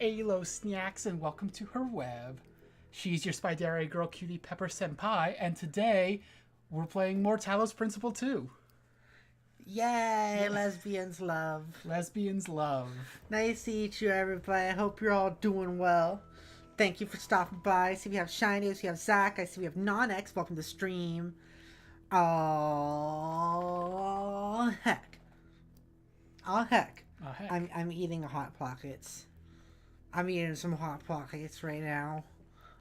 Alo Snacks, and welcome to her web. She's your Spideri girl cutie Pepper Senpai, and today we're playing more Talos Principle 2. Yay, lesbians love. Lesbians love. Nice to meet you, everybody. I hope you're all doing well. Thank you for stopping by. I see we have Shiny, I see we have Zach, I see we have Non-X. Welcome to the stream. Oh heck. Oh heck. Oh, heck. I'm eating a Hot Pockets. I'm eating some Hot Pockets right now.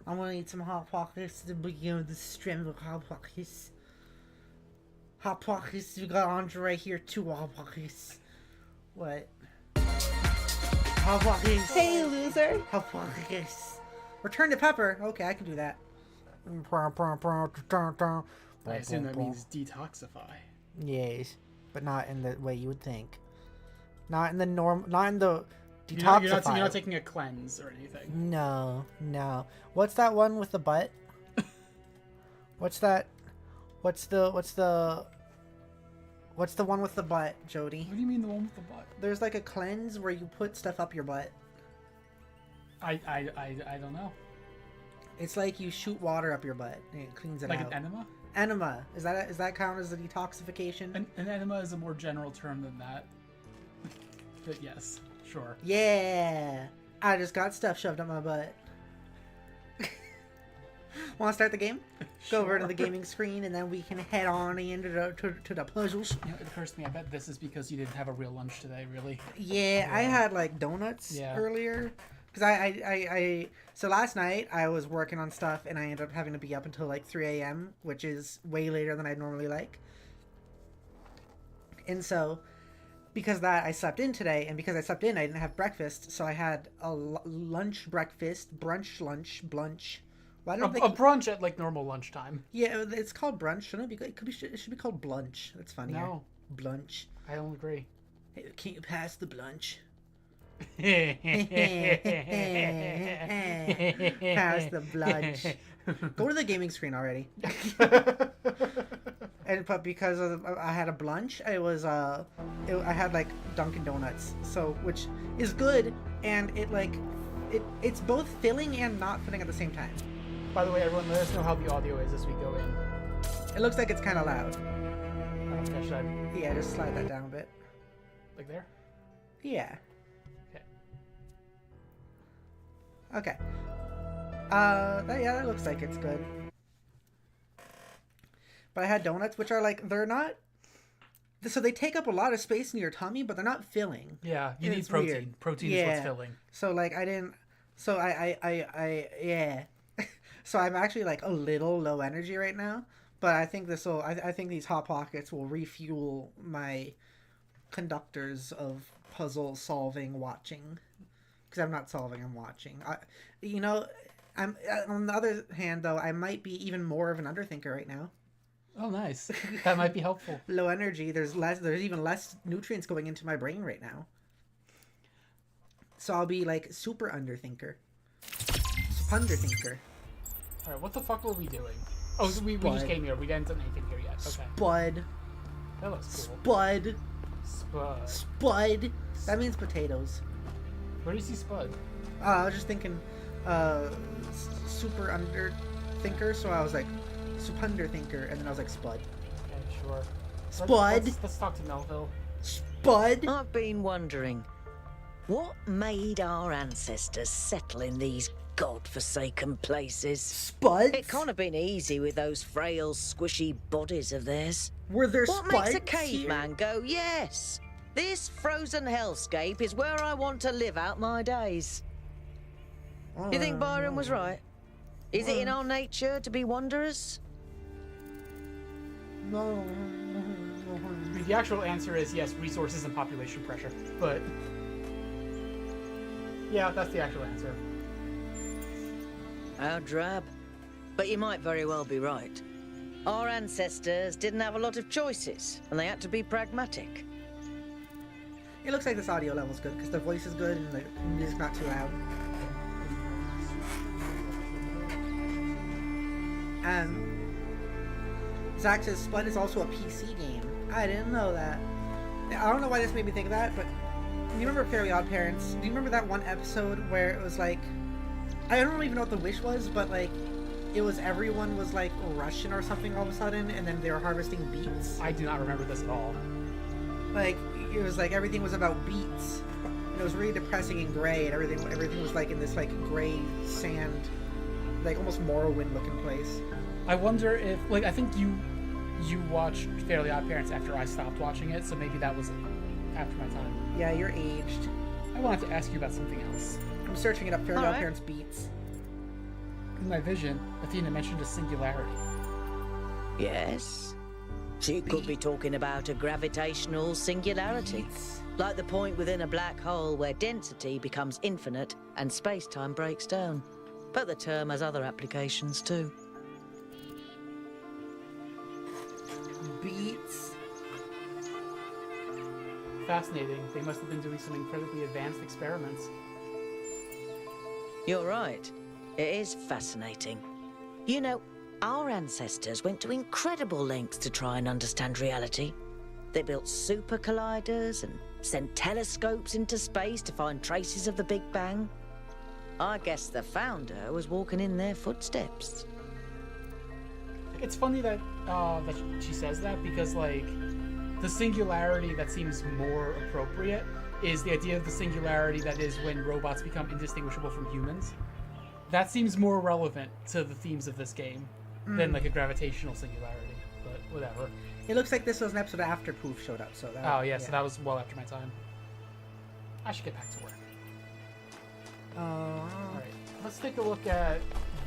I'm gonna eat some Hot Pockets at the beginning of the stream of Hot Pockets. Hot Pockets, we got Andre right here, 2 Hot Pockets. What? Hot Pockets. Hey, loser. Hot Pockets. Return to Pepper. Okay, I can do that. I assume that means detoxify. Yes, but not in the way you would think. Not in the detoxify. You're not taking a cleanse or anything. No. What's that one with the butt? What's that? What's the one with the butt, Jodi? What do you mean the one with the butt? There's like a cleanse where you put stuff up your butt. I don't know. It's like you shoot water up your butt and it cleans it like out. Like an enema? Enema. Is that count as a detoxification? An enema is a more general term than that. But yes, sure. Yeah. I just got stuff shoved up my butt. Want to start the game? Sure. Go over to the gaming screen and then we can head on into the puzzles. You know, it occurs to me, I bet this is because you didn't have a real lunch today, really. Yeah, I had like donuts earlier. Because so last night I was working on stuff and I ended up having to be up until like 3 a.m., which is way later than I'd normally like. And so, because of that, I slept in today, and because I slept in, I didn't have breakfast, so I had a lunch, breakfast, brunch, lunch, blunch. Why don't a brunch at like normal lunchtime. Yeah, it's called brunch. Shouldn't it be? It should be called blunch. That's funny. No, blunch. I don't agree. Hey, can't you pass the blunch? Pass the blunch. Go to the gaming screen already. But because I had a blunch, I had like Dunkin' Donuts, so which is good, and it's both filling and not filling at the same time. By the way, everyone, let us know how the audio is as we go in. It looks like it's kind of loud. Okay, should I? Yeah, just slide that down a bit. Like there? Yeah. Okay. That looks like it's good. But I had donuts, which are like, they're not, so they take up a lot of space in your tummy, but they're not filling. Yeah, you need protein. Weird. Protein is what's filling. So like so so I'm actually like a little low energy right now, but I think I think these Hot Pockets will refuel my conductors of puzzle solving watching. Because I'm not solving, I'm watching. I'm on the other hand, though, I might be even more of an underthinker right now. Oh, nice. That might be helpful. Low energy. There's even less nutrients going into my brain right now. So I'll be like super underthinker. Underthinker. All right, what the fuck were we doing? Oh, we just came here. We didn't do anything here yet. Okay. Spud. That looks cool. Spud. Spud. Spud. That means potatoes. Where do you see Spud? I was just thinking, super underthinker, so I was like, underthinker, and then I was like, Spud. Okay, sure. Spud! Let's talk to Melville. Spud! I've been wondering, what made our ancestors settle in these godforsaken places? Spud? It can't have been easy with those frail, squishy bodies of theirs. Were there What spuds makes a caveman go, yes? This frozen hellscape is where I want to live out my days. You think Byron was right? Is it in our nature to be wanderers? No. The actual answer is yes, resources and population pressure. But yeah, that's the actual answer. How drab. But you might very well be right. Our ancestors didn't have a lot of choices, and they had to be pragmatic. It looks like this audio level's good, because the voice is good and the music's not too loud. Zach says Spud is also a PC game. I didn't know that. I don't know why this made me think of that, but you remember Fairly Odd Parents? Do you remember that one episode where it was like, I don't even know what the wish was, but like, it was everyone was like Russian or something all of a sudden, and then they were harvesting beets. I do not remember this at all. Like, it was like everything was about beets. And it was really depressing and gray, and everything was like in this like gray sand, like almost Morrowind looking place. I wonder if, like, I think you watched Fairly Odd Parents after I stopped watching it, so maybe that was after my time. Yeah, you're aged. I wanted to ask you about something else. I'm searching it up. Fairly Odd Parents beets. In my vision, Athena mentioned a singularity. Yes. She could be talking about a gravitational singularity. Like the point within a black hole where density becomes infinite and space-time breaks down. But the term has other applications too. Beets. Fascinating. They must have been doing some incredibly advanced experiments. You're right. It is fascinating. You know, our ancestors went to incredible lengths to try and understand reality. They built super colliders and sent telescopes into space to find traces of the Big Bang. I guess the founder was walking in their footsteps. It's funny that that she says that, because like the singularity that seems more appropriate is the idea of the singularity that is when robots become indistinguishable from humans. That seems more relevant to the themes of this game than like a gravitational singularity, but whatever. It looks like this was an episode after Poof showed up, so that... Oh yeah, so that was well after my time. I should get back to work. Alright, let's take a look at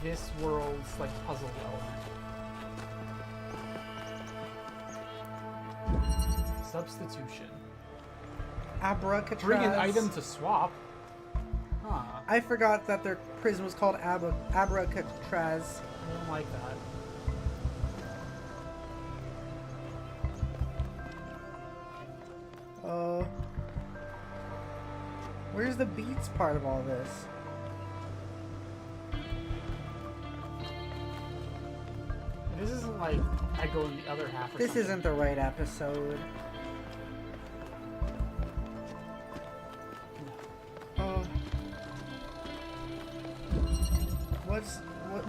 this world's like puzzle element. Substitution. Abracatraz. Bring an item to swap. Huh. I forgot that their prison was called Abracatraz. I don't like that. Where's the beats part of all this? This isn't like I go in the other half or This something. isn't the right episode.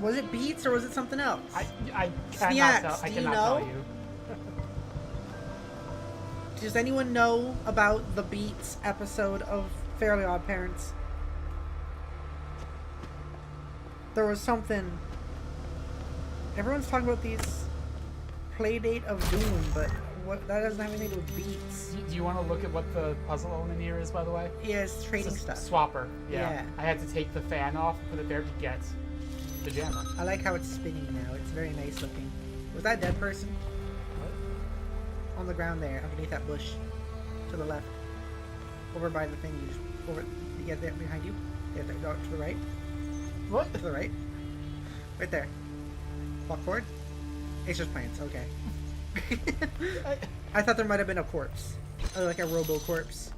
Was it beats or was it something else? I cannot Snacks, tell. I do you cannot know? tell you. Does anyone know about the Beats episode of Fairly Odd Parents? There was something... Everyone's talking about these Playdate of Doom, but that doesn't have anything to do with Beats. Do you want to look at what the puzzle element here is, by the way? Yeah, it's trading It's a stuff. Swapper. Yeah. Yeah. I had to take the fan off and put it there to get the jammer. I like how it's spinning now. It's very nice looking. Was that a dead person? What? On the ground there, underneath that bush. To the left. Over by the thing you just... Over... Yeah, there, behind you. Yeah, there, no, to the right. What? To the right. Right there. Walk forward. It's just plants, okay. I thought there might have been a corpse. Like a robo-corpse.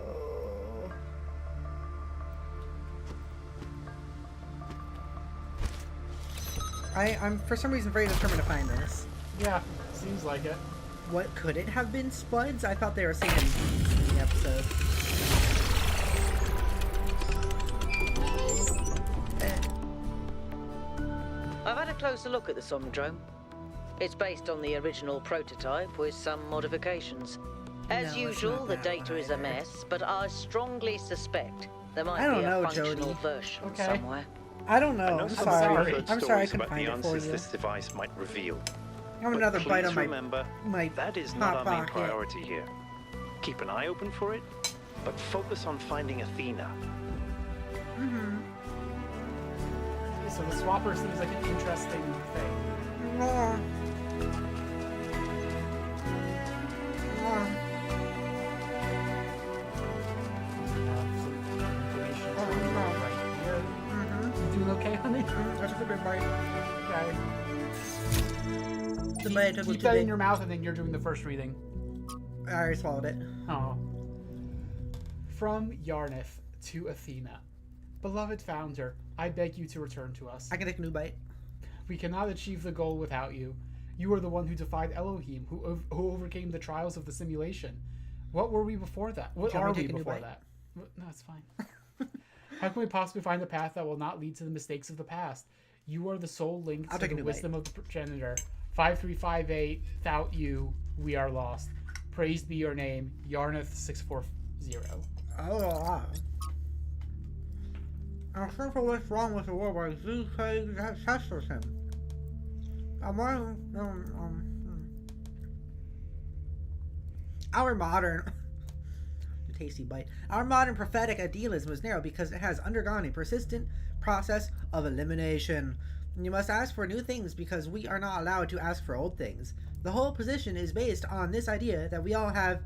Oh. I'm for some reason very determined to find this. Yeah, seems like it. What could it have been, Spuds? I thought they were saying in the episode. I've had a closer look at the Somnodrome. It's based on the original prototype with some modifications. As No, it's usual, not the that data one is a either. mess, but I strongly suspect there might I don't be a know, functional Jodi. version Okay. somewhere. I don't I know. know I'm some sorry. preferred I'm sorry I stories couldn't about find the it for answers you. this device might reveal. I have But another bite please on my remember, my that is not hot our main pocket. priority here. Keep an eye open for it, but focus on finding Athena. Mm-hmm. So the swapper seems like an interesting thing. Oh. Oh. Some information Oh, no. right here. Mm-hmm. You doing okay, honey? That's a good bite. Okay. The bite took Keep too that in big. your mouth, and then you're doing the first reading. I already swallowed it. Oh. From Yarnith to Athena. Beloved founder, I beg you to return to us. I can take a new bite. We cannot achieve the goal without you. You are the one who defied Elohim, who overcame the trials of the simulation. What were we before that? What are we before that? No, it's fine. How can we possibly find a path that will not lead to the mistakes of the past? You are the sole link to the wisdom of the progenitor. 5358, without you, we are lost. Praised be your name, Yarneth640. Oh, I'm sure for what's wrong with the world, but you say that testers him. Our modern tasty bite. Our modern prophetic idealism is narrow because it has undergone a persistent process of elimination. You must ask for new things because we are not allowed to ask for old things. The whole position is based on this idea that we all have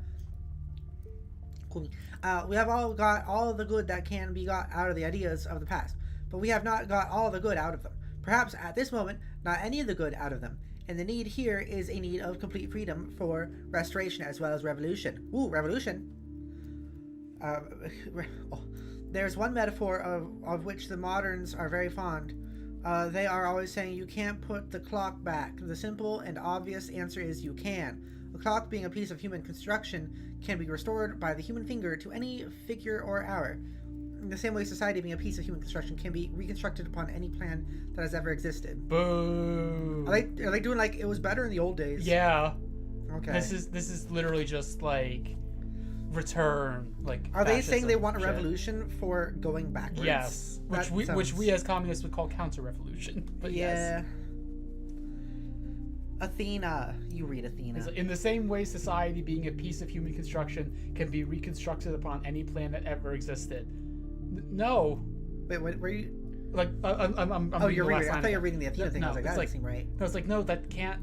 we have all got all the good that can be got out of the ideas of the past, but we have not got all the good out of them. Perhaps at this moment, not any of the good out of them. And the need here is a need of complete freedom for restoration as well as revolution. Ooh, revolution! There's one metaphor of which the moderns are very fond. They are always saying you can't put the clock back. The simple and obvious answer is you can. A clock, being a piece of human construction, can be restored by the human finger to any figure or hour. In the same way, society, being a piece of human construction, can be reconstructed upon any plan that has ever existed. Boo! Are they doing like it was better in the old days? Yeah. Okay. This is literally just like return. Like, are they saying they want a shit. revolution for going backwards? Yes, which we as communists would call counter-revolution. But yeah. yes. Athena. You read Athena. In the same way, society, being a piece of human construction, can be reconstructed upon any plan that ever existed. No. Wait, what were you? Like, I'm oh, you're reading. I thought you were reading the Athena thing. No, I was like, that doesn't seem right. No, it's like, no, that can't.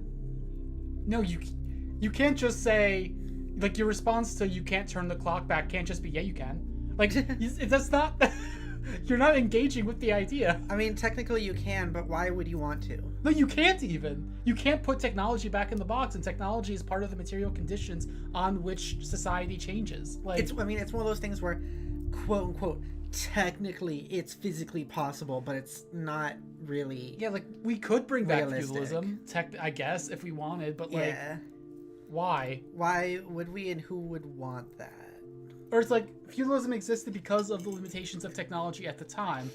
No, you can't just say, like, your response to you can't turn the clock back can't just be, yeah, you can. Like, that's not. You're not engaging with the idea. I mean, technically you can, but why would you want to? No, you can't even. You can't put technology back in the box, and technology is part of the material conditions on which society changes. Like, it's one of those things where, quote unquote, technically it's physically possible, but it's not really. Yeah, like, we could bring back realistic. feudalism, I guess, if we wanted, but like, yeah. Why? Why would we, and who would want that? Or it's like, feudalism existed because of the limitations of technology at the time.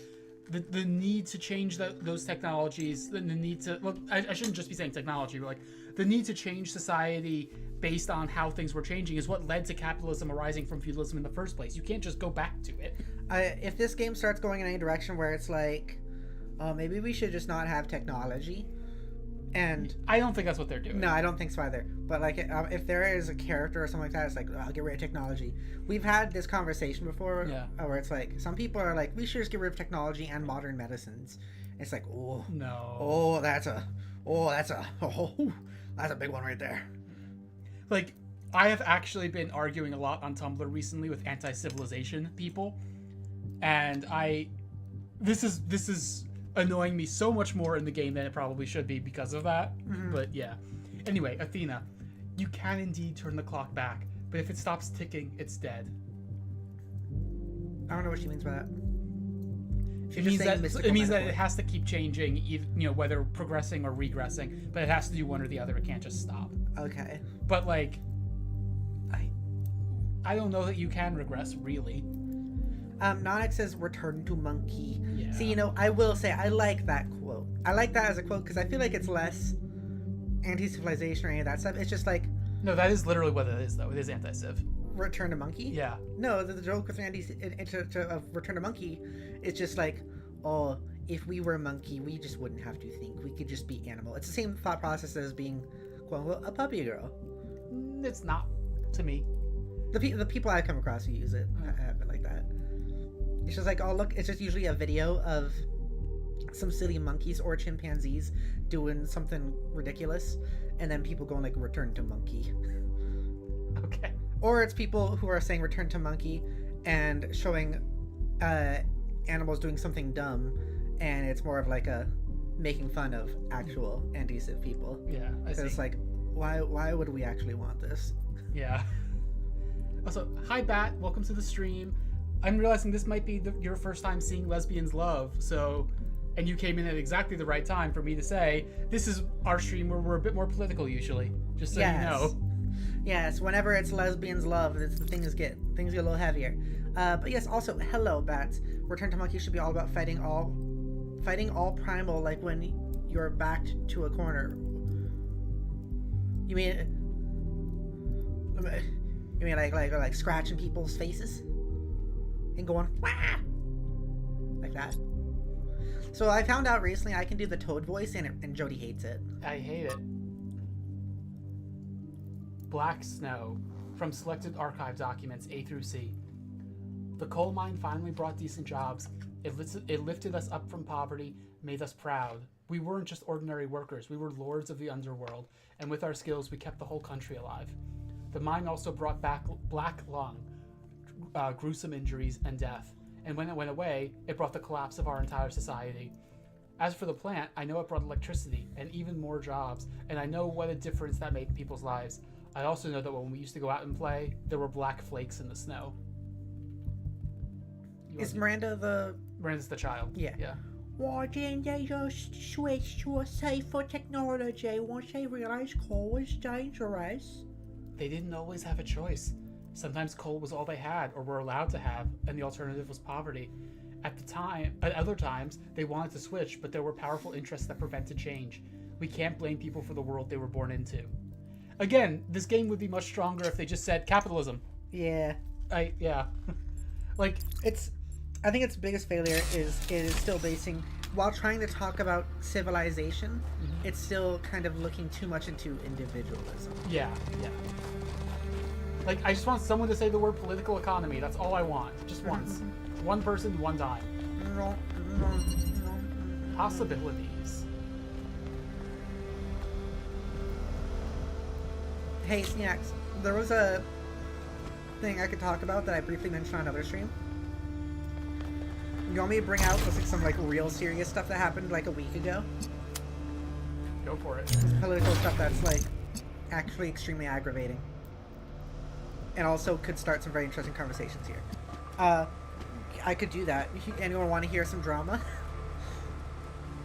The need to change those technologies, the need to, well, I shouldn't just be saying technology, but like, the need to change society based on how things were changing is what led to capitalism arising from feudalism in the first place. You can't just go back to it. If this game starts going in any direction where it's like, maybe we should just not have technology, and I don't think that's what they're doing. No, I don't think so either. But like, if there is a character or something like that, it's like, I'll get rid of technology. We've had this conversation before, where it's like, some people are like, we should just get rid of technology and modern medicines. It's like, oh no, that's a big one right there. Like, I have actually been arguing a lot on Tumblr recently with anti-civilization people, and this is annoying me so much more in the game than it probably should be because of that. Mm-hmm. But yeah. Anyway, Athena, you can indeed turn the clock back, but if it stops ticking, it's dead. I don't know what she means by that. It means that it has to keep changing, you know, whether progressing or regressing, but it has to do one or the other. It can't just stop. Okay. But like, I don't know that you can regress, really. Nonic says, return to monkey. Yeah. See, you know, I will say, I like that quote. I like that as a quote because I feel like it's less anti-civilization or any of that stuff. It's just like... No, that is literally what it is, though. It is anti-civ. Return to monkey? Yeah. No, the joke with return to monkey is just like, oh, if we were a monkey, we just wouldn't have to think. We could just be animal. It's the same thought process as being, quote-unquote, a puppy girl. It's not, to me. The people I come across who use it have it like that. It's just like, oh, look, it's just usually a video of some silly monkeys or chimpanzees doing something ridiculous, and then people going like, return to monkey. Okay. Or it's people who are saying return to monkey and showing animals doing something dumb, and it's more of like a making fun of actual anti-civ people. Yeah, I see. It's like, why would we actually want this? Yeah. Also, hi Bat, welcome to the stream. I'm realizing this might be your first time seeing Lesbians Love, so And you came in at exactly the right time for me to say, this is our stream where we're a bit more political usually. Just so you know. Yes, whenever it's lesbians love, things get a little heavier. But yes, also, hello, bats. Return to Monkey should be all about fighting all primal, like when you're backed to a corner. You mean like scratching people's faces and going wah! Like that? So I found out recently I can do the Toad voice, and Jodi hates it. I hate it. Black Snow, from selected archive documents A through C. The coal mine finally brought decent jobs. It lifted us up from poverty, made us proud. We weren't just ordinary workers, we were lords of the underworld, and with our skills we kept the whole country alive. The mine also brought back black lung, gruesome injuries, and death. And when it went away, it brought the collapse of our entire society. As for the plant, I know it brought electricity and even more jobs, and I know what a difference that made in people's lives. I also know that when we used to go out and play, there were black flakes in the snow. Is Miranda Miranda's the child. Yeah. Yeah. Why didn't they just switch to a safer technology once they realized coal was dangerous? They didn't always have a choice. Sometimes coal was all they had or were allowed to have, and the alternative was poverty. At other times, they wanted to switch, but there were powerful interests that prevented change. We can't blame people for the world they were born into. Again, this game would be much stronger if they just said capitalism. Yeah. Yeah. Like, I think its biggest failure is still basing, while trying to talk about civilization, it's still kind of looking too much into individualism. Yeah. Like, I just want someone to say the word political economy. That's all I want. Just once. One person, one time. Possibilities. Hey, Snacks, there was a thing I could talk about that I briefly mentioned on another stream. You want me to bring out some real serious stuff that happened like a week ago? Go for it. Political stuff that's actually extremely aggravating. And also could start some very interesting conversations here. I could do that. Anyone want to hear some drama?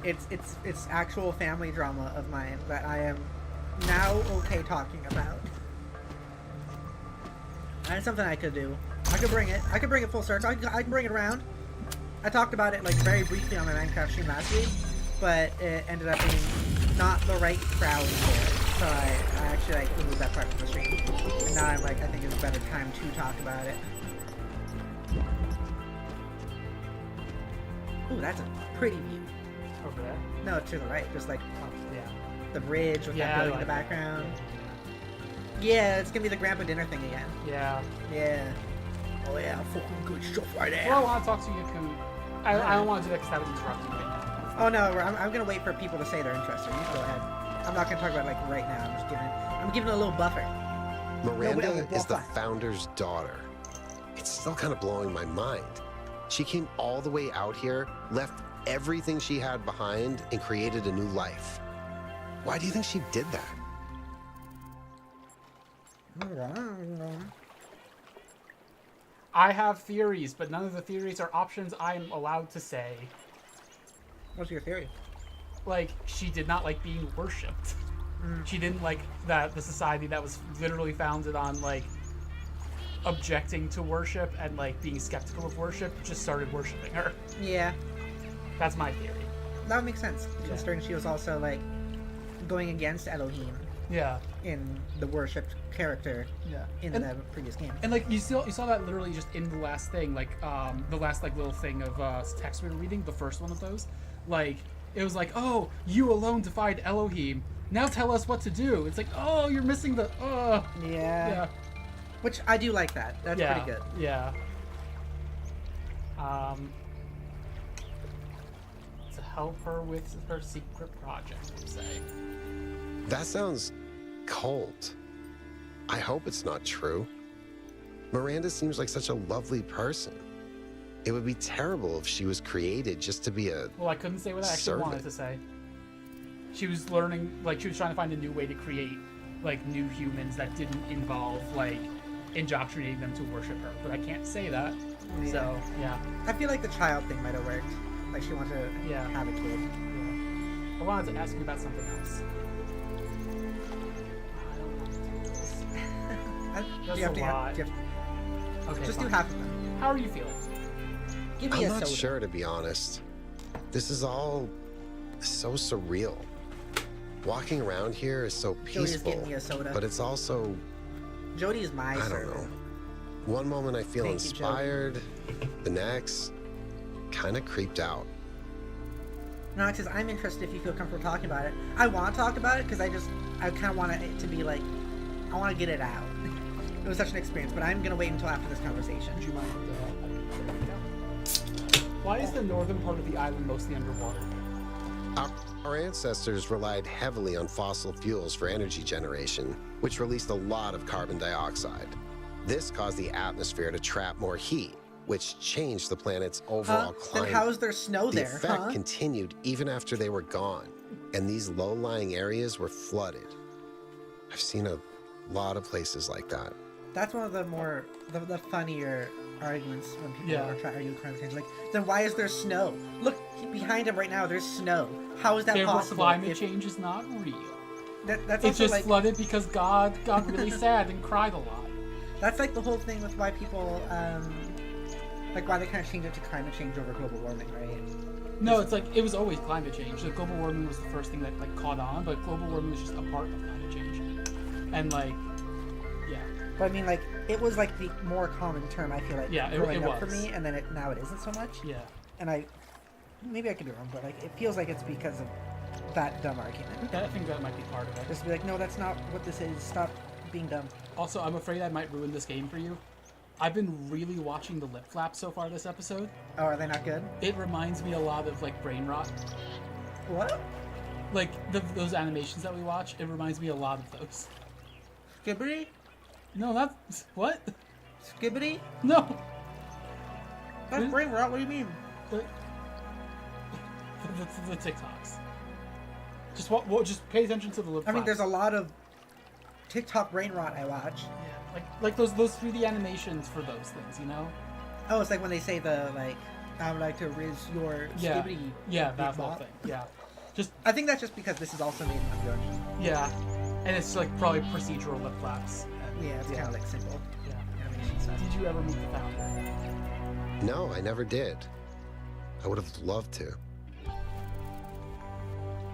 It's actual family drama of mine that I am now okay talking about. That's something I could do. I could bring it full circle. I can bring it around. I talked about it very briefly on my Minecraft stream last week, but it ended up being not the right crowd for it. So I actually removed that part from the stream. And now I'm I think it's a better time to talk about it. Ooh, that's a pretty view. Over there? No, to the right, just yeah. the bridge with that building in the background. Yeah, it's gonna be the grandpa dinner thing again. Yeah. Yeah. Oh yeah, fucking good stuff right there. Well, I want to talk to you, Yakun. I don't want to do that because that would interrupt you right now. Oh no, I'm gonna wait for people to say they're interested. You go ahead. I'm not gonna talk about it right now. I'm giving it a little buffer. Miranda is the founder's daughter. It's still kind of blowing my mind. She came all the way out here, left everything she had behind, and created a new life. Why do you think she did that? I have theories, but none of the theories are options I'm allowed to say. What's your theory? She did not like being worshipped. She didn't like the society that was literally founded on objecting to worship and being skeptical of worship just started worshiping her. Yeah. That's my theory. That would make sense, considering she was also going against Elohim. Yeah. In the worshipped character. Yeah. In the previous game. And you saw that literally just in the last thing, the last little thing of text we were reading, the first one of those. It was oh, you alone defied Elohim. Now tell us what to do. It's oh, you're missing the Yeah. Which I do like that. That's pretty good. Yeah. To help her with her secret project, I'm saying. That sounds cold. I hope it's not true. Miranda seems like such a lovely person. It would be terrible if she was created just to be a Well, I couldn't say what I actually servant. wanted to say. She was learning, she was trying to find a new way to create, new humans that didn't involve, indoctrinating them to worship her. But I can't say that. Yeah. So, yeah. I feel like the child thing might have worked. like she wants to Yeah. have a kid. Yeah. I wanted to ask you about something else. I don't want to do this. Do you have to, lot. do you have- Okay, just fine. do half of them. How are you feeling? Give me I'm a not soda. sure, to be honest. This is all so surreal. Walking around here is so Jodi's peaceful, getting me a soda. but it's also, Jodi is my I don't servant. know. One moment I feel Thank you, Jodi. inspired, the next, kind of creeped out. No, because I'm interested if you feel comfortable talking about it. I want to talk about it because I kind of want it to be like, I want to get it out. It was such an experience, but I'm going to wait until after this conversation. Do you mind? Why is the northern part of the island mostly underwater? Our ancestors relied heavily on fossil fuels for energy generation, which released a lot of carbon dioxide. This caused the atmosphere to trap more heat, which changed the planet's overall Then climate. how is there snow The there? effect continued even after they were gone, and these low-lying areas were flooded. I've seen a lot of places like that. That's one of the more the funnier arguments when people Yeah. are trying to argue climate change. Like, then why is there snow? Look behind him right now. There's snow. How is that Therefore, possible? climate if- change is not real. that's It's also just like flooded because God got really sad and cried a lot. that's like the whole thing with why people like why they kind of change it to climate change over global warming, right? No, it's like it was always climate change. Like global warming was the first thing that like caught on, but global warming was just a part of climate change. And like, yeah, But I mean, like, it was like the more common term, I feel like, Yeah, it growing up was. for me, and then now it isn't so much. yeah. And maybe I could be wrong, but like, it feels like it's because of that dumb argument. I think that might be part of it. Just to be like, no, that's not what this is. Stop being dumb. Also, I'm afraid I might ruin this game for you. I've been really watching the lip flaps so far this episode. Oh, are they not good? It reminds me a lot of like brain rot. What? Like those animations that we watch, it reminds me a lot of those. Skibbity? No, not what? Skibbity? No. That's Really? brain rot. What do you mean? The TikToks. Just pay attention to the lip I mean, flaps. there's a lot of TikTok brain rot I watch. Yeah, like those 3D animations for those things, you know? Oh, it's like when they say I would like to riz your Yeah. skibbity. Yeah, that bop. whole thing. Yeah. Just I think that's just because this is also made in Unreal. yeah. And it's like probably procedural lip flaps. And, Yeah, it's kind of like simple yeah. animation stuff. Did you ever meet the founder? No, I never did. I would have loved to.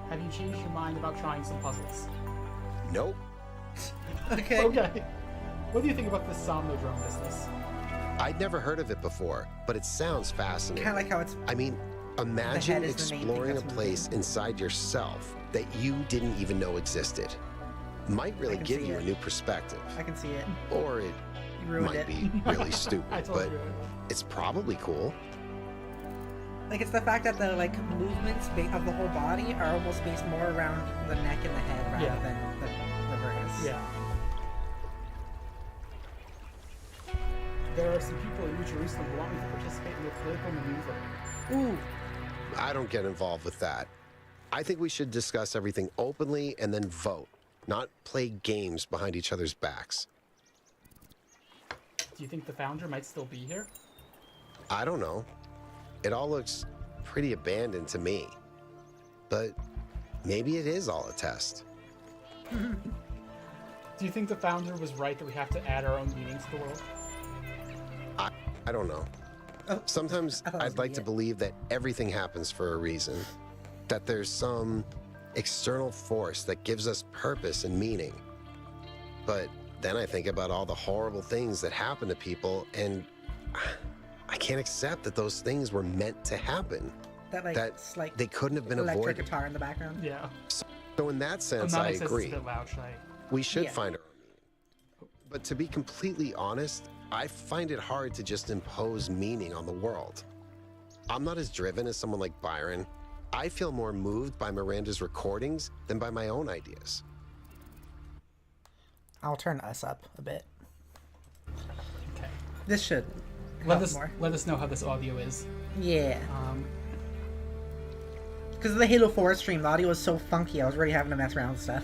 Have you changed your mind about trying some puzzles? Nope. Okay. Okay. What do you think about this Somnodrome business? I'd never heard of it before, but it sounds fascinating. Kind of like how it's I mean, imagine head is the main thing exploring a that's place moving. inside yourself that you didn't even know existed. Might really can give see you a it. new perspective. I can see it. Or it You ruined might it. be really I stupid, told but you. it's probably cool. Like, it's the fact that the like movements of the whole body are almost based more around the neck and the head rather Yeah. than the reverse. Yeah. There are some people in New Jerusalem who want me to participate in a political maneuver. Ooh. I don't get involved with that. I think we should discuss everything openly and then vote, not play games behind each other's backs. Do you think the founder might still be here? I don't know. It all looks pretty abandoned to me. But maybe it is all a test. Do you think the founder was right that we have to add our own meaning to the world? I don't know. Oh, Sometimes I thought it was I'd like me. to believe that everything happens for a reason. That there's some external force that gives us purpose and meaning. But then I think about all the horrible things that happen to people, and I can't accept that those things were meant to happen. That like That it's like they couldn't have been electric avoided. guitar in the background. Yeah. So in that sense, I Anonymous says agree. It's a bit loud, should I? We should Yeah. find our own meaning. But to be completely honest, I find it hard to just impose meaning on the world. I'm not as driven as someone like Byron. I feel more moved by Miranda's recordings than by my own ideas. I'll turn us up a bit. Okay. This should Let help us more. let us know how this audio is. Yeah. Um, Because of the Halo 4 stream, the audio was so funky, I was already having to mess around with stuff.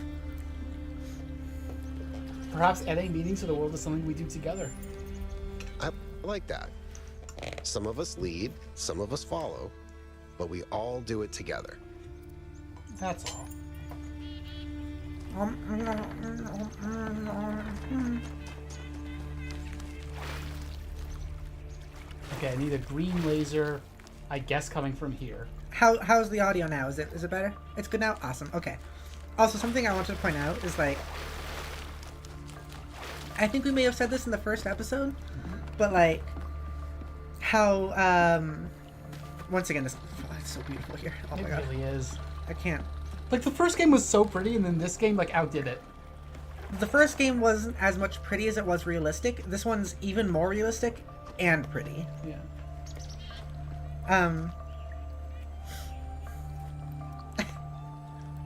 perhaps adding meaning to the world is something we do together. I like that. Some of us lead, some of us follow. but we all do it together. That's all. Okay, I need a green laser, I guess, coming from here. How's the audio now? Is it better? It's good now? Awesome. Okay. Also, something I wanted to point out is, like, I think we may have said this in the first episode, but, like, how, once again, it's so beautiful here. Oh my god. It really is. I can't. Like, the first game was so pretty, and then this game, like, outdid it. The first game wasn't as much pretty as it was realistic. This one's even more realistic and pretty. Yeah.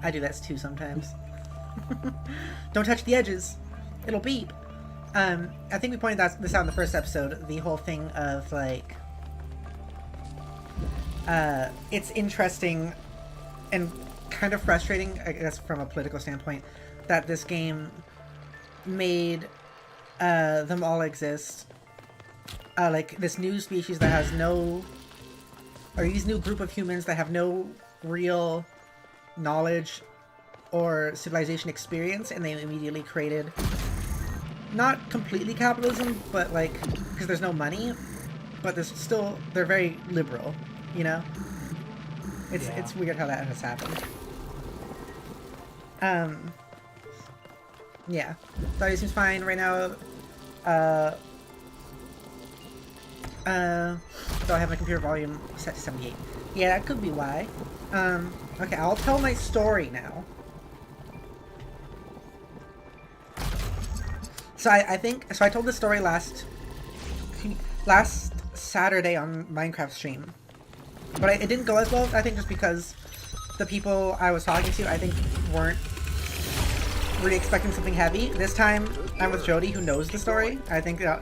I do that too sometimes. Don't touch the edges. It'll beep. I think we pointed this out in the first episode. The whole thing of, like, it's interesting and kind of frustrating, I guess, from a political standpoint, that this game made them all exist. Like, this new species that has no... or these new group of humans that have no real knowledge or civilization experience, and they immediately created, not completely capitalism, but, like, because there's no money, but there's still, they're very liberal, you know? It's weird how that has happened. Yeah. Audio seems fine right now. Though I have my computer volume set to 78. Yeah, that could be why. Okay, I'll tell my story now. So I think, so I told this story last Saturday on Minecraft stream. But it didn't go as well, I think, just because the people I was talking to, I think, weren't really expecting something heavy. This time, I'm with Jodi, who knows the story. I think it'll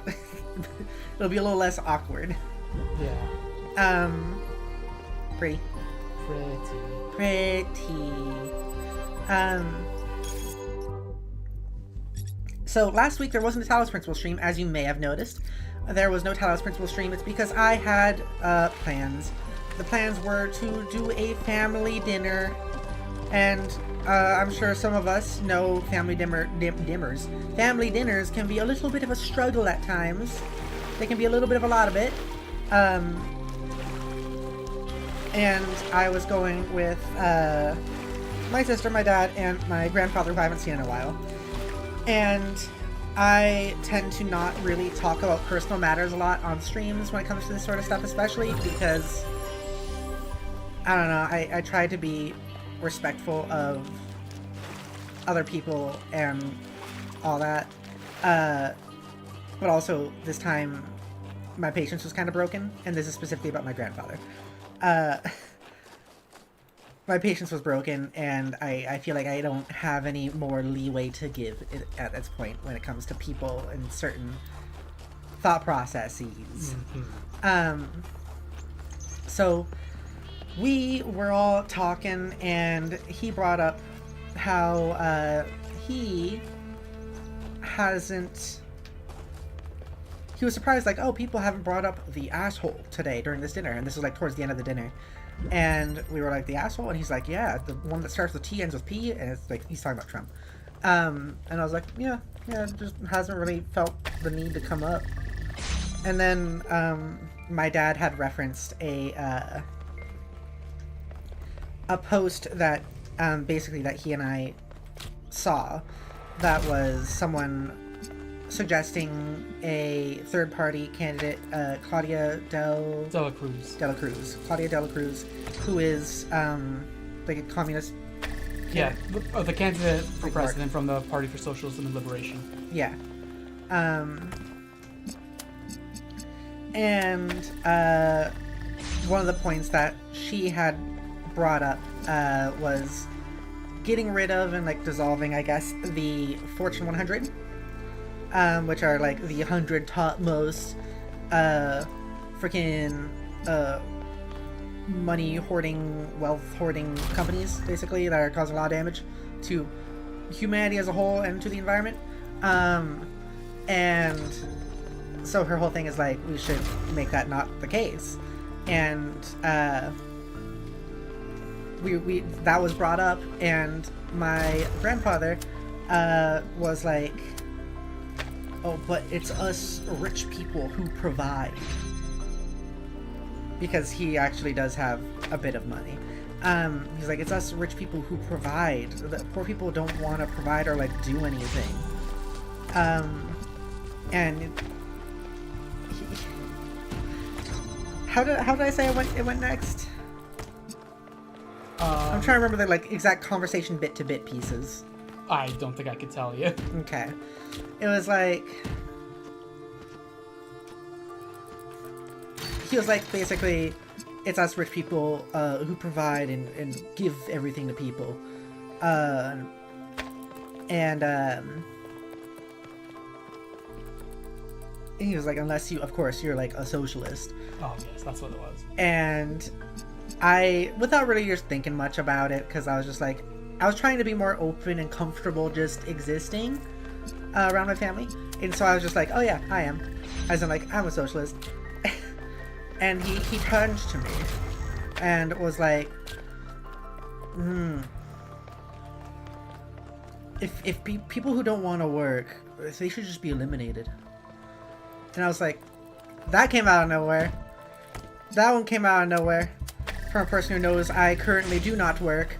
be a little less awkward. Yeah. Pretty. So last week there wasn't a Talos Principle stream, as you may have noticed. There was no Talos Principle stream. It's because I had plans. The plans were to do a family dinner, and I'm sure some of us know family dinners. Family dinners can be a little bit of a struggle at times. They can be a little bit of a lot of it. And I was going with my sister, my dad, and my grandfather, who I haven't seen in a while. And I tend to not really talk about personal matters a lot on streams when it comes to this sort of stuff, especially because, I don't know, I try to be respectful of other people and all that. But also, this time, my patience was kind of broken, and this is specifically about my grandfather. My patience was broken, and I feel like I don't have any more leeway to give at this point when it comes to people and certain thought processes. So we were all talking, and he brought up how he was surprised, like, oh, people haven't brought up the asshole today during this dinner, and this was like towards the end of the dinner. And we were like, the asshole? And he's like, yeah, the one that starts with T, ends with P, and it's like, he's talking about Trump. And I was like, yeah, it just hasn't really felt the need to come up. And then my dad had referenced a post that basically that he and I saw, that was someone suggesting a third-party candidate, Claudia Dela Cruz, who is like a communist. Yeah, the candidate for president from the Party for Socialism and Liberation. Yeah. And one of the points that she had brought up was getting rid of and, like, dissolving, I guess, the Fortune 100. Which are like the 100 top most freaking money hoarding, wealth hoarding companies, basically, that are causing a lot of damage to humanity as a whole and to the environment. And so her whole thing is like, we should make that not the case. And we that was brought up, and my grandfather was like, oh, but it's us rich people who provide, because he actually does have a bit of money. He's like, it's us rich people who provide. The poor people don't want to provide or like do anything. And how did I say it went next? I'm trying to remember the like exact conversation bit to bit pieces. I don't think I could tell you. Okay, it was like he was like basically, it's us rich people who provide and give everything to people, and he was like, unless you, of course, you're like a socialist. Oh yes, that's what it was. And I, without really just thinking much about it, because I was just like, I was trying to be more open and comfortable just existing around my family, and so I was just like, oh yeah, I am, as in like, I'm a socialist. And he turned to me and was like, if people who don't want to work, they should just be eliminated. And I was like, that came out of nowhere. That one came out of nowhere. From a person who knows I currently do not work.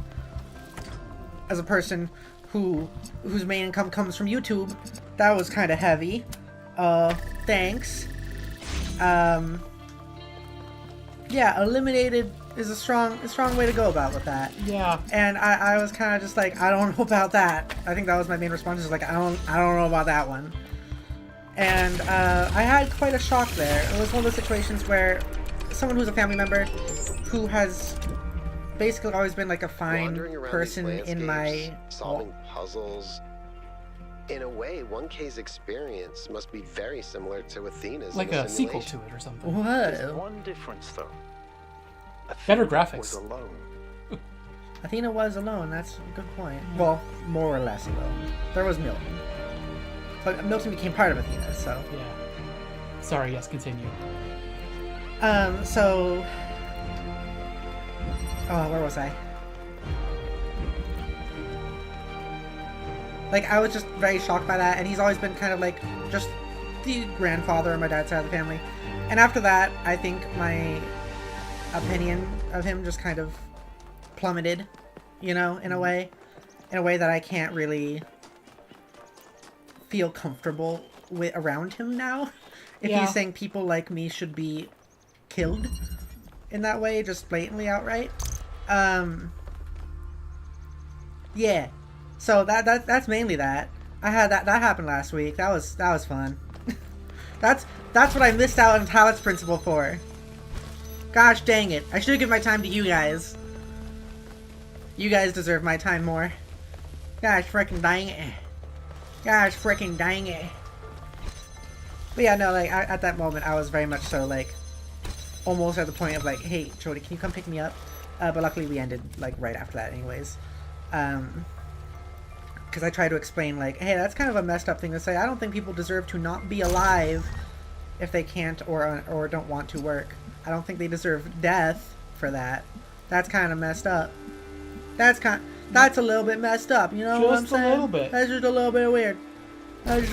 As a person whose main income comes from YouTube, that was kind of heavy. Thanks. Yeah, eliminated is a strong way to go about with that. Yeah. And I was kind of just like, I don't know about that. I think that was my main response, is like, I don't know about that one. And I had quite a shock there. It was one of those situations where someone who's a family member who has basically always been like a fine person in my solving puzzles. In a way, 1K's experience must be very similar to Athena's. Like a sequel to it or something. There's Whoa. one difference, though. Better Athena graphics. was alone. Athena was alone, that's a good point. Well, more or less alone. There was Milton. But Milton became part of Athena, so. Yeah. Sorry, yes, continue. So... Oh, where was I? Like, I was just very shocked by that, and he's always been kind of like, just the grandfather on my dad's side of the family. And after that, I think my opinion of him just kind of plummeted, you know, in a way that I can't really feel comfortable with around him now. If he's saying people like me should be killed in that way, just blatantly outright. Yeah. So that's mainly that. I had that happened last week. That was fun. that's what I missed out on Talos Principle for. Gosh dang it. I should have given my time to you guys. You guys deserve my time more. Gosh freaking dang it. Gosh freaking dang it. But yeah, no, like, at that moment, I was very much so, like, almost at the point of, like, hey, Jodi, can you come pick me up? But luckily we ended, like, right after that anyways. Because I tried to explain, like, hey, that's kind of a messed up thing to say. I don't think people deserve to not be alive if they can't or don't want to work. I don't think they deserve death for that. That's kind of messed up. That's a little bit messed up, you know what I'm saying? Just a little bit. That's just a little bit weird. That's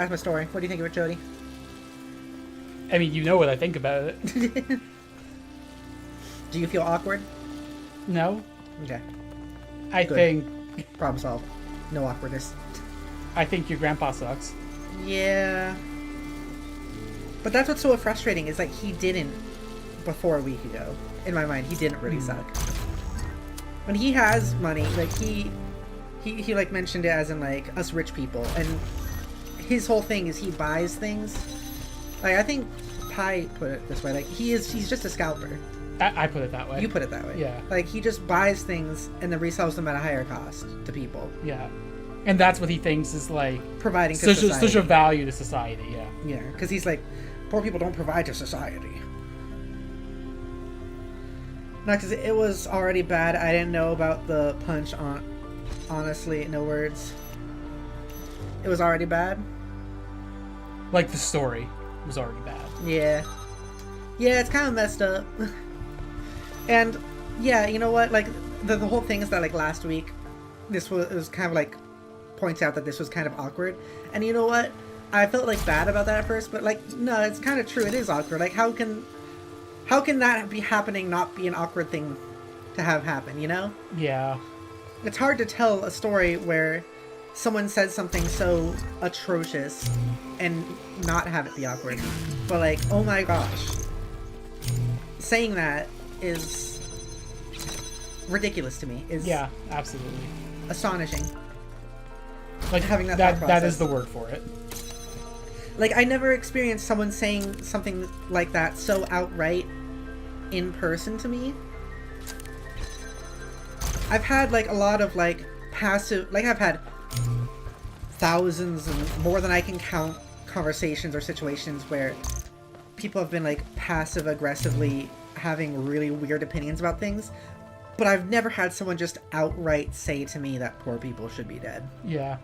my story. What do you think of it, Jodi? I mean, you know what I think about it. Do you feel awkward? No. Okay. I Good. think... Problem solved. No awkwardness. I think your grandpa sucks. Yeah. But that's what's so frustrating, is like he didn't before a week ago. In my mind, he didn't really suck. When he has money, like he like mentioned it as in like us rich people, and his whole thing is he buys things. Like I think Pi put it this way, like he's just a scalper. I put it that way. You put it that way. Yeah. Like he just buys things and then resells them at a higher cost to people. Yeah. And that's what he thinks is like Providing to society. Such a value to society, yeah. Yeah, because he's like, poor people don't provide to society. No, because it was already bad. I didn't know about the punch on. Honestly, no words. It was already bad. Like the story was already bad. Yeah. Yeah, it's kind of messed up. And yeah, you know what? Like the whole thing is that like last week, it was kind of like points out that this was kind of awkward. And you know what? I felt like bad about that at first, but like no, it's kind of true. It is awkward. Like how can that be happening not be an awkward thing to have happen, you know? Yeah. It's hard to tell a story where someone says something so atrocious and not have it be awkward. But like, oh my gosh. Saying that is ridiculous to me. Yeah, absolutely. Astonishing. Like having that thought that is process. the word for it. Like I never experienced someone saying something like that so outright in person to me. I've had like a lot of like passive, like I've had thousands and more than I can count conversations or situations where people have been like passive aggressively having really weird opinions about things, but I've never had someone just outright say to me that poor people should be dead. Yeah.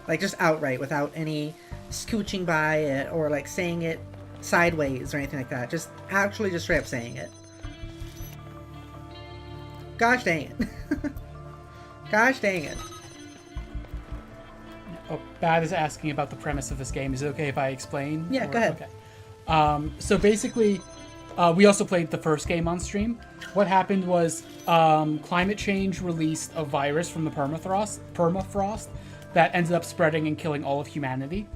Like just outright without any scooching by it or like saying it sideways or anything like that. Just actually just straight up saying it. Gosh dang it. Gosh dang it. Oh, Bad is asking about the premise of this game. Is it okay if I explain? Yeah, go ahead. Okay. So basically, we also played the first game on stream. What happened was climate change released a virus from the permafrost that ended up spreading and killing all of humanity.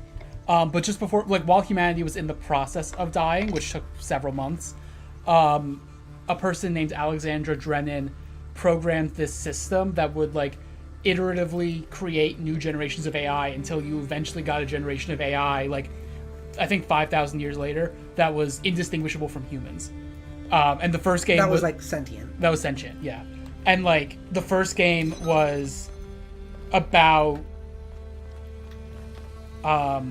But just before, like while humanity was in the process of dying, which took several months, a person named Alexandra Drennan programmed this system that would like iteratively create new generations of AI until you eventually got a generation of AI, like I think 5,000 years later, that was indistinguishable from humans. And the first game that was like sentient. That was sentient, yeah. And like the first game was about the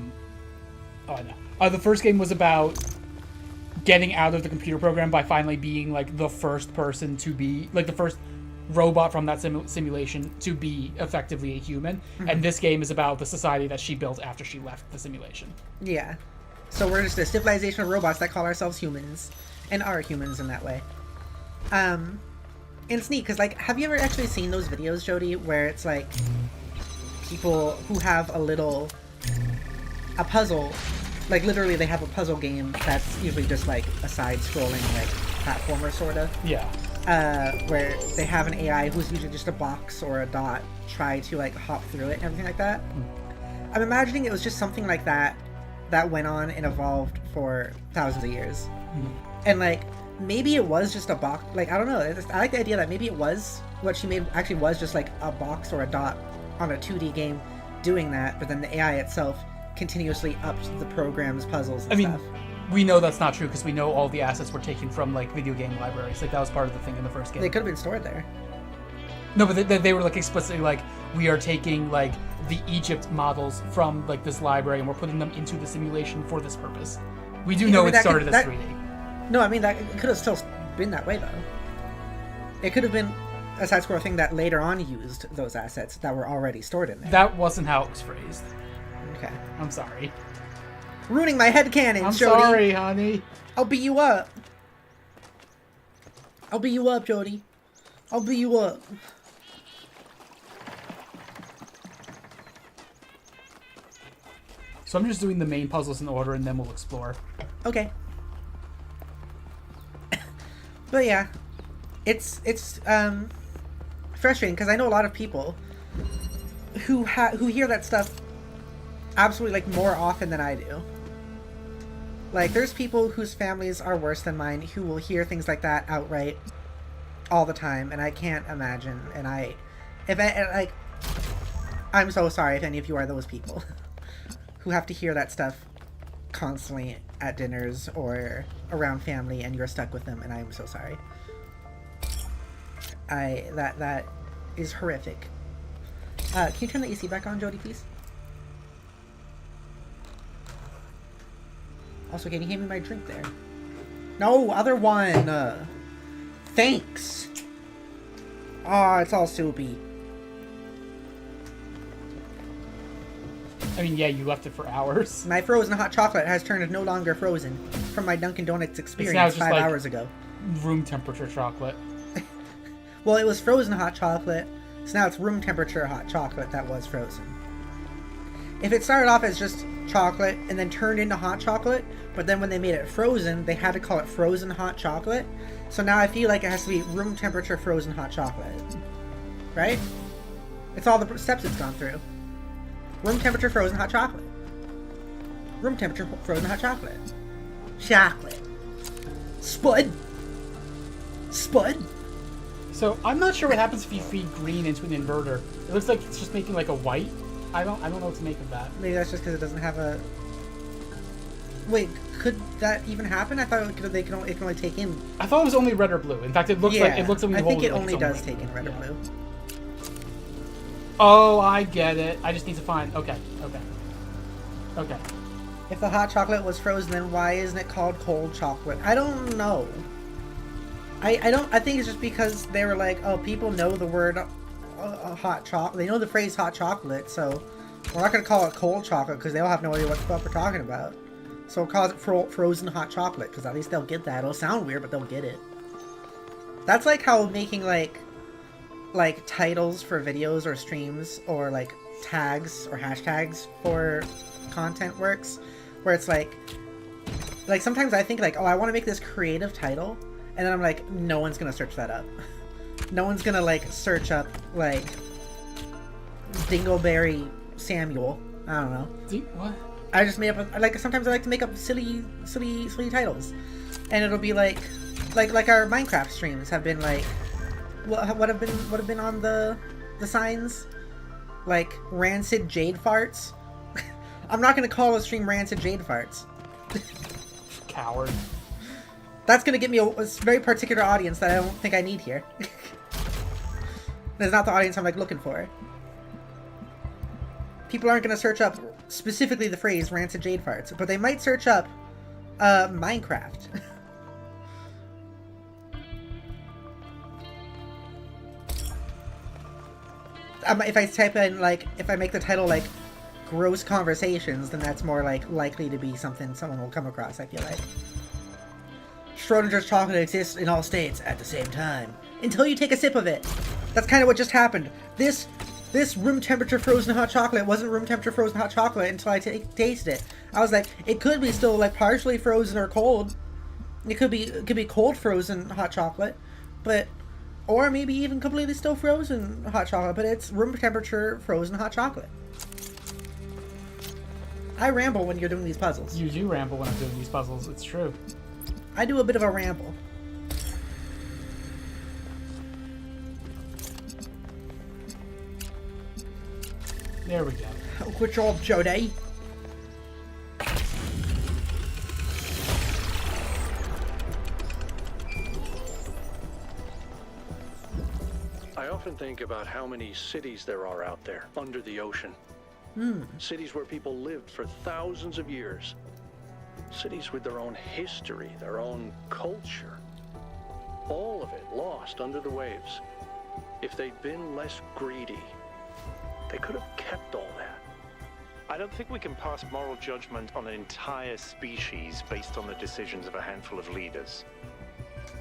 first game was about getting out of the computer program by finally being like the first person to be like the first robot from that simulation to be effectively a human. Mm-hmm. And this game is about the society that she built after she left the simulation. Yeah. So we're just a civilization of robots that call ourselves humans and are humans in that way. And it's neat because like, have you ever actually seen those videos, Jodi, where it's like people who have a puzzle, like literally they have a puzzle game that's usually just like a side-scrolling like platformer sorta. Yeah. Where they have an AI who's usually just a box or a dot try to like hop through it and everything like that. I'm imagining it was just something like that went on and evolved for thousands of years. And like maybe it was just a box, like I don't know, I like the idea that maybe it was what she made actually was just like a box or a dot on a 2D game doing that, but then the AI itself continuously upped the program's puzzles and stuff. We know that's not true because we know all the assets were taken from like video game libraries. Like that was part of the thing in the first game. They could have been stored there. No, but they were like explicitly like, we are taking like the Egypt models from like this library and we're putting them into the simulation for this purpose. We do know it started as 3D. No, I mean that it could have still been that way though. It could have been a side-scroller thing that later on used those assets that were already stored in there. That wasn't how it was phrased. Okay. I'm sorry. Ruining my headcanon, I'm Jodi. sorry, honey. I'll beat you up. I'll beat you up, Jodi. I'll beat you up. So I'm just doing the main puzzles in order and then we'll explore. Okay. But yeah, it's frustrating because I know a lot of people who hear that stuff absolutely like more often than I do. Like there's people whose families are worse than mine who will hear things like that outright all the time, and I can't imagine. And I'm so sorry if any of you are those people who have to hear that stuff constantly at dinners or around family, and you're stuck with them, and I'm so sorry. That is horrific. Can you turn the AC back on, Jodi, please? Also, can you hand me my drink there? No, other one! Thanks! Oh, it's all soupy. I mean, yeah, you left it for hours. My frozen hot chocolate has turned no longer frozen from my Dunkin' Donuts experience just 5 like hours ago. Room temperature chocolate. Well, it was frozen hot chocolate, so now it's room temperature hot chocolate that was frozen. If it started off as just chocolate and then turned into hot chocolate, but then when they made it frozen, they had to call it frozen hot chocolate. So now I feel like it has to be room temperature frozen hot chocolate. Right? It's all the steps it's gone through. Room temperature frozen hot chocolate. Room temperature frozen hot chocolate. Chocolate. Spud. Spud. So I'm not sure what happens if you feed green into an inverter. It looks like it's just making like a white. I don't know what to make of that. Maybe that's just because it doesn't have a... Wait, could that even happen? I thought it can only take in... I thought it was only red or blue. In fact, it looks like when I you think hold it like only it's does red. take in red or blue. Oh, I get it. I just need to find... Okay. If the hot chocolate was frozen, then why isn't it called cold chocolate? I don't know. I think it's just because they were like, oh, people know the word hot chocolate. They know the phrase hot chocolate, so we're not going to call it cold chocolate because they'll have no idea what the fuck we're talking about. So we'll call it frozen hot chocolate because at least they'll get that. It'll sound weird, but they'll get it. That's like how making like titles for videos or streams or like tags or hashtags for content works, where it's like sometimes I think like, oh, I want to make this creative title, and then I'm like, no one's gonna search that up. No one's gonna like search up like Dingleberry Samuel. I don't know. What? I just made up sometimes I like to make up silly titles, and it'll be like our Minecraft streams have been like what have been on the signs, like rancid jade farts. I'm not gonna call a stream rancid jade farts. Coward. That's gonna get me a very particular audience that I don't think I need here. That's not the audience I'm like looking for. People aren't gonna search up specifically the phrase rancid jade farts, but they might search up Minecraft. If I type in if I make the title like gross conversations, then that's more likely to be something someone will come across, I feel like. Schrodinger's chocolate exists in all states at the same time. Until you take a sip of it. That's kind of what just happened. This room temperature frozen hot chocolate wasn't room temperature frozen hot chocolate until I tasted it. I was like, it could be still partially frozen or cold. It could be cold frozen hot chocolate, or maybe even completely still frozen hot chocolate, but it's room temperature frozen hot chocolate. I ramble when you're doing these puzzles. You do ramble when I'm doing these puzzles. It's true. I do a bit of a ramble. There we go. Good job, Jodi. I often think about how many cities there are out there under the ocean. Cities where people lived for thousands of years. Cities with their own history, their own culture. All of it lost under the waves. If they'd been less greedy, they could have kept all that. I don't think we can pass moral judgment on an entire species based on the decisions of a handful of leaders.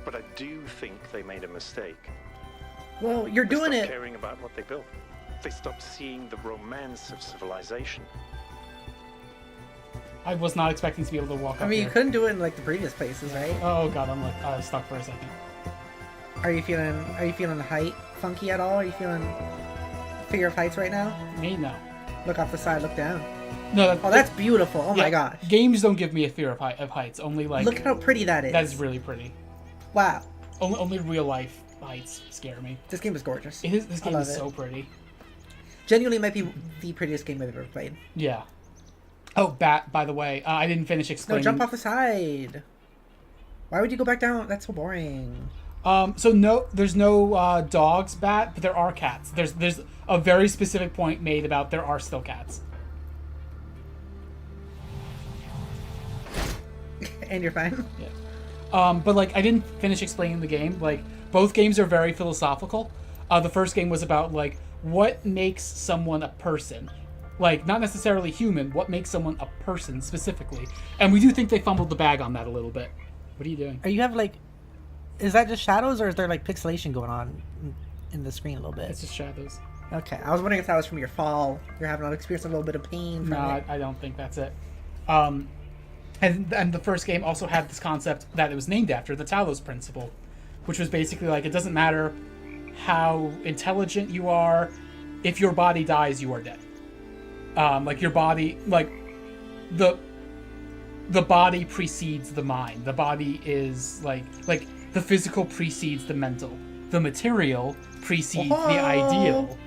But I do think they made a mistake. Well, you're They doing stopped it. caring about what they built. They stopped seeing the romance of civilization. I was not expecting to be able to walk up I mean, you here. couldn't do it in the previous places, right? Oh god, I was stuck for a second. Are you feeling height funky at all? Are you feeling fear of heights right now? Me, no. Look off the side, look down. No, Oh, that's beautiful. Oh my yeah, gosh. Games don't give me a fear of heights. Only like Look how pretty that is. that is really pretty. Wow. Only real life heights scare me. This game is gorgeous. It is. This game love is it. so pretty. Genuinely might be the prettiest game I've ever played. Yeah. Oh, by the way, I didn't finish No, explaining. jump off the side. Why would you go back down? That's so boring. So no, there's no dogs, Bat, but there are cats. There's a very specific point made about there are still cats. And you're fine. Yeah. But like I didn't finish explaining the game. Like both games are very philosophical. The first game was about like what makes someone a person, like not necessarily human, what makes someone a person specifically. And we do think they fumbled the bag on that a little bit. What are you doing? Are you have like, is that just shadows or is there like pixelation going on in the screen a little bit? It's just shadows. Okay, I was wondering if that was from your fall. You're having an experience a little bit of pain from No, it. I don't think that's it. And the first game also had this concept that it was named after, the Talos principle, which was basically like, it doesn't matter how intelligent you are, if your body dies, you are dead. Like your body, like the body precedes the mind. The body is like the physical precedes the mental. The material precedes the ideal.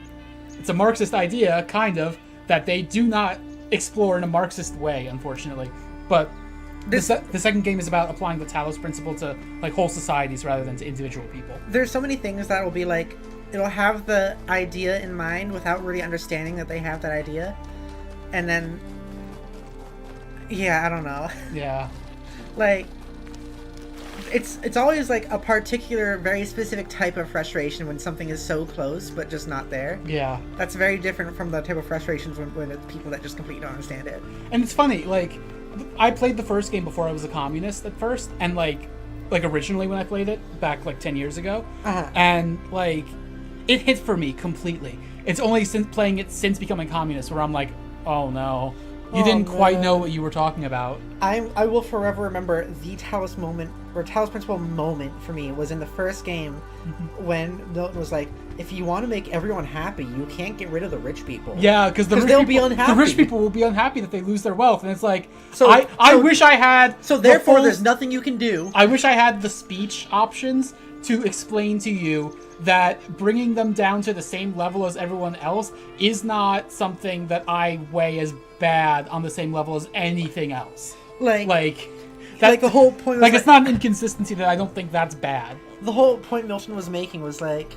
It's a Marxist idea, kind of, that they do not explore in a Marxist way, unfortunately. But the second game is about applying the Talos principle to like whole societies rather than to individual people. There's so many things that will be like, it'll have the idea in mind without really understanding that they have that idea. And then, yeah, I don't know. Yeah. Like, it's always like a particular, very specific type of frustration when something is so close but just not there. Yeah. That's very different from the type of frustrations when it's people that just completely don't understand it. And it's funny, like, I played the first game before I was a communist at first, and like originally when I played it back like 10 years ago, and like it hit for me completely. It's only since playing it since becoming communist where I'm like, oh no, you didn't quite know what you were talking about. I will forever remember the Talos moment, or Talos Principle moment for me was in the first game when Milton was like, if you want to make everyone happy, you can't get rid of the rich people. Yeah, because they'll be unhappy. The rich people will be unhappy that they lose their wealth, and it's like, So I wish I had. So therefore, there's nothing you can do. I wish I had the speech options to explain to you that bringing them down to the same level as everyone else is not something that I weigh as bad on the same level as anything else. Like the whole point was it's not an inconsistency that I don't think that's bad. The whole point Milton was making was like,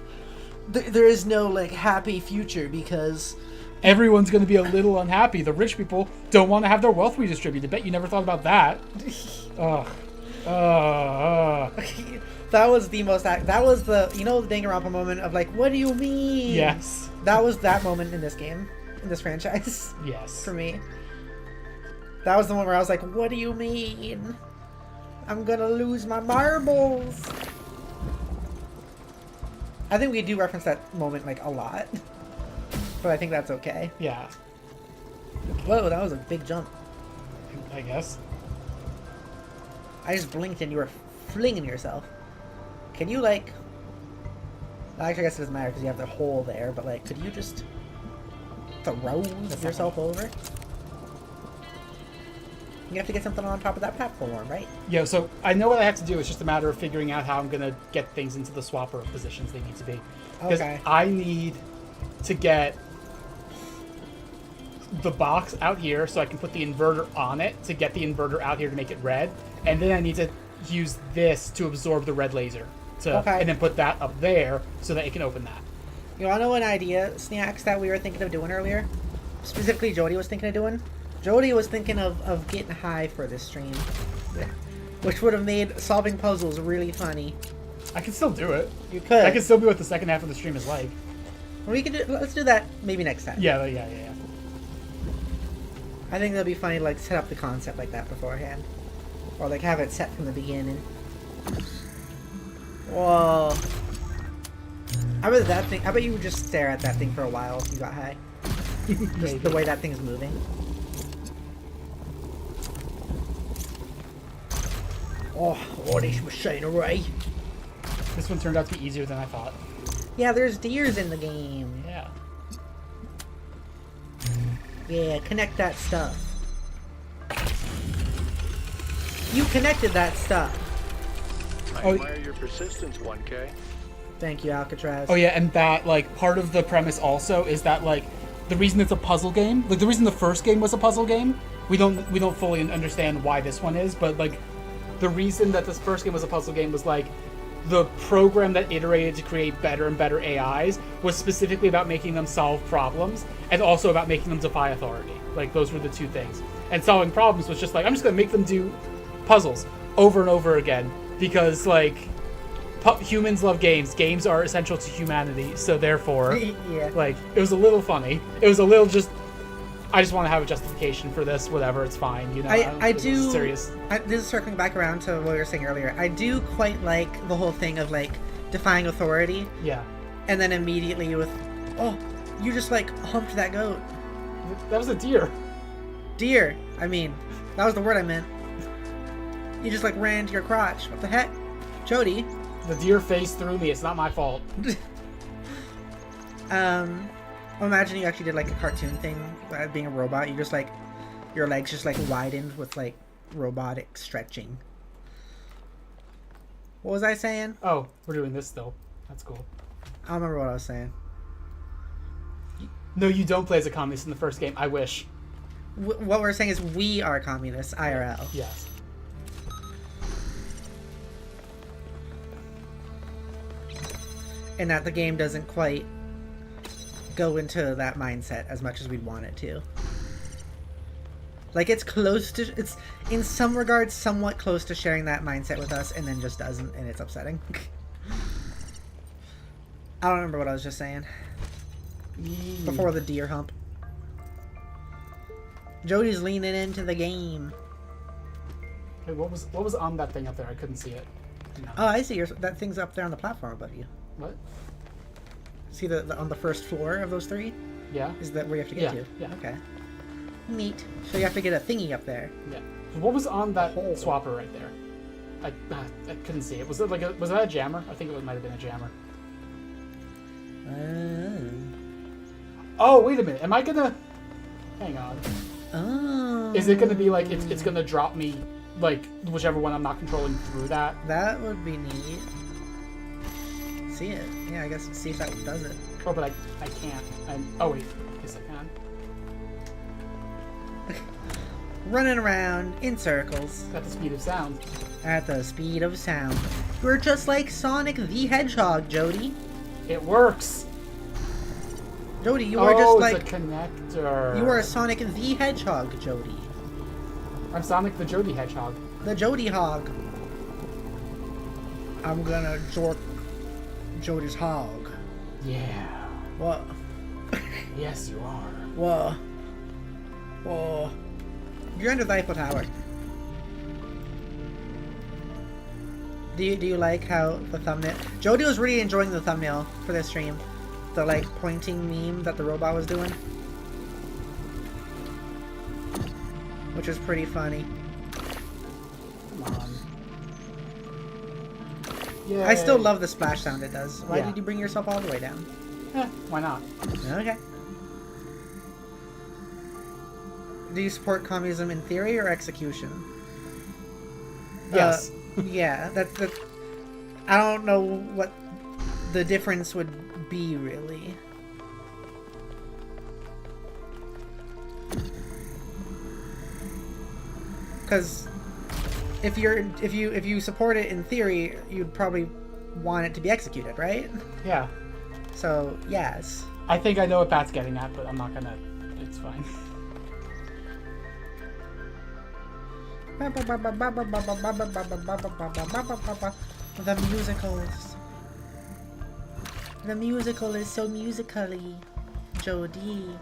there is no like happy future because everyone's going to be a little unhappy. The rich people don't want to have their wealth redistributed. Bet you never thought about that. That was the most. That was the the Danganronpa moment of like, what do you mean? Yes. That was that moment in this game, in this franchise. Yes. For me. That was the one where I was like, what do you mean? I'm gonna lose my marbles. I think we do reference that moment like a lot. But I think that's okay. Yeah. Whoa, that was a big jump. I guess. I just blinked and you were flinging yourself. Can you like... Actually, I guess it doesn't matter because you have the hole there, but like, could you just throw yourself over? You have to get something on top of that platform, right? Yeah, so I know what I have to do. It's just a matter of figuring out how I'm going to get things into the swapper positions they need to be. Because I need to get the box out here so I can put the inverter on it to get the inverter out here to make it red. And then I need to use this to absorb the red laser. And then put that up there so that it can open that. You want to know an idea, Snacks, that we were thinking of doing earlier? Specifically, Jodi was thinking of doing? Jodi was thinking of getting high for this stream. Which would have made solving puzzles really funny. I can still do it. You could. I can still be what the second half of the stream is like. We could let's do that maybe next time. Yeah. I think that'd be funny to like set up the concept like that beforehand. Or like have it set from the beginning. Whoa. I bet you would just stare at that thing for a while if you got high. Just the way that thing's moving. Oh, this machinery. This one turned out to be easier than I thought. Yeah, there's deers in the game. Yeah. Yeah, connect that stuff. You connected that stuff. I admire your persistence, 1K. Thank you, Alcatraz. Oh yeah, and that, like, part of the premise also is that, like, the reason it's a puzzle game, like, the reason the first game was a puzzle game, we don't fully understand why this one is, but, like, the reason that this first game was a puzzle game was, like, the program that iterated to create better and better AIs was specifically about making them solve problems and also about making them defy authority. Like, those were the two things. And solving problems was just like, I'm just going to make them do puzzles over and over again because, like, humans love games. Games are essential to humanity, so therefore, yeah. like, it was a little funny. It was a little just I just want to have a justification for this. Whatever, it's fine. You know, I this do. is serious. This is circling back around to what you were saying earlier. I do quite like the whole thing of like defying authority, Yeah, and then immediately with, oh, you just like humped that goat. that was a deer. Deer. I mean, that was the word I meant. You just like ran to your crotch. What the heck, Jodi? The deer faced through me. It's not my fault. Imagine you actually did like a cartoon thing, being a robot. You just like, your legs just like widened with like robotic stretching. What was I saying? Oh, we're doing this still. That's cool. I don't remember what I was saying. No, you don't play as a communist in the first game. I wish. What we're saying is we are communists, IRL. Yes. And that the game doesn't quite go into that mindset as much as we'd want it to. Like, it's close to, it's in some regards somewhat close to sharing that mindset with us, and then just doesn't, and it's upsetting. I don't remember what I was just saying. Before the deer hump. Jodi's leaning into the game. Hey, what was on that thing up there? I couldn't see it. No. Oh, I see. That thing's up there on the platform above you. What? See the on the first floor of those three? Yeah. Is that where you have to get to? Yeah. Okay. Neat. So you have to get a thingy up there. Yeah. What was on that swapper right there? I couldn't see it. Was it like was that a jammer? I think it might have been a jammer. Oh, wait a minute. Am I gonna? Hang on. Oh. Is it gonna be like it's gonna drop me like whichever one I'm not controlling through that? That would be neat. See it? Yeah, I guess see if that does it. Oh, but I can't. Oh wait, yes I can. Running around in circles At the speed of sound. at the speed of sound. You're just like Sonic the Hedgehog, Jodi. It works. Jodi, you are just like it's a connector. you are Sonic the Hedgehog, Jodi. I'm Sonic the Jodi Hedgehog. The Jodi Hog. I'm gonna jork Jodi's hog. Yeah. What? Yes, you are. Whoa. Whoa. You're under the Eiffel Tower. Do you like how the thumbnail... Jodi was really enjoying the thumbnail for this stream. The, like, pointing meme that the robot was doing. Which was pretty funny. Come on. Yeah. I still love the splash sound it does. Why Yeah. did you bring yourself all the way down? Why not? Okay. Do you support communism in theory or execution? Yes. Yeah, that's I don't know what the difference would be really. Because if you support it in theory, you'd probably want it to be executed, right? Yeah. So yes. I think I know what Pat's getting at, but I'm not gonna. It's fine. The musicals. The musical is so musically. Jodi.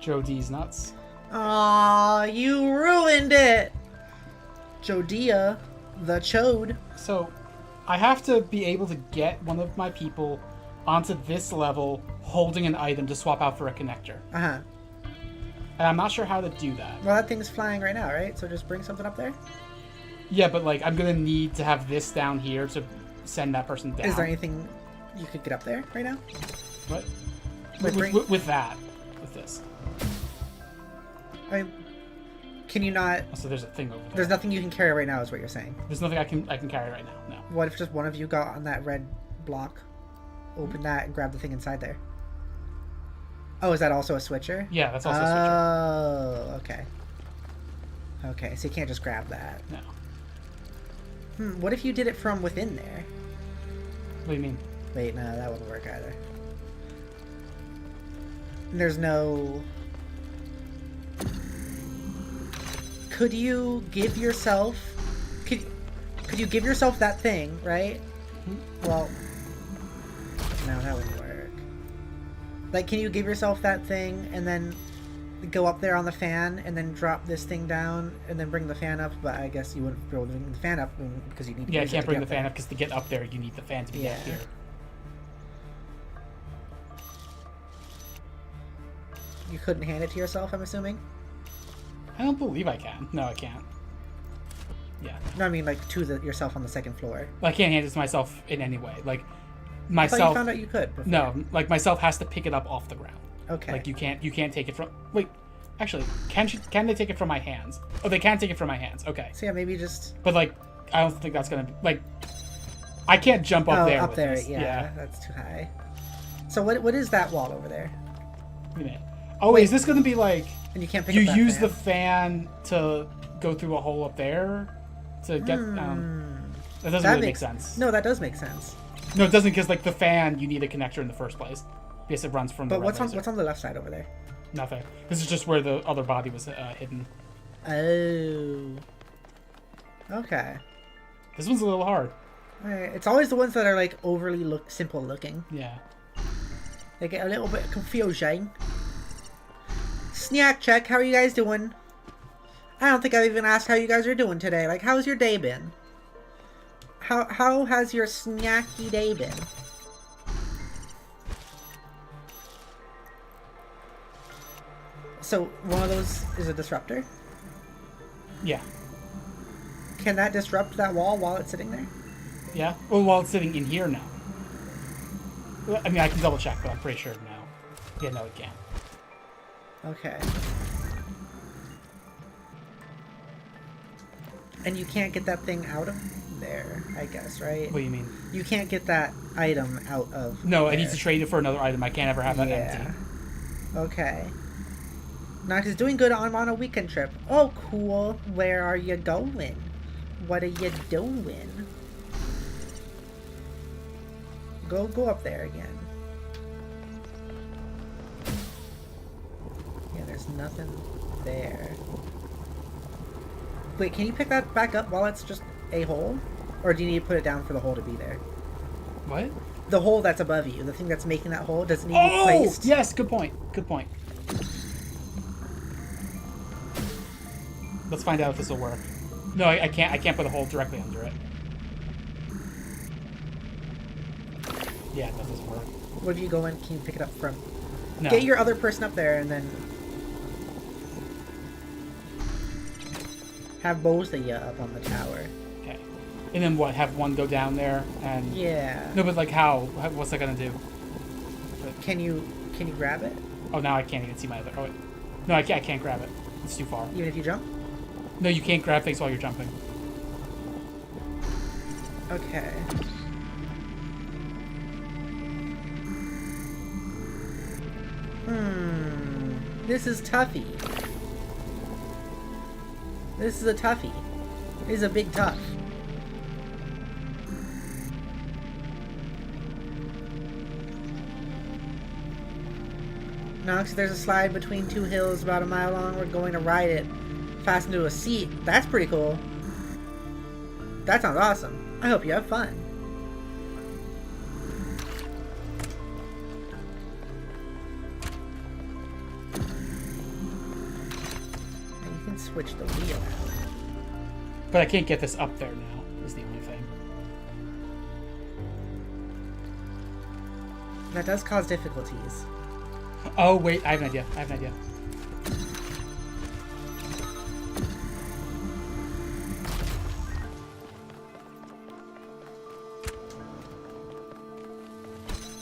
Jodi's nuts. Aw, you ruined it! Jodia, the chode. So, I have to be able to get one of my people onto this level holding an item to swap out for a connector. Uh-huh. And I'm not sure how to do that. Well, that thing's flying right now, right? So just bring something up there? Yeah, but like, I'm gonna need to have this down here to send that person down. Is there anything you could get up there right now? What? Wait, With that. With this. I mean, can you not... Oh, so there's a thing over there. There's nothing you can carry right now is what you're saying. There's nothing I can carry right now, no. What if just one of you got on that red block, open that, and grab the thing inside there? Oh, is that also a switcher? Yeah, that's also a switcher. Oh, okay. Okay, so you can't just grab that. No. What if you did it from within there? What do you mean? Wait, no, that wouldn't work either. There's no... Could you give yourself... Could you give yourself that thing, right? Well... No, that wouldn't work. Like, can you give yourself that thing and then go up there on the fan and then drop this thing down and then bring the fan up, but I guess you wouldn't be able to bring the fan up because you need to Yeah, I use it can't to bring get the fan there. up because to get up there, you need the fan to be up here. You couldn't hand it to yourself, I'm assuming? I don't believe I can. No, I can't. Yeah. No, I mean like to yourself on the second floor. I can't hand it to myself in any way. Like, I thought you myself. found out you could before. No, like myself has to pick it up off the ground. Okay. Like you can't take it from. Wait, actually, can they take it from my hands? Oh, they can take it from my hands. Okay. So yeah, maybe just... But like, I don't think that's gonna be like. I can't jump up there. Up with there, this. yeah, that's too high. So what is that wall over there? Wait a minute. Oh wait, is this gonna be like? And you can't pick You up that use fan. the fan to go through a hole up there to get. That doesn't really make sense. No, that does make sense. No, it doesn't, because like the fan, you need a connector in the first place. Because it runs from the But red what's laser. on the left side over there? Nothing. This is just where the other body was hidden. Oh. Okay. This one's a little hard. Alright. It's always the ones that are like overly simple looking. Yeah. They get a little bit confusing. Snack check, how are you guys doing? I don't think I've even asked how you guys are doing today. Like, how's your day been? How has your snacky day been? So, one of those is a disruptor? Yeah. Can that disrupt that wall while it's sitting there? Yeah? Well, while it's sitting in here now. Well, I mean, I can double check, but I'm pretty sure no. Yeah, no, it can't. Okay. And you can't get that thing out of there, I guess, right? What do you mean? You can't get that item out of No, there. I need to trade it for another item. I can't ever have that Yeah. empty. Okay. Nox is doing good on a weekend trip. Oh, cool. Where are you going? What are you doing? Go up there again. Yeah, there's nothing there. Wait, can you pick that back up while it's just a hole? Or do you need to put it down for the hole to be there? What? The hole that's above you, the thing that's making that hole, does it need to be placed? Yes, good point. Good point. Let's find out if this will work. No, I can't put a hole directly under it. Yeah, that doesn't work. What if you go in, can you pick it up from... No. Get your other person up there and then... have both of you up on the tower. Okay. And then what? Have one go down there and... Yeah. No, but like how? What's that gonna do? Can you grab it? Oh, now I can't even see my other... Oh, wait. No, I can't grab it. It's too far. Even if you jump? No, you can't grab things while you're jumping. Okay. This is toughy. This is a toughie. This is a big tough. Nox, there's a slide between two hills about a mile long. We're going to ride it. Fastened to a seat. That's pretty cool. That sounds awesome. I hope you have fun. And you can switch the wheel out. But I can't get this up there now, is the only thing. That does cause difficulties. Oh, wait, I have an idea.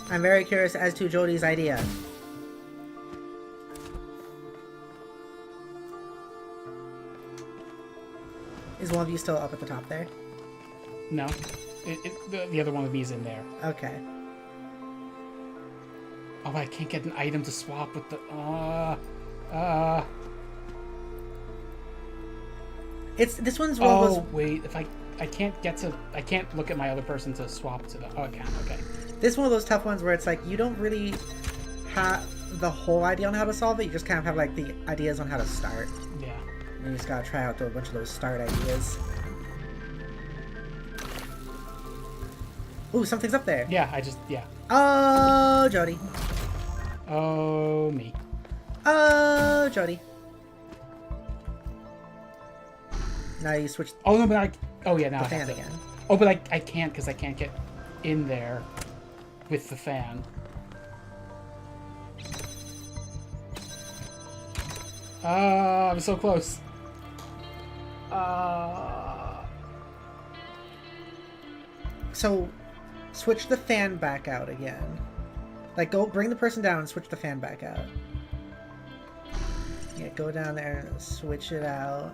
I'm very curious as to Jodi's idea. Is one of you still up at the top there? No. The other one with me is in there. Okay. Oh, but I can't get an item to swap with the... This one's one of those... Oh, wait. If I can't look at my other person to swap to the... Oh, I can. Okay. This is one of those tough ones where it's like you don't really have the whole idea on how to solve it. You just kind of have like the ideas on how to start. Yeah. And you just gotta try out a bunch of those start ideas. Ooh, something's up there. Yeah, yeah. Oh, Jodi. Oh, me. Oh, Jodi. Now you switch Oh no, but I. Oh yeah, now the I have fan to. again. Oh, but I can't because I can't get in there with the fan. I'm so close. So, switch the fan back out again. Like, go bring the person down and switch the fan back out. Yeah, go down there and switch it out.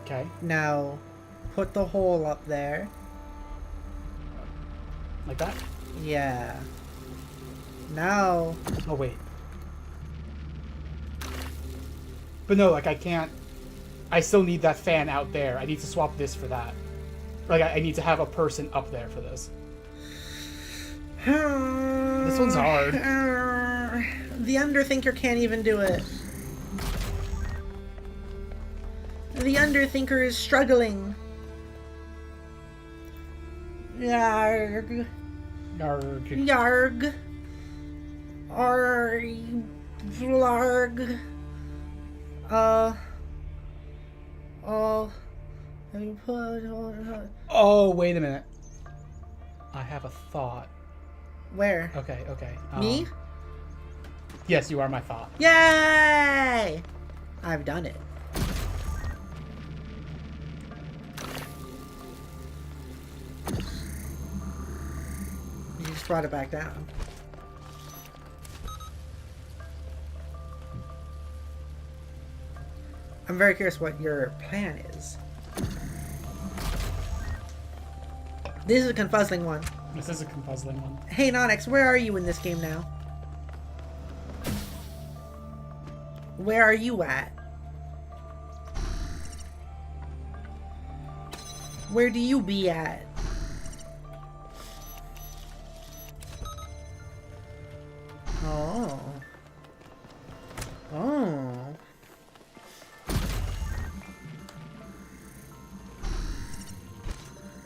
Okay. Now, put the hole up there. Like that? Yeah. Now... Oh, wait. But no, like, I can't... I still need that fan out there. I need to swap this for that. Like, I need to have a person up there for this. This one's hard. The Underthinker can't even do it. The Underthinker is struggling. Yarg. Yarg. Yarg. Larg. Oh, wait a minute. I have a thought. Where? Okay. Me? Yes, you are my thought. Yay! I've done it. You just brought it back down. I'm very curious what your plan is. This is a confuzzling one. This is a confuzzling one. Hey, Nonix, where are you in this game now? Where are you at? Where do you be at? Oh. Oh.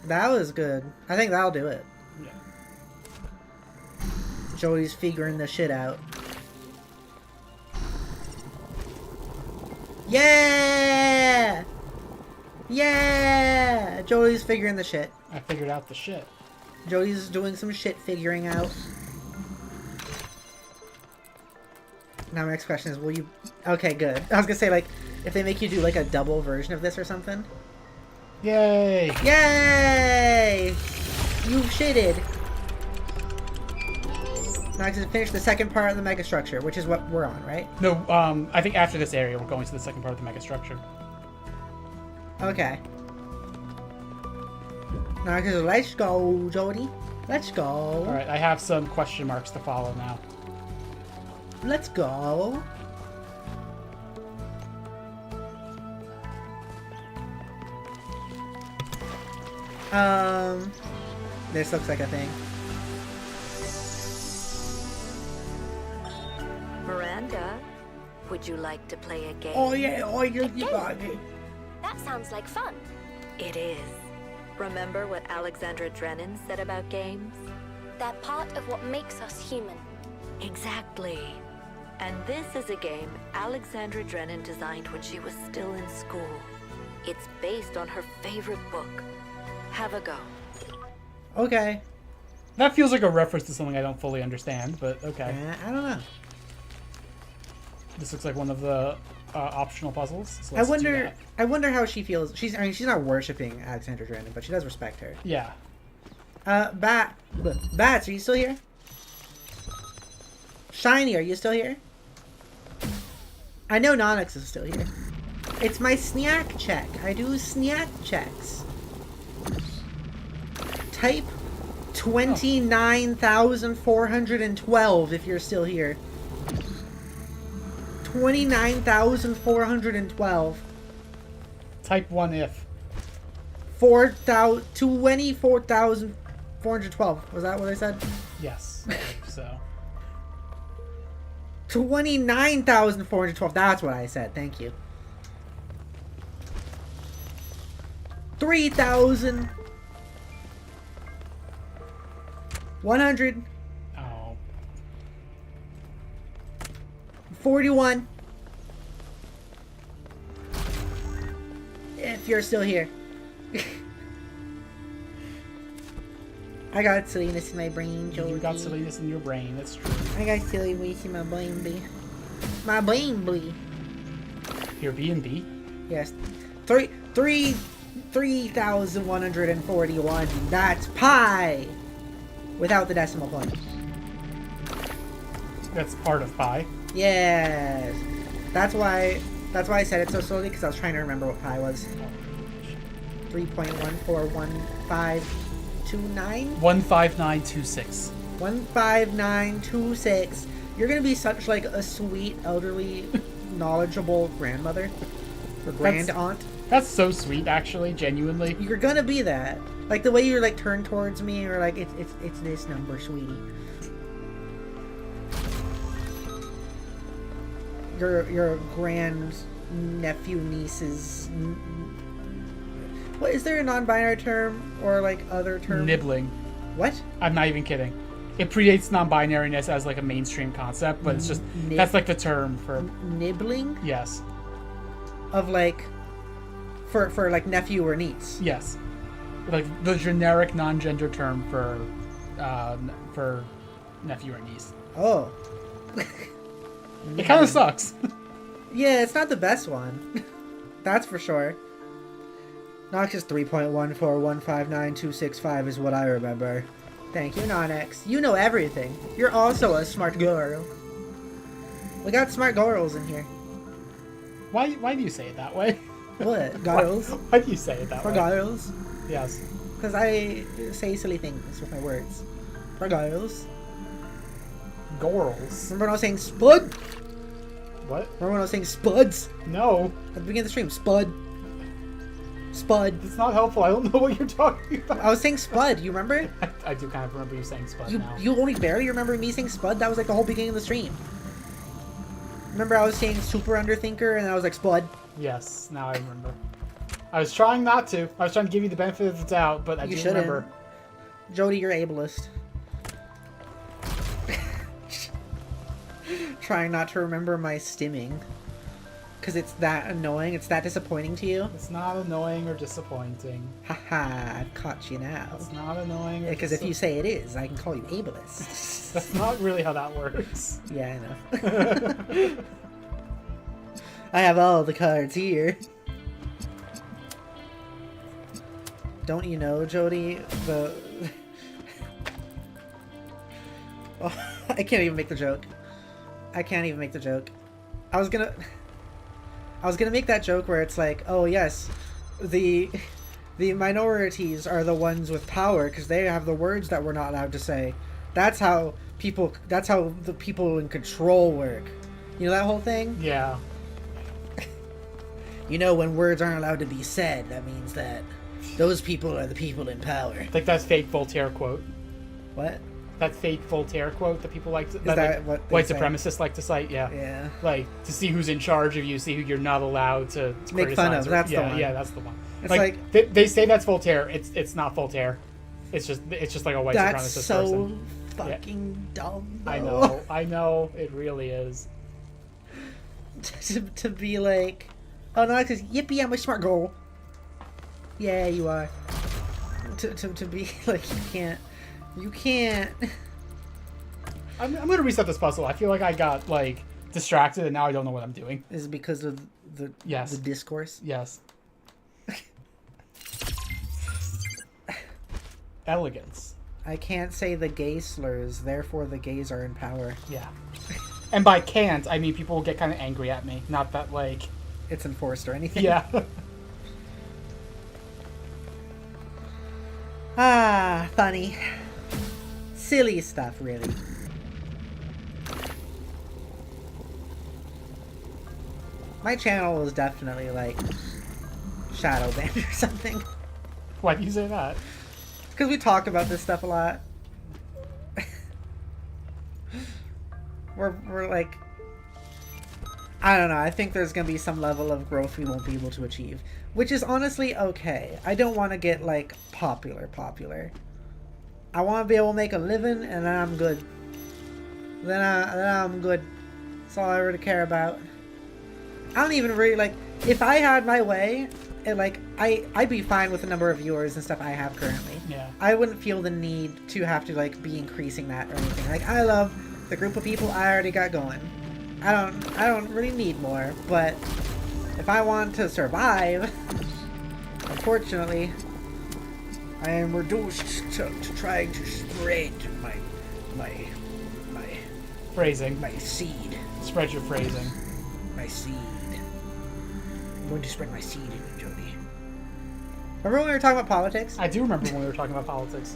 That was good. I think that'll do it. Yeah. Jodi's figuring the shit out. Yeah! Yeah! Jodi's figuring the shit. I figured out the shit. Jodi's doing some shit figuring out. Now my next question is, will you... Okay, good. I was gonna say, like, if they make you do, like, a double version of this or something. Yay! Yay! You shitted. Now I can finish the second part of the megastructure, which is what we're on, right? No, I think after this area, we're going to the second part of the megastructure. Okay. Now because let's go, Jodi. Let's go. Alright, I have some question marks to follow now. Let's go. This looks like a thing. Miranda, would you like to play a game? Oh yeah, you got it. That sounds like fun. It is. Remember what Alexandra Drennan said about games? They're part of what makes us human. Exactly. And this is a game Alexandra Drennan designed when she was still in school. It's based on her favorite book. Have a go. Okay. That feels like a reference to something I don't fully understand, but okay. I don't know. This looks like one of the optional puzzles. So I let's do wonder. that. I wonder how she feels. She's not worshiping Alexandra Drennan, but she does respect her. Yeah. Bats, are you still here? Shiny, are you still here? I know Nonix is still here. It's my snack check. I do snack checks. Type 29,412 if you're still here. 29,412. Type 1 if. 24,412. Was that what I said? Yes. I believe so. 29,412. That's what I said. Thank you. 3,000. 100. Oh. 41. If you're still here. I got silliness in my brain, Jodi. You got silliness in your brain, that's true. I got silliness in my brain, B. My brain, B. Your B&B? Yes. 3,141. That's pi! Without the decimal point. That's part of pi. Yes. That's why I said it so slowly, because I was trying to remember what pi was. 3.14159? 15926. 15926. You're gonna be such like a sweet, elderly, knowledgeable grandmother. Or grand aunt. That's so sweet, actually, genuinely. You're gonna be that. Like the way you're like turned towards me, or like it's this number, sweetie. Your grand nephew, nieces. What is there a non-binary term or like other term? Nibbling. What? I'm not even kidding. It predates non-binariness as like a mainstream concept, but it's just that's like the term for nibbling. Yes. Of like, for like nephew or niece. Yes. Like the generic non-gender term for nephew or niece. Oh. It kind of sucks. Yeah, it's not the best one. That's for sure. Noxus 3.1415925 is what I remember. Thank you, Nonex. You know everything. You're also a smart girl. We got smart girls in here. Why do you say it that way? What? Girls? Why do you say it that For way? girls? Yes. Because I say silly things with my words. For girls. Girls. Remember when I was saying spud? What? Remember when I was saying spuds? No. At the beginning of the stream, spud. Spud. It's not helpful. I don't know what you're talking about. I was saying spud, you remember? I do kind of remember you saying spud You, now. you only barely remember me saying spud? That was like the whole beginning of the stream. Remember I was saying super underthinker and I was like spud? Yes, now I remember. I was trying not to. I was trying to give you the benefit of the doubt, but I do remember. Jodi, you're ableist. Trying not to remember my stimming. Because it's that annoying, it's that disappointing to you? It's not annoying or disappointing. Haha, I've caught you now. It's not annoying or Because if you say it is, I can call you ableist. That's not really how that works. Yeah, I know. I have all the cards here. Don't you know, Jodi, the... Oh, I can't even make the joke. I can't even make the joke. I was gonna make that joke where it's like, oh yes, the minorities are the ones with power because they have the words that we're not allowed to say. That's how the people in control work. You know that whole thing? Yeah. You know, when words aren't allowed to be said, that means that those people are the people in power. Like that fake Voltaire quote. What? That fake Voltaire quote that people like to... Is that what white they say? supremacists like to cite, yeah. Yeah. Like, to see who's in charge of you, see who you're not allowed to make fun of, that's the one. Yeah, that's the one. It's like they say that's Voltaire, it's not Voltaire. It's just like a white supremacist that's person. so fucking dumb, though. I know, it really is. to be like, oh no, because yippee, I'm a smart girl. Yeah, you are. To be like, you can't. I'm gonna reset this puzzle. I feel like I got like distracted and now I don't know what I'm doing. Is it because of the discourse? Yes. Elegance. I can't say the gay slurs, therefore the gays are in power. Yeah. And by can't, I mean people will get kind of angry at me. Not that like it's enforced or anything. Yeah. Ah, funny. Silly stuff, really. My channel is definitely like shadow banned or something. Why do you say that? Because we talk about this stuff a lot. we're like, I don't know. I think there's gonna be some level of growth we won't be able to achieve, which is honestly okay. I don't want to get like popular. I want to be able to make a living, and then I'm good. Then I'm good. That's all I really care about. I don't even really, like, if I had my way, like, I'd be fine with the number of viewers and stuff I have currently. Yeah. I wouldn't feel the need to have to, like, be increasing that or anything. Like, I love the group of people I already got going. I don't really need more, but if I want to survive, unfortunately, I am reduced to trying to spread my Phrasing. my seed. Spread your phrasing. My seed. I'm going to spread my seed in Jodi. Remember when we were talking about politics? I do remember when we were talking about politics.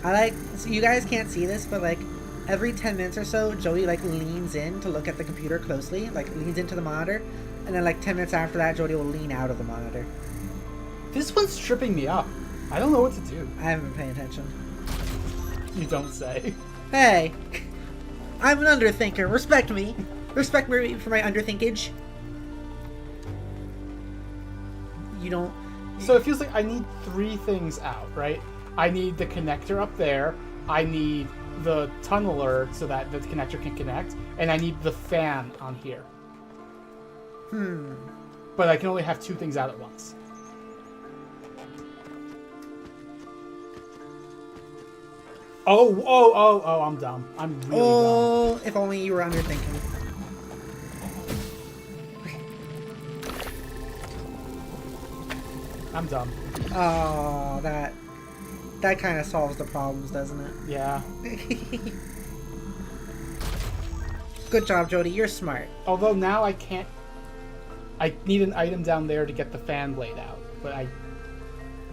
I like, so you guys can't see this, but like every 10 minutes or so, Jodi like leans in to look at the computer closely, like leans into the monitor, and then like 10 minutes after that, Jodi will lean out of the monitor. This one's tripping me up. I don't know what to do. I haven't been paying attention. You don't say. Hey, I'm an underthinker. Respect me. Respect me for my underthinkage. You don't... So it feels like I need 3 things out, right? I need the connector up there, I need the tunneler so that the connector can connect, and I need the fan on here. But I can only have 2 things out at once. Oh, I'm dumb. I'm really dumb. If only you were underthinking. I'm dumb. Oh, that kind of solves the problems, doesn't it? Yeah. Good job, Jodi. You're smart. Although now I can't... I need an item down there to get the fan blade out, but I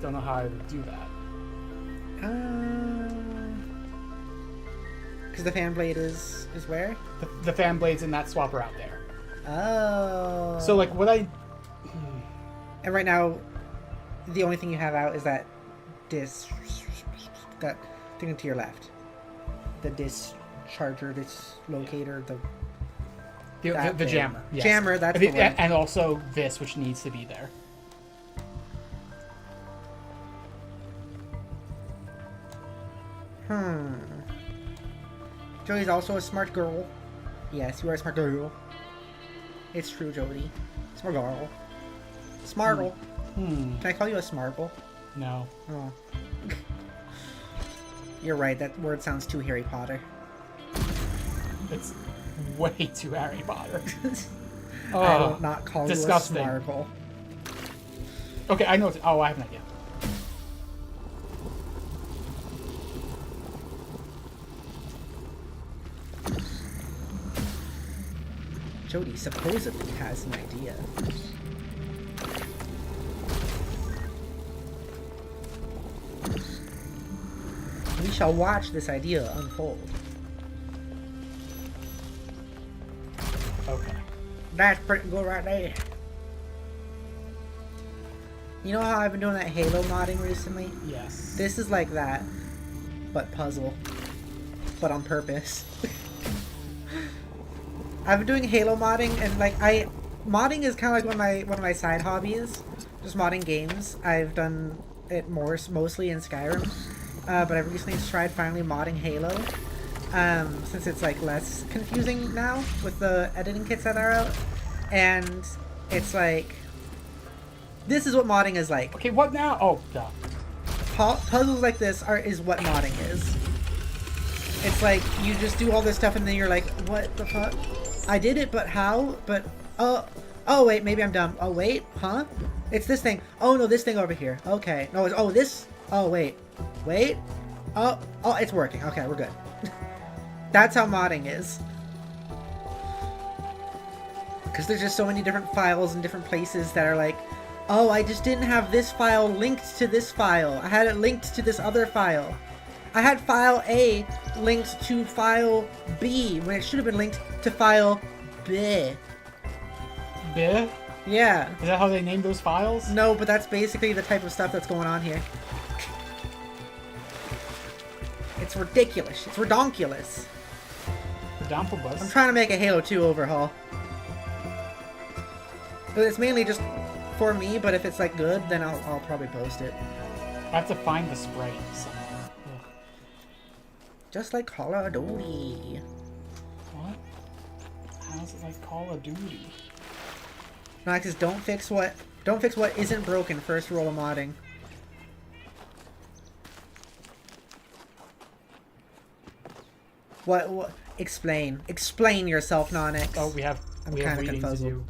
don't know how I would do that. Because the fan blade is where? The fan blade's in that swapper out there. Oh. So, like, what I... And right now, the only thing you have out is that that thing to your left. The discharger, locator, The jammer. Yes. Jammer, that's the one. And also this, which needs to be there. Jodi's also a smart girl. Yes, you are a smart girl. It's true, Jodi. Smart girl. Smargle. Can I call you a smargle? No. Oh. You're right, that word sounds too Harry Potter. It's way too Harry Potter. I will not call disgusting. you a smargle. Okay, I know what I have an idea. Jodi supposedly has an idea. We shall watch this idea unfold. Okay. That's pretty good right there. You know how I've been doing that Halo modding recently? Yes. This is like that, but puzzle. But on purpose. I've been doing Halo modding, and like modding is kind of like one of my side hobbies. Just modding games. I've done it mostly in Skyrim, but I've recently tried finally modding Halo, since it's like less confusing now with the editing kits that are out, and it's like this is what modding is like. Okay, what now? Oh, duh. Puzzles like this is what modding is. It's like you just do all this stuff and then you're like, what the fuck? I did it, but how? But oh wait, maybe I'm dumb. Oh wait, huh? It's this thing. Oh no, this thing over here. Okay, no, it's this. Oh wait, oh, it's working. Okay, we're good. That's how modding is. Because there's just so many different files and different places that are like, oh, I just didn't have this file linked to this file. I had it linked to this other file. I had file A linked to file B when it should have been linked to file B. B? Yeah. Is that how they name those files? No, but that's basically the type of stuff that's going on here. It's ridiculous. It's redonkulous. Redonkulous? I'm trying to make a Halo 2 overhaul. But it's mainly just for me, but if it's like good, then I'll probably post it. I have to find the spray somewhere. Ugh. Just like Call of Duty. What? How's it like Call of Duty? Noxus, don't fix what isn't broken. First roll of modding. What? Explain yourself, Nonix. Oh, we have kinda reading to confuzzled. do.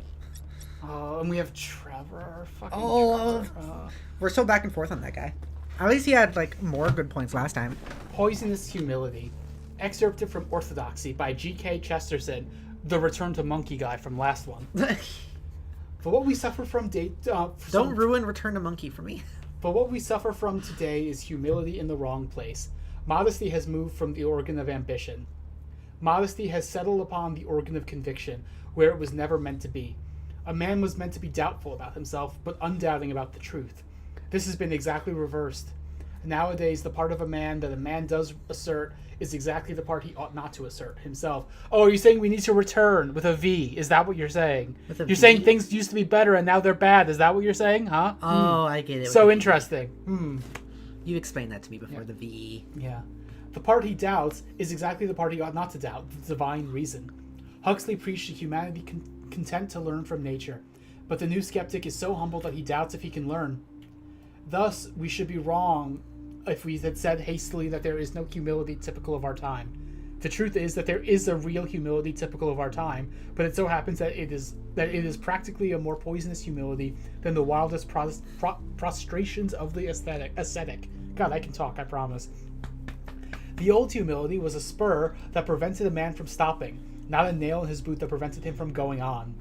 Oh, and we have Trevor. Fucking Oh, Trevor. we're so back and forth on that guy. At least he had like more good points last time. Poisonous Humility. Excerpted from Orthodoxy by G.K. Chesterton, the Return to Monkey guy from last one. For what we suffer from Don't ruin Return to Monkey for me. But what we suffer from today is humility in the wrong place. Modesty has moved from the organ of ambition. Modesty has settled upon the organ of conviction, where it was never meant to be. A man was meant to be doubtful about himself, but undoubting about the truth. This has been exactly reversed. Nowadays, the part of a man that a man does assert is exactly the part he ought not to assert himself. Oh, are you saying we need to return with a V? Is that what you're saying? You're saying things used to be better and now they're bad. Is that what you're saying, huh? Oh, I get it. So interesting. You explained that to me before, the V. Yeah. The part he doubts is exactly the part he ought not to doubt, the divine reason. Huxley preached a humanity content to learn from nature, but the new skeptic is so humble that he doubts if he can learn. Thus, we should be wrong if we had said hastily that there is no humility typical of our time. The truth is that there is a real humility typical of our time, but it so happens that it is practically a more poisonous humility than the wildest prostrations of the ascetic. God, I can talk, I promise. The old humility was a spur that prevented a man from stopping, not a nail in his boot that prevented him from going on.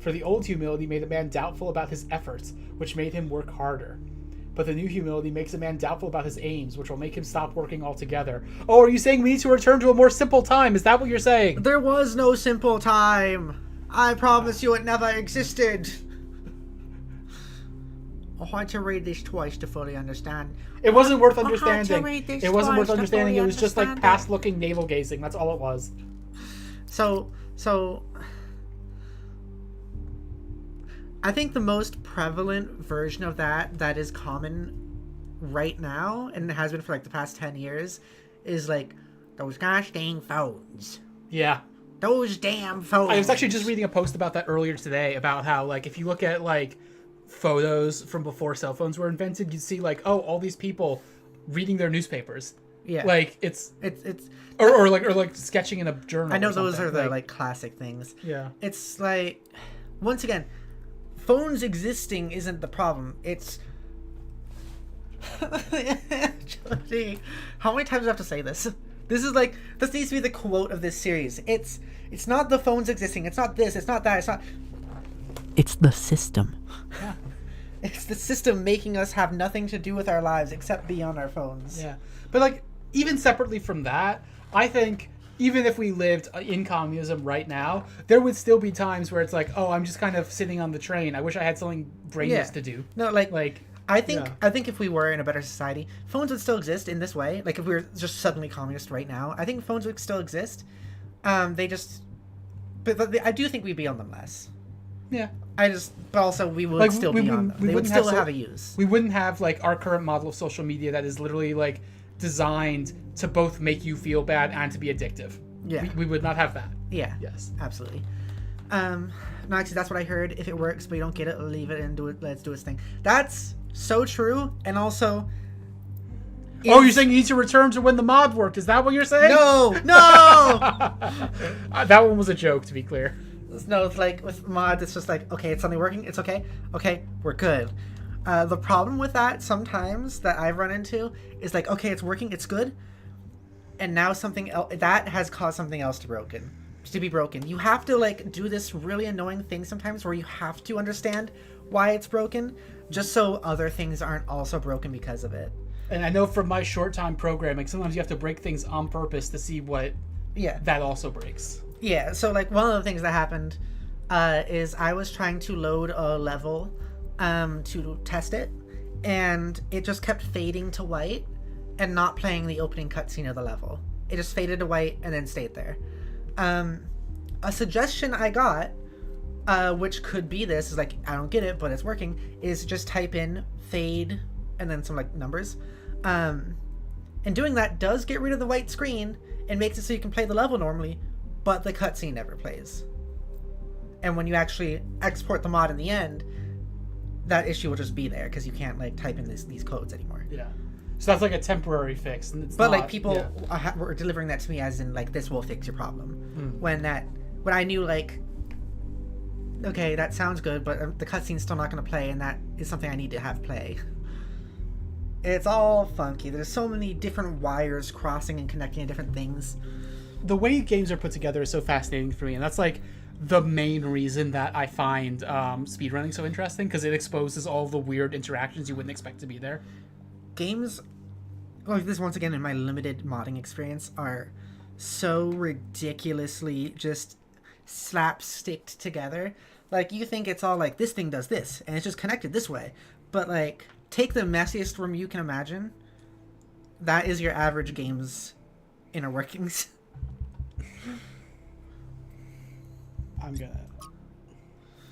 For the old humility made a man doubtful about his efforts, which made him work harder. But the new humility makes a man doubtful about his aims, which will make him stop working altogether. Oh, are you saying we need to return to a more simple time? Is that what you're saying? There was no simple time. I promise you it never existed. I had to read this twice to fully understand. It wasn't worth understanding. It wasn't worth understanding. It was just like past-looking navel gazing. That's all it was. So I think the most prevalent version of that is common right now, and it has been for like the past 10 years, is like those gosh dang phones. Yeah. Those damn phones. I was actually just reading a post about that earlier today, about how like if you look at like photos from before cell phones were invented, you'd see like, oh, all these people reading their newspapers. Yeah. Like it's or like sketching in a journal. I know those are the like classic things. Yeah. It's like, once again, phones existing isn't the problem. It's Jodi, how many times do I have to say this? This needs to be the quote of this series. It's not the phones existing. It's not this. It's not that. It's the system. Yeah. It's the system making us have nothing to do with our lives except be on our phones. Yeah. But like, even separately from that, I think even if we lived in communism right now, there would still be times where it's like, oh, I'm just kind of sitting on the train. I wish I had something brainless to do. No, like I think if we were in a better society, phones would still exist in this way. Like if we were just suddenly communist right now, I think phones would still exist. But I do think we'd be on them less. Yeah. But also we would still be on them. They would still have a use. We wouldn't have like our current model of social media that is literally like designed to both make you feel bad and to be addictive. Yeah. We would not have that. Yeah. Yes. Absolutely. No, actually, that's what I heard. If it works, but you don't get it, leave it and do it. Let's do its thing. That's so true. And also, oh, you're saying you need to return to when the mod worked? Is that what you're saying? No. That one was a joke, to be clear. No, it's like with mods, it's just like, okay, it's suddenly working. It's okay. Okay, we're good. The problem with that sometimes that I've run into is like, okay, it's working, it's good, and now something else that has caused something else to be broken. You have to like do this really annoying thing sometimes where you have to understand why it's broken, just so other things aren't also broken because of it. And I know from my short time programming, sometimes you have to break things on purpose to see what that also breaks. Yeah, so like one of the things that happened is I was trying to load a level to test it, and it just kept fading to white and not playing the opening cutscene of the level. It just faded to white and then stayed there. A suggestion I got which could be this, is like, I don't get it, but it's working, is just type in fade and then some like numbers. And doing that does get rid of the white screen and makes it so you can play the level normally, but the cutscene never plays. And when you actually export the mod in the end, that issue will just be there because you can't like type in these codes anymore. Yeah. So that's like a temporary fix. And it's but not, like people were delivering that to me as in like, this will fix your problem. When I knew like, okay, that sounds good, but the cutscene's still not going to play, and that is something I need to have play. It's all funky. There's so many different wires crossing and connecting to different things. The way games are put together is so fascinating for me, and that's like the main reason that I find speedrunning so interesting, because it exposes all the weird interactions you wouldn't expect to be there. Games, like this once again in my limited modding experience, are so ridiculously just slapsticked together. Like, you think it's all like, this thing does this, and it's just connected this way. But like, take the messiest room you can imagine. That is your average game's inner workings. I'm gonna...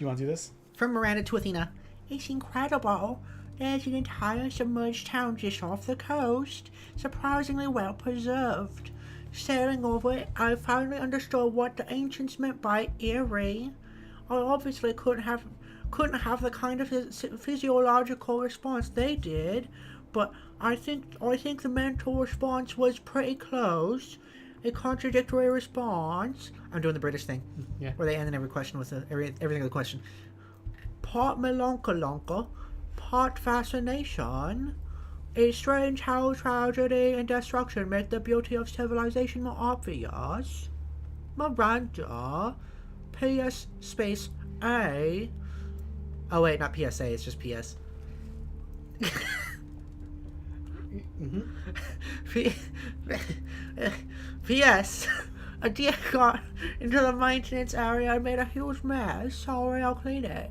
You want to do this? From Miranda to Athena. It's incredible. There's an entire submerged town just off the coast, surprisingly well preserved. Sailing over it, I finally understood what the ancients meant by eerie. I obviously couldn't have the kind of physiological response they did, but I think the mental response was pretty close. A contradictory response. I'm doing the British thing, where they end in every question with everything with a question. Part melonkalonka, part fascination. It's strange how tragedy and destruction make the beauty of civilization more obvious. Miranda. PS space A. Oh wait, not PSA, it's just PS. P.S. A deer got into the maintenance area and made a huge mess. Sorry, I'll clean it.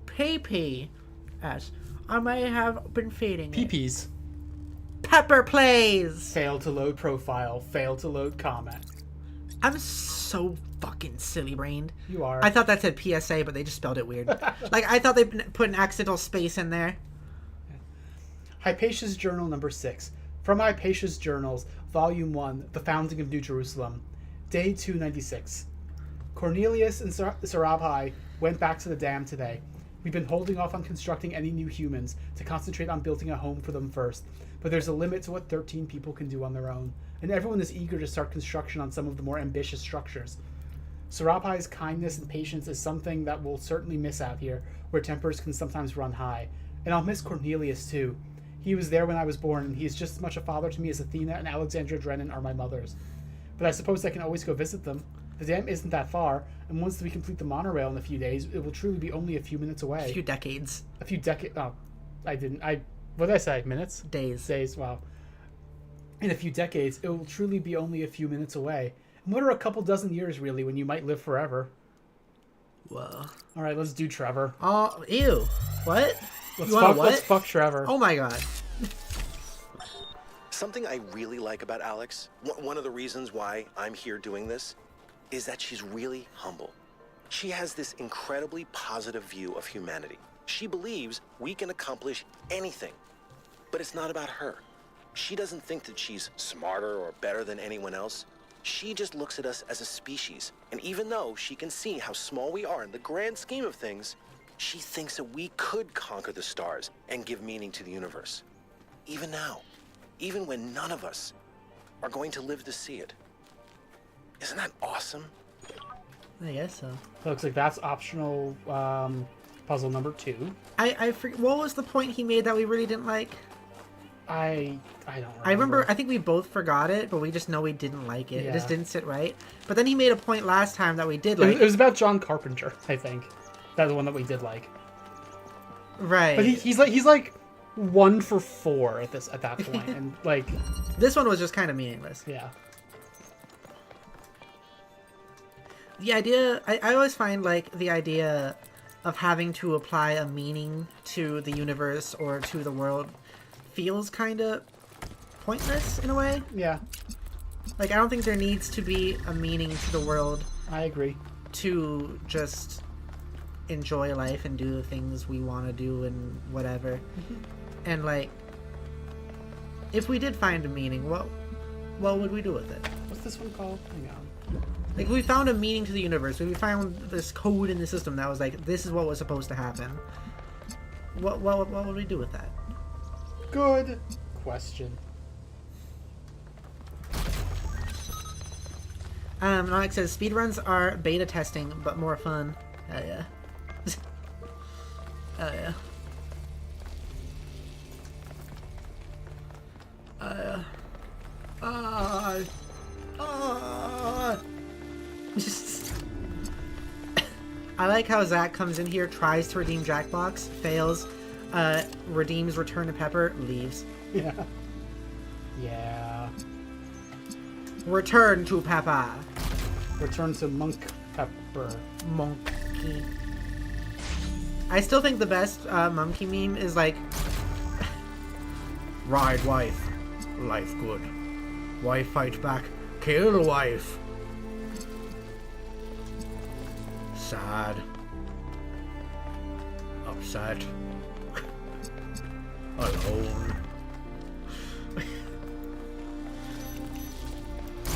P.P.S. I may have been feeding it. PPs. Pepper plays! Failed to load profile. Failed to load comment. I'm so fucking silly-brained. You are. I thought that said PSA, but they just spelled it weird. Like, I thought they put an accidental space in there. Hypatia's Journal number 6. From Hypatia's Journals, Volume 1, The Founding of New Jerusalem. Day 296. Cornelius and Sarabhai went back to the dam today. We've been holding off on constructing any new humans to concentrate on building a home for them first, but there's a limit to what 13 people can do on their own, and everyone is eager to start construction on some of the more ambitious structures. Sarabhai's kindness and patience is something that we'll certainly miss out here, where tempers can sometimes run high. And I'll miss Cornelius too. He was there when I was born, and he's just as much a father to me as Athena and Alexandra Drennan are my mothers. But I suppose I can always go visit them. The dam isn't that far, and once we complete the monorail in a few days, it will truly be only a few minutes away. A few decades. Oh, what did I say? Minutes? Days. Days, wow. In a few decades, it will truly be only a few minutes away. And what are a couple dozen years, really, when you might live forever? Whoa. Alright, let's do Trevor. Oh, ew. What? Let's fuck Trevor. Oh my god. Something I really like about Alex, one of the reasons why I'm here doing this, is that she's really humble. She has this incredibly positive view of humanity. She believes we can accomplish anything, but it's not about her. She doesn't think that she's smarter or better than anyone else. She just looks at us as a species, and even though she can see how small we are in the grand scheme of things, she thinks that we could conquer the stars and give meaning to the universe. Even now, even when none of us are going to live to see it. Isn't that awesome? I guess so. Looks like that's optional puzzle number 2. I forget, what was the point he made that we really didn't like? I don't remember. I remember, I think we both forgot it, but we just know we didn't like it. Yeah. It just didn't sit right. But then he made a point last time that we did like. It was about John Carpenter, I think. That's the one that we did like. Right. But he's like 1 for 4 at that point, and like this one was just kind of meaningless. Yeah. The idea, I always find like the idea of having to apply a meaning to the universe or to the world feels kind of pointless in a way. Yeah. Like, I don't think there needs to be a meaning to the world. I agree. To just enjoy life and do the things we want to do and whatever. And like, if we did find a meaning, what would we do with it? What's this one called? Hang on. Like, we found a meaning to the universe. We found this code in the system that was like, this is what was supposed to happen. What would we do with that? Good question. Alex says speedruns are beta testing, but more fun. Hell yeah. Hell yeah. I like how Zach comes in here, tries to redeem Jackbox, fails, redeems Return to Pepper, leaves. Yeah. Yeah. Return to Pepper. Return to Monk Pepper. Monkey. I still think the best monkey meme is like, ride wife, life good. Wife fight back, kill wife. Sad. Upset. Alone.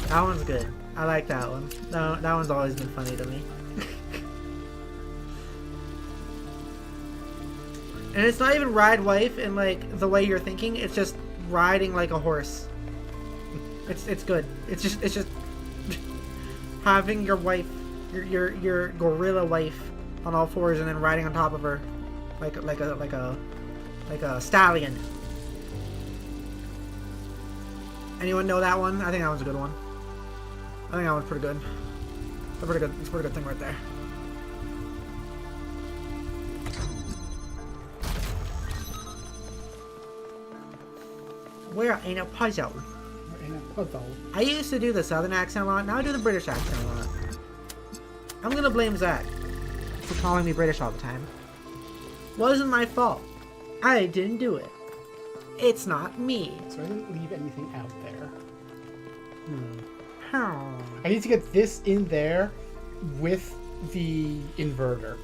That one's good. I like that one. That one's always been funny to me. And it's not even ride wife in like the way you're thinking. It's just riding like a horse. It's good. It's just having your wife, your gorilla wife, on all fours and then riding on top of her, like a stallion. Anyone know that one? I think that one's a good one. I think that one's pretty good. It's a pretty good thing right there. We're in a puzzle. We're in a puzzle. I used to do the southern accent a lot. Now I do the British accent a lot. I'm gonna blame Zach for calling me British all the time. Wasn't my fault. I didn't do it. It's not me. So I didn't leave anything out there. How? I need to get this in there with the inverter.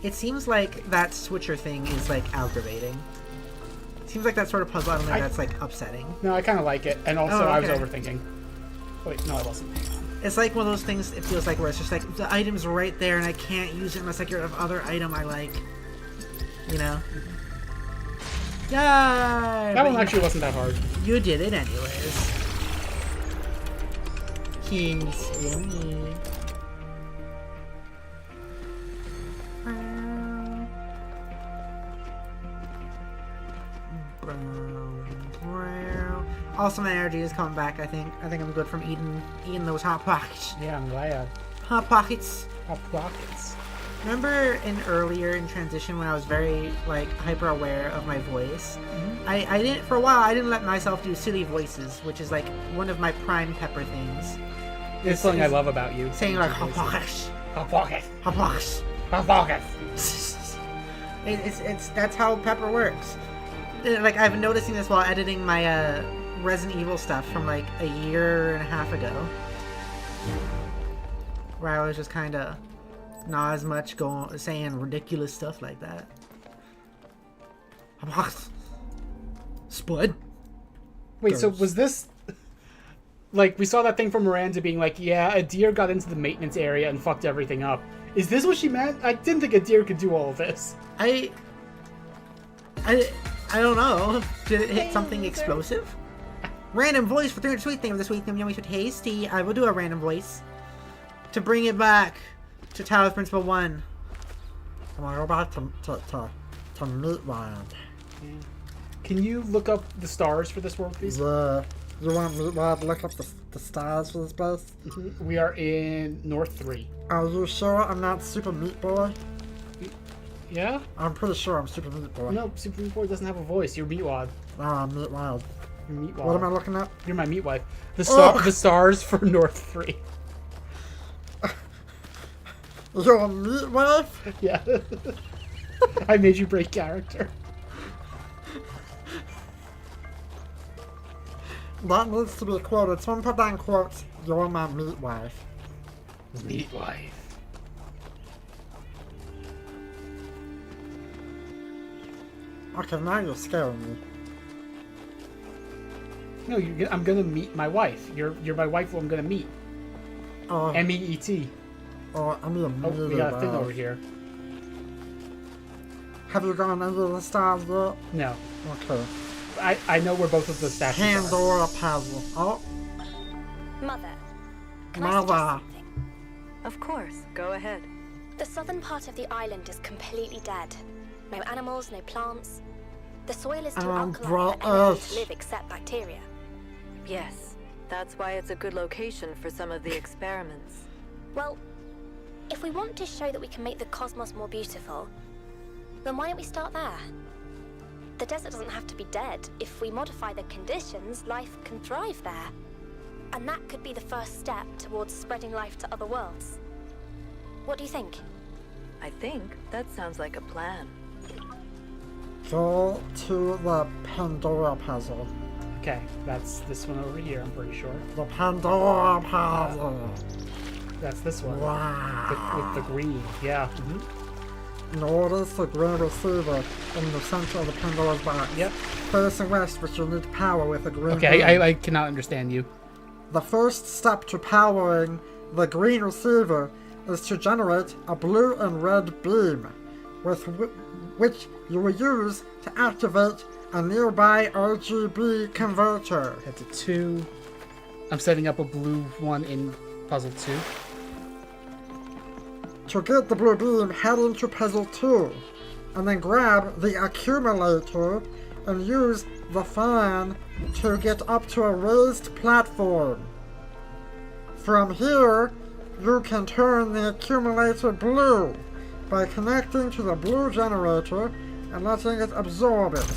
It seems like that switcher thing is like aggravating. Seems like that sort of puzzle element that's like upsetting. No, I kind of like it, and also okay. I was overthinking. Wait, no, I wasn't. Hang on. It's like one of those things. It feels like where it's just like the item's right there, and I can't use it unless I get rid of other item I like. You know. Yay! That one actually wasn't that hard. You did it anyways. Kings, yummy. Awesome energy is coming back. I think I'm good from eating those hot pockets. Yeah, I'm glad. Hot pockets. Hot pockets. Remember earlier in transition when I was very like hyper aware of my voice? Mm-hmm. I didn't for a while. I didn't let myself do silly voices, which is like one of my prime Pepper things. It's something I love about you. Saying like hot pockets. Hot pockets. Hot pockets. Hot pockets. It's that's how Pepper works. Like I've been noticing this while editing my Resident Evil stuff from like a year and a half ago, where I was just kind of not as much saying ridiculous stuff like that. Spud. Wait, so was this like we saw that thing from Miranda being like, yeah, a deer got into the maintenance area and fucked everything up. Is this what she meant? I didn't think a deer could do all of this. I don't know. Did it hit something explosive? Random voice for 300 sweet thing of this week. Yummy so tasty. I will do a random voice to bring it back to Talos Principle 1. I'm about to meet wild. Can you look up the stars for this world, please? You want me to look up the stars for this place? Mm-hmm. We are in North 3. Are you sure I'm not Super Meat Boy? Yeah? I'm pretty sure I'm Super Meat Boy. No, Super Meat Boy doesn't have a voice. You're Meatwad. I'm Meat Wild. You're Meatwad. What am I looking at? You're my meat wife. The stars for North 3. You're a meat wife? Yeah. I made you break character. That needs to be quoted. Someone put that in quotes. You're my meat wife. Meat wife. Okay, now you're scaring me. No, I'm gonna meet my wife. You're my wife who I'm gonna meet. M-E-E-T. I'm gonna Oh, we got a thing over here. Have you gone under the stars yet? No. Okay. I know where both of the statues are. Pandora puzzle. Oh. Mother, can I suggest something? Of course, go ahead. The southern part of the island is completely dead. No animals, no plants. The soil is too alkaline for anything to live except bacteria. Yes, that's why it's a good location for some of the experiments. Well, if we want to show that we can make the cosmos more beautiful, then why don't we start there? The desert doesn't have to be dead. If we modify the conditions, life can thrive there. And that could be the first step towards spreading life to other worlds. What do you think? I think that sounds like a plan. Go to the Pandora puzzle. Okay, that's this one over here, I'm pretty sure. The Pandora puzzle. That's this one. Wow. With the green, yeah. Notice the green receiver in the center of the Pandora's box. Yep. Facing west, which you need power with a green Okay, beam. I cannot understand you. The first step to powering the green receiver is to generate a blue and red beam, with which you will use to activate a nearby RGB converter. That's a 2. I'm setting up a blue one in puzzle 2. To get the blue beam, head into puzzle 2, and then grab the accumulator and use the fan to get up to a raised platform. From here, you can turn the accumulator blue by connecting to the blue generator and letting it absorb it.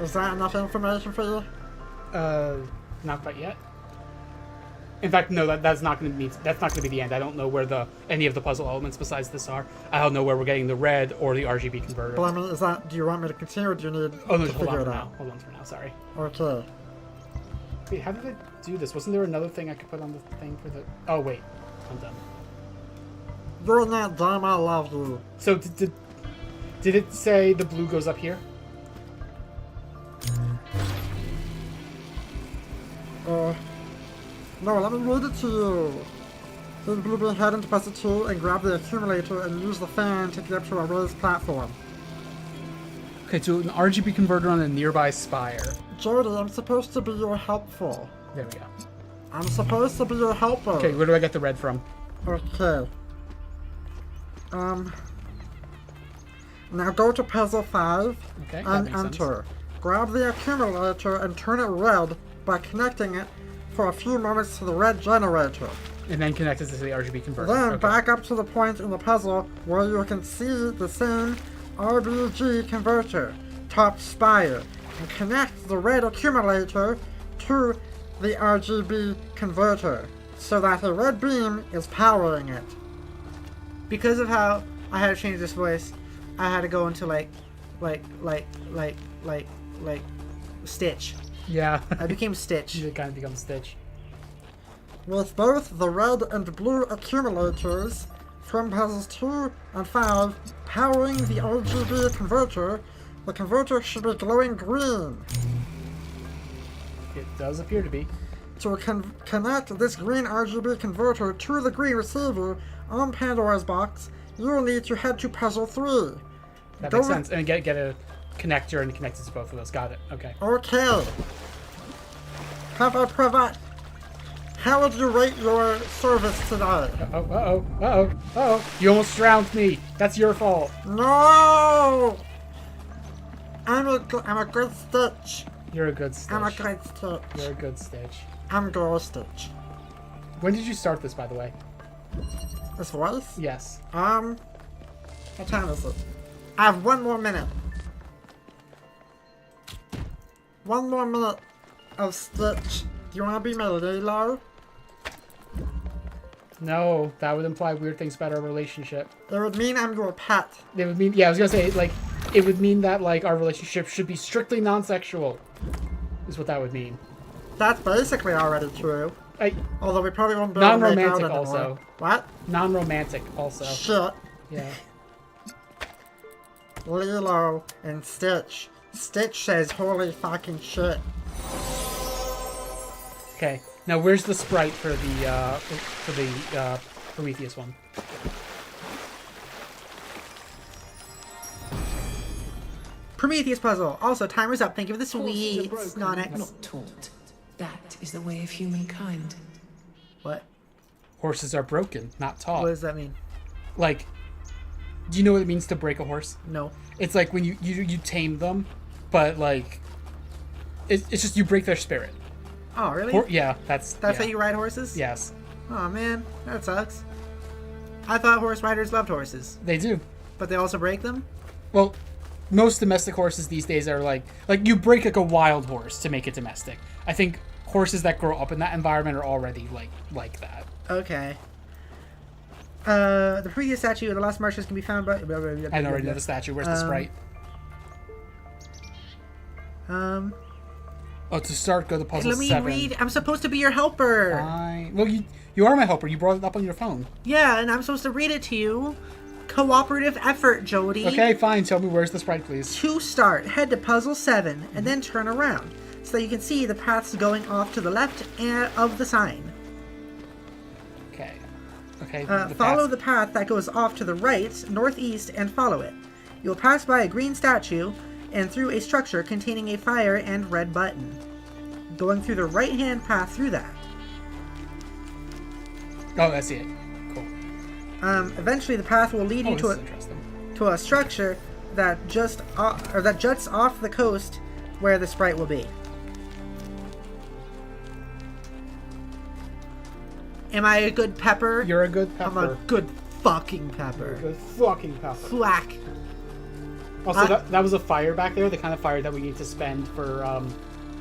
Is that enough information for you? Not quite yet. In fact, no. That's not going to be the end. I don't know where any of the puzzle elements besides this are. I don't know where we're getting the red or the RGB converter. But I mean, do you want me to continue, or do you need no, to figure it out? Hold on for now. Sorry. Okay. Wait, how did I do this? Wasn't there another thing I could put on the thing for the? Oh wait, I'm done. You're not dumb. I love you. So did it say the blue goes up here? No, let me read it to you. Then blue beam head into puzzle 2 and grab the accumulator and use the fan to get up to a raised platform. Okay, so an RGB converter on a nearby spire. Jodi, I'm supposed to be your helpful. There we go. I'm supposed to be your helper. Okay, where do I get the red from? Okay. Now go to puzzle 5 and enter. Grab the accumulator and turn it red by connecting it for a few moments to the red generator. And then connect it to the RGB converter. Then back up to the point in the puzzle where you can see the same RGB converter, top spire, and connect the red accumulator to the RGB converter so that a red beam is powering it. Because of how I had to change this voice, I had to go into like Stitch. Yeah. I became Stitch. You kind of become Stitch. With both the red and blue accumulators from puzzles 2 and 5 powering the RGB converter, the converter should be glowing green. It does appear to be. To connect this green RGB converter to the green receiver on Pandora's box, you will need to head to puzzle 3. That makes sense. And get a connector and connect it to both of those. Got it. Okay. Okay. How would you rate your service today? Uh-oh. You almost drowned me. That's your fault. No! I'm a good Stitch. You're a good Stitch. I'm a good Stitch. You're a good Stitch. I'm good Stitch. When did you start this, by the way? This voice? Yes. What time is it? I have 1 more minute. 1 more minute of Stitch. Do you want to be my Lilo? No, that would imply weird things about our relationship. It would mean I'm your pet. It would mean, yeah, I was gonna say, like, it would mean that, like, our relationship should be strictly non-sexual. Is what that would mean. That's basically already true. Although we probably won't be able to make out non-romantic anymore. also. What? Non-romantic also. Shit. Yeah. Lilo, and Stitch. Stitch says, holy fucking shit. Okay, now where's the sprite for the Prometheus one? Prometheus puzzle. Also, timer's up. Thank you for the sweets, Nonix. Not taught. That is the way of humankind. What? Horses are broken, not taught. What does that mean? Like, do you know what it means to break a horse? No. It's like when you tame them, but like, it's just you break their spirit. Oh, really? Yeah, that's how you ride horses? Yes. Oh man, that sucks. I thought horse riders loved horses. They do. But they also break them? Well, most domestic horses these days are like you break like a wild horse to make it domestic. I think horses that grow up in that environment are already like that. Okay. The previous statue of the lost marshes can be found by... I already know the statue. Where's the sprite? Oh, to start, go to puzzle 7. Let me read. I'm supposed to be your helper. Fine. Well, you are my helper. You brought it up on your phone. Yeah, and I'm supposed to read it to you. Cooperative effort, Jodi. Okay, fine. Tell me where's the sprite, please. To start, head to puzzle 7 and then turn around so that you can see the paths going off to the left of the sign. Okay. Okay. Follow the path that goes off to the right, northeast, and follow it. You'll pass by a green statue and through a structure containing a fire and red button. Going through the right-hand path through that. Oh, I see it. Cool. Eventually, the path will lead you to a structure that juts off the coast where the sprite will be. Am I a good pepper? You're a good pepper. I'm a good fucking pepper. You're a good fucking pepper. Thwack. Also, that was a fire back there, the kind of fire that we need to spend for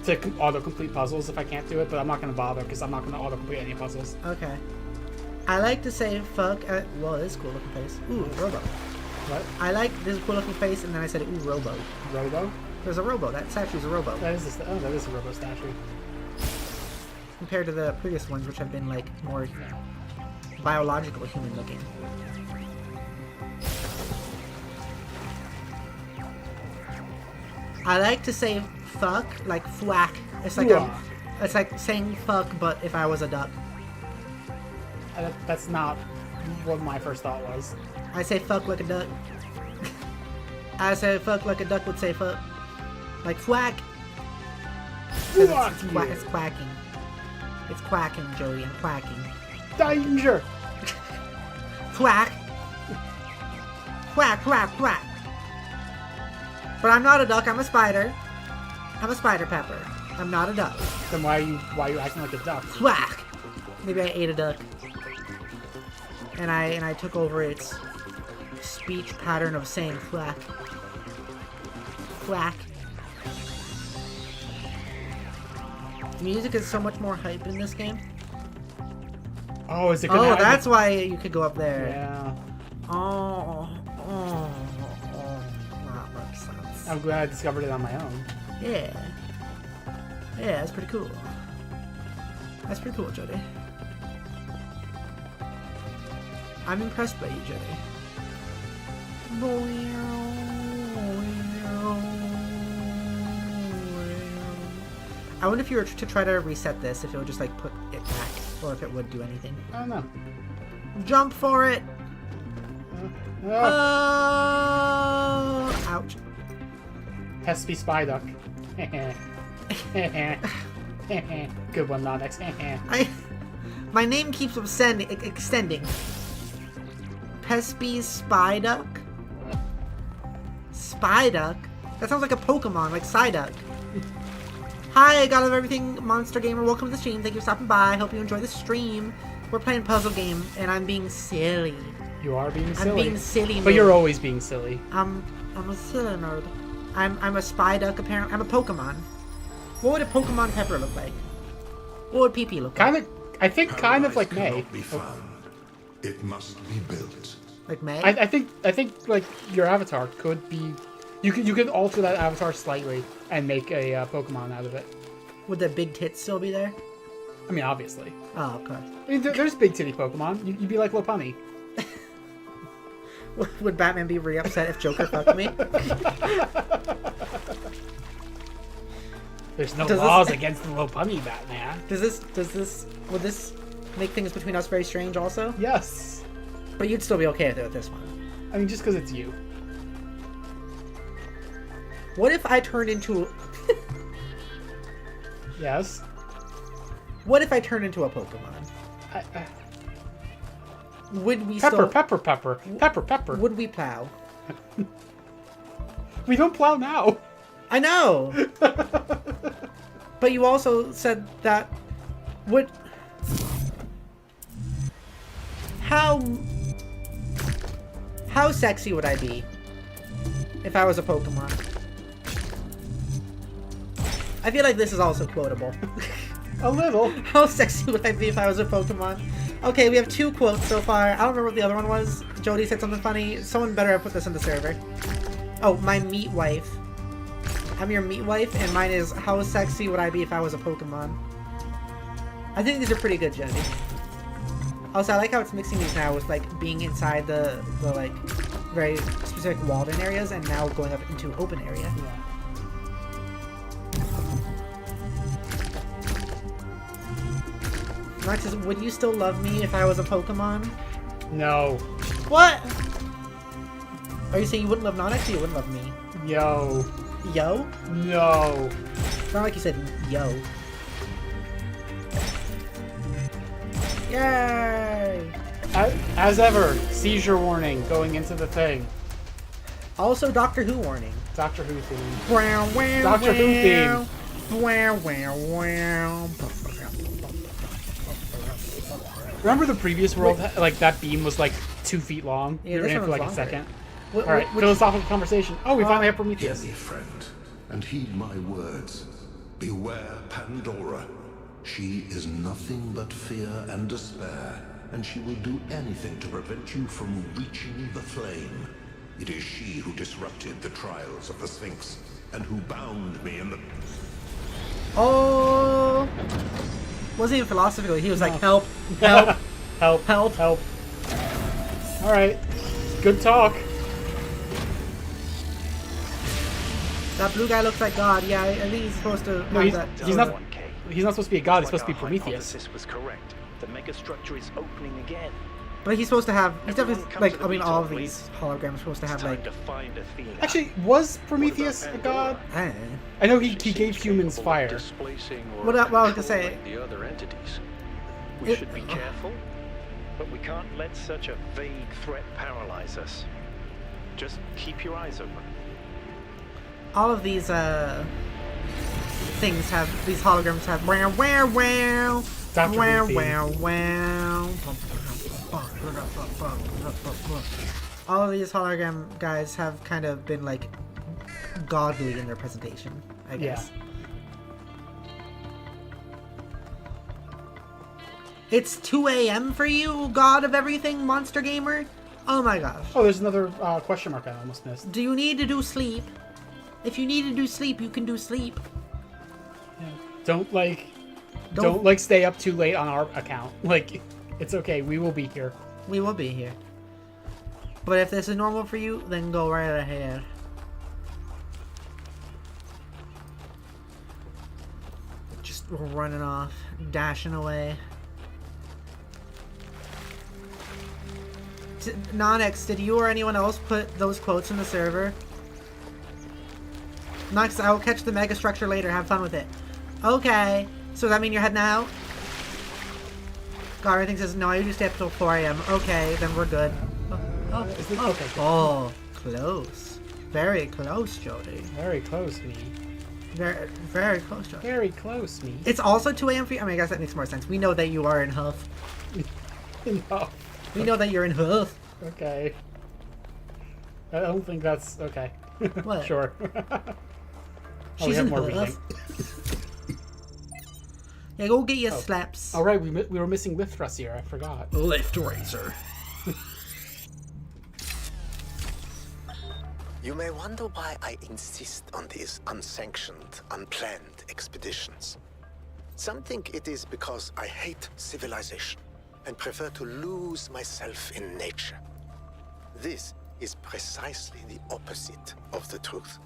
to auto-complete puzzles if I can't do it, but I'm not going to bother because I'm not going to auto-complete any puzzles. Okay. I like to say fuck... well, this is a cool looking face. Ooh, Robo. What? I like this cool looking face, and then I said, ooh, Robo. Robo? There's a Robo. That statue's a Robo. That is a Robo statue. Compared to the previous ones, which have been, like, more biological human looking. I like to say fuck, like thwack. It's like it's like saying fuck, but if I was a duck. That's not what my first thought was. I say fuck like a duck. I say fuck like a duck would say fuck. Like thwack. It's quacking. It's quacking, Jodi. I'm quacking. Danger! Quack. Quack, quack, quack. But I'm not a duck, I'm a spider. I'm a spider pepper. I'm not a duck. Then why are you acting like a duck? Quack! Maybe I ate a duck. And I took over its speech pattern of saying quack. Quack. The music is so much more hype in this game. Oh, is it gonna Oh, that's why you could go up there. Yeah. Oh. That makes sense. I'm glad I discovered it on my own. Yeah. Yeah, that's pretty cool. That's pretty cool, Jodi. I'm impressed by you, Jodi. I wonder if you were to try to reset this, if it would just like put it back, or if it would do anything. I don't know. Jump for it! Ouch. Pesky Spy Duck. Good one, Nodex. My name keeps extending. Pesky Spy Duck? Spy Duck? That sounds like a Pokemon, like Psyduck. Hi, God of Everything Monster Gamer. Welcome to the stream. Thank you for stopping by. Hope you enjoy the stream. We're playing puzzle game, and I'm being silly. You are being silly. I'm being silly. But you're always being silly. I'm a silly nerd. I'm a spy duck apparently. I'm a Pokemon. What would a Pokemon Pepper look like? What would Pee-Pee look like? I think kind of like May. Be found. It must be built. Like May? I think like your avatar could be. You could alter that avatar slightly and make a Pokemon out of it. Would the big tits still be there? I mean, obviously. Oh, okay. I mean, there's big titty Pokemon. You'd be like Lopunny. Would Batman be really upset if Joker fucked me? There's no laws against the Lopunny, Batman. Would this make things between us very strange also? Yes. But you'd still be okay with it with this one. I mean, just because it's you. What if I turned into... Yes? What if I turned into a Pokemon? Would we Pepper, still... Pepper. Would we plow? We don't plow now. I know! But you also said that... Would... How sexy would I be if I was a Pokemon? I feel like this is also quotable. A little. How sexy would I be if I was a Pokemon? Okay, we have 2 quotes so far. I don't remember what the other one was. Jodi said something funny. Someone better have put this in the server. Oh, my meat wife. I'm your meat wife, and mine is, how sexy would I be if I was a Pokemon? I think these are pretty good, Jodi. Also, I like how it's mixing these now with, like, being inside the like, very specific walled-in areas, and now going up into open area. Yeah. Max says, would you still love me if I was a Pokemon? No. What? Are you saying you wouldn't love Nonex or you wouldn't love me? Yo. Yo? No. It's not like you said yo. Yay! As ever, seizure warning going into the thing. Also, Doctor Who warning. Doctor Who theme. Wow, wow, Doctor Who theme. Wow, wow, wow. Remember the previous world? Like, that beam was like 2 feet long? Yeah, We were this in it one for was like a longer. second. Alright, philosophical conversation. Oh, we finally have Hear Prometheus. me, friend, and heed my words. Beware Pandora. She is nothing but fear and despair, and she will do anything to prevent you from reaching the flame. It is she who disrupted the trials of the Sphinx, and who bound me in the... Oh! Wasn't even philosophical. He was like, help, help, Help. help. Help. Alright. Good talk. That blue guy looks like God. Yeah, I think he's supposed to No, have that. he's not supposed to be a god, he's supposed to be Our Prometheus. hypothesis was correct. The megastructure is opening again. But he's supposed to have. He's definitely Everyone like. come to I the mean, all of meetup, these holograms are supposed to have It's time like. to find Athena. Actually, was Prometheus a god? I know he gave humans fire. Displacing or What I was gonna say. controlling the other entities. We should be careful, but we can't let such a vague threat paralyze us. Just keep your eyes open. All of these things have these holograms have wow wow wow Dr. wow Who wow wow. All of these hologram guys have kind of been like godly in their presentation, I guess. It's 2 a.m. for you, god of everything, monster gamer? Oh my gosh. Oh, there's another question mark I almost missed. Do you need to do sleep? If you need to do sleep, you can do sleep. Yeah. Don't like stay up too late on our account. Like, it's okay. We will be here. We will be here. But if this is normal for you, then go right ahead. Just running off, dashing away. Nonex, did you or anyone else put those quotes in the server? Nonex, I will catch the mega structure later. Have fun with it. Okay. So does that mean you're heading out? God, everything says, no, you just stay up till 4 a.m. Okay, then we're good. Okay. Oh, close. Very close, Jodi. Very close, me. Very, very close, Jodi. Very close, me. It's also 2 a.m. for you? I mean, I guess that makes more sense. We know that you are in Huff. No. We know that you're in Huff. Okay. I don't think that's... Okay. What? Sure. She's in Huff. Yeah, go get your slaps. All right, we were missing Lift Thrustsier. I forgot. Lift Razor. You may wonder why I insist on these unsanctioned, unplanned expeditions. Some think it is because I hate civilization and prefer to lose myself in nature. This is precisely the opposite of the truth.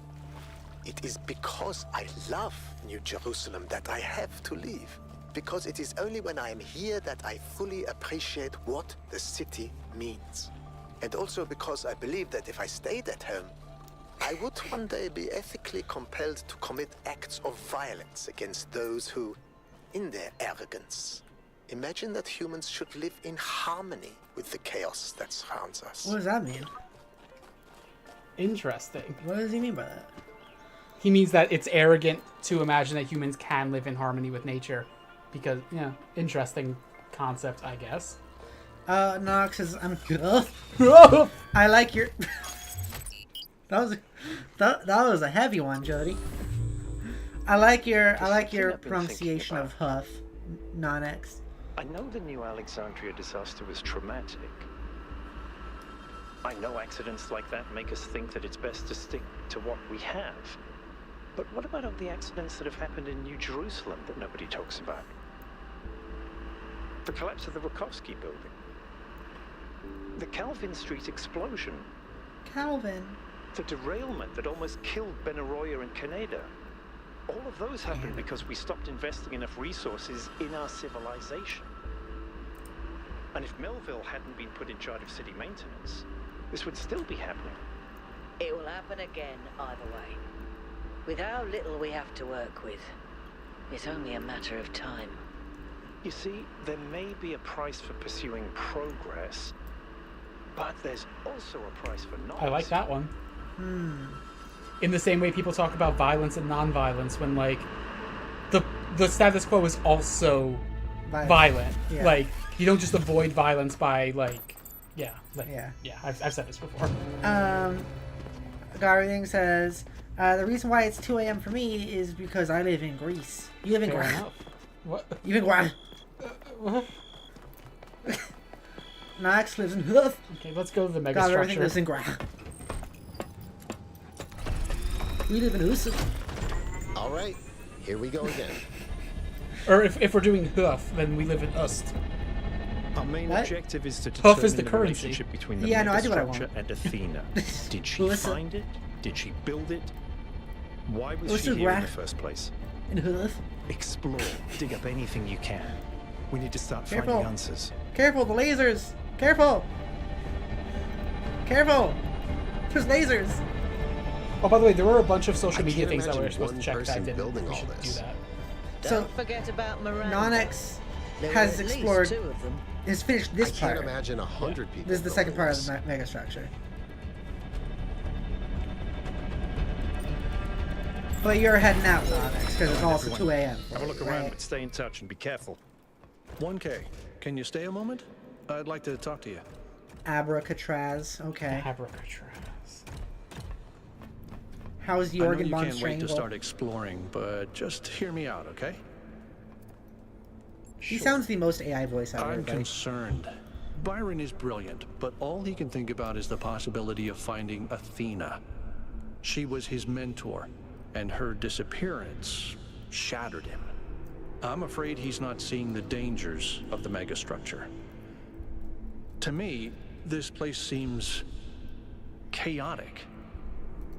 It is because I love New Jerusalem that I have to leave. Because it is only when I am here that I fully appreciate what the city means. And also because I believe that if I stayed at home, I would one day be ethically compelled to commit acts of violence against those who, in their arrogance, imagine that humans should live in harmony with the chaos that surrounds us. What does that mean? Interesting. What does he mean by that? He means that it's arrogant to imagine that humans can live in harmony with nature. Because, yeah, interesting concept, I guess. Nox says, I like your... that was a heavy one, Jodi. I like your pronunciation of Huff, Nonex. I know the New Alexandria disaster was traumatic. I know accidents like that make us think that it's best to stick to what we have. But what about all the accidents that have happened in New Jerusalem that nobody talks about? The collapse of the Rakowski building. The Calvin Street explosion. Calvin. The derailment that almost killed Benaroya and Canada. All of those happened because we stopped investing enough resources in our civilization. And if Melville hadn't been put in charge of city maintenance, this would still be happening. It will happen again either way. With how little we have to work with, it's only a matter of time. You see, there may be a price for pursuing progress, but there's also a price for nonsense. I like that one. In the same way people talk about violence and non-violence when, like, the status quo is also violent. Yeah. Like, you don't just avoid violence by, like, I've said this before. Garying says, the reason why it's 2 a.m. for me is because I live in Greece. You live in Fair Greece. enough. What? You live in Greece. Nox lives in Hoof. Okay, let's go to the mega God, structure. everything lives in Greece. We live in Hoof. All right, here we go again. Or if we're doing Hoof, then we live in Ust. Our main What? objective is to Huff is determine the the currency. relationship between the Yeah, no, I do what I megastructure want. and Athena. Did she Listen. find it? Did she build it? Why was Listen, she here in Graf. the first place? In Hoof. Explore, dig up anything you can. We need to start Careful. finding answers. Careful, the lasers. Careful. Careful. There's lasers. Oh, by the way, there were a bunch of social I media can't things that we were imagine supposed to one check that person didn't. building We all should do this. that. Don't forget about Miranda. Nonex There has were at least explored, 2 of them. has finished this I part. can't imagine 100 people. This is the second part building of the mega structure. But you're heading out, Nonex, because it's also 2 a.m. Have a look around, right? but stay in touch and be careful. 1K, can you stay a moment? I'd like to talk to you. Abracatraz. Okay. Abracatraz. How's the I know organ you bond can't wait strangle? to start exploring, but just hear me out, okay? He sounds the most AI voice out of I'm everybody. concerned. Byron is brilliant, but all he can think about is the possibility of finding Athena. She was his mentor, and her disappearance shattered him. I'm afraid he's not seeing the dangers of the megastructure. To me, this place seems chaotic,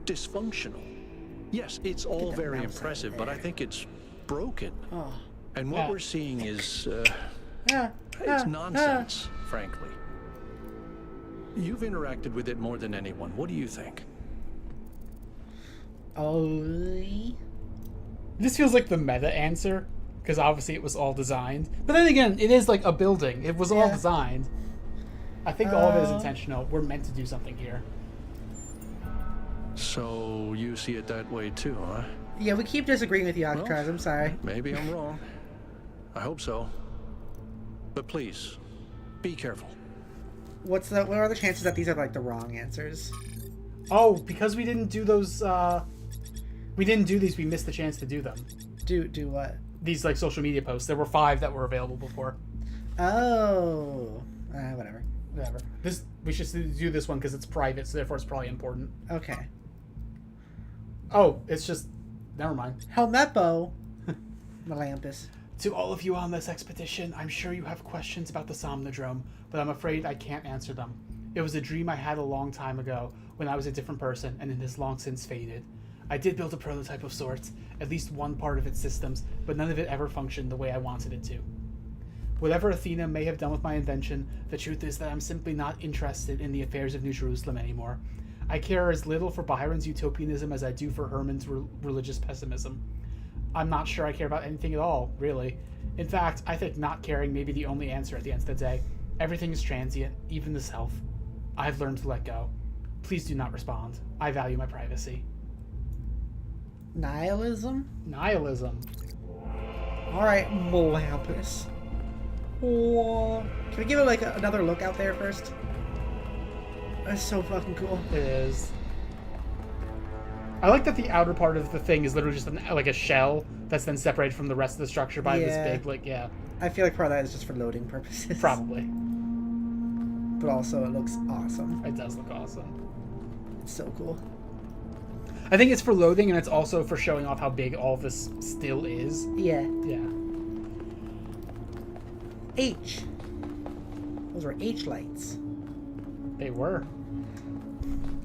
dysfunctional. Yes, it's all that very mouse out impressive, but I there. think it's broken. Oh. And what Yeah. we're seeing is, Ah, it's ah, nonsense, frankly. You've interacted with it more than anyone. What do you think? Oh. This feels like the meta answer, because obviously it was all designed. But then again, it is like a building. It was all Yeah. designed. I think all of it is intentional. We're meant to do something here. So you see it that way too, huh? Yeah, we keep disagreeing with you, Alcatraz. I'm sorry. Maybe I'm wrong. I hope so. But please, be careful. What are the chances that these are like the wrong answers? Oh, because we didn't do those, we didn't do these, we missed the chance to do them. Do what? These, like, social media posts. There were 5 that were available before. Oh. Whatever. Whatever. We should do this one because it's private, so therefore it's probably important. Okay. Oh, it's just... Never mind. Helmeppo. Melampus. To all of you on this expedition, I'm sure you have questions about the Somnodrome, but I'm afraid I can't answer them. It was a dream I had a long time ago when I was a different person, and it has long since faded. I did build a prototype of sorts, at least one part of its systems, but none of it ever functioned the way I wanted it to. Whatever Athena may have done with my invention, the truth is that I'm simply not interested in the affairs of New Jerusalem anymore. I care as little for Byron's utopianism as I do for Herman's religious pessimism. I'm not sure I care about anything at all, really. In fact, I think not caring may be the only answer at the end of the day. Everything is transient, even the self. I've learned to let go. Please do not respond. I value my privacy. Nihilism? Nihilism. Alright, Molampus. Oh, can we give it like another look out there first? That's so fucking cool. It is. I like that the outer part of the thing is literally just like a shell that's then separated from the rest of the structure by this big, like, yeah. I feel like part of that is just for loading purposes. Probably. But also, it looks awesome. It does look awesome. It's so cool. I think it's for loading, and it's also for showing off how big all this still is. Yeah. Yeah. H. Those were H lights. They were.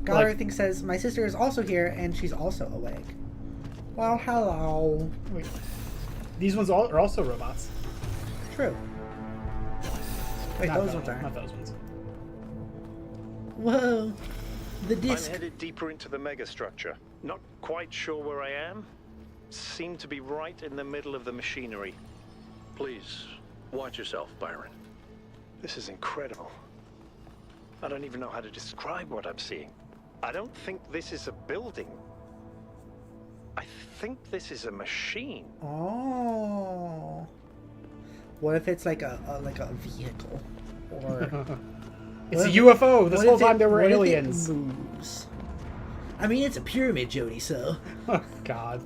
God, everything says, my sister is also here, and she's also awake. Well, hello. Wait. These ones are also robots. True. Wait, Not those ones aren't. Not those ones. Whoa. The disc. I'm headed deeper into the megastructure. Not quite sure where I am. Seem to be right in the middle of the machinery. Please, watch yourself, Byron. This is incredible. I don't even know how to describe what I'm seeing. I don't think this is a building. I think this is a machine. Oh. What if it's like a vehicle? Or it's a UFO. This whole time there were aliens. It moves? I mean, it's a pyramid, Jodi, so. Oh, God.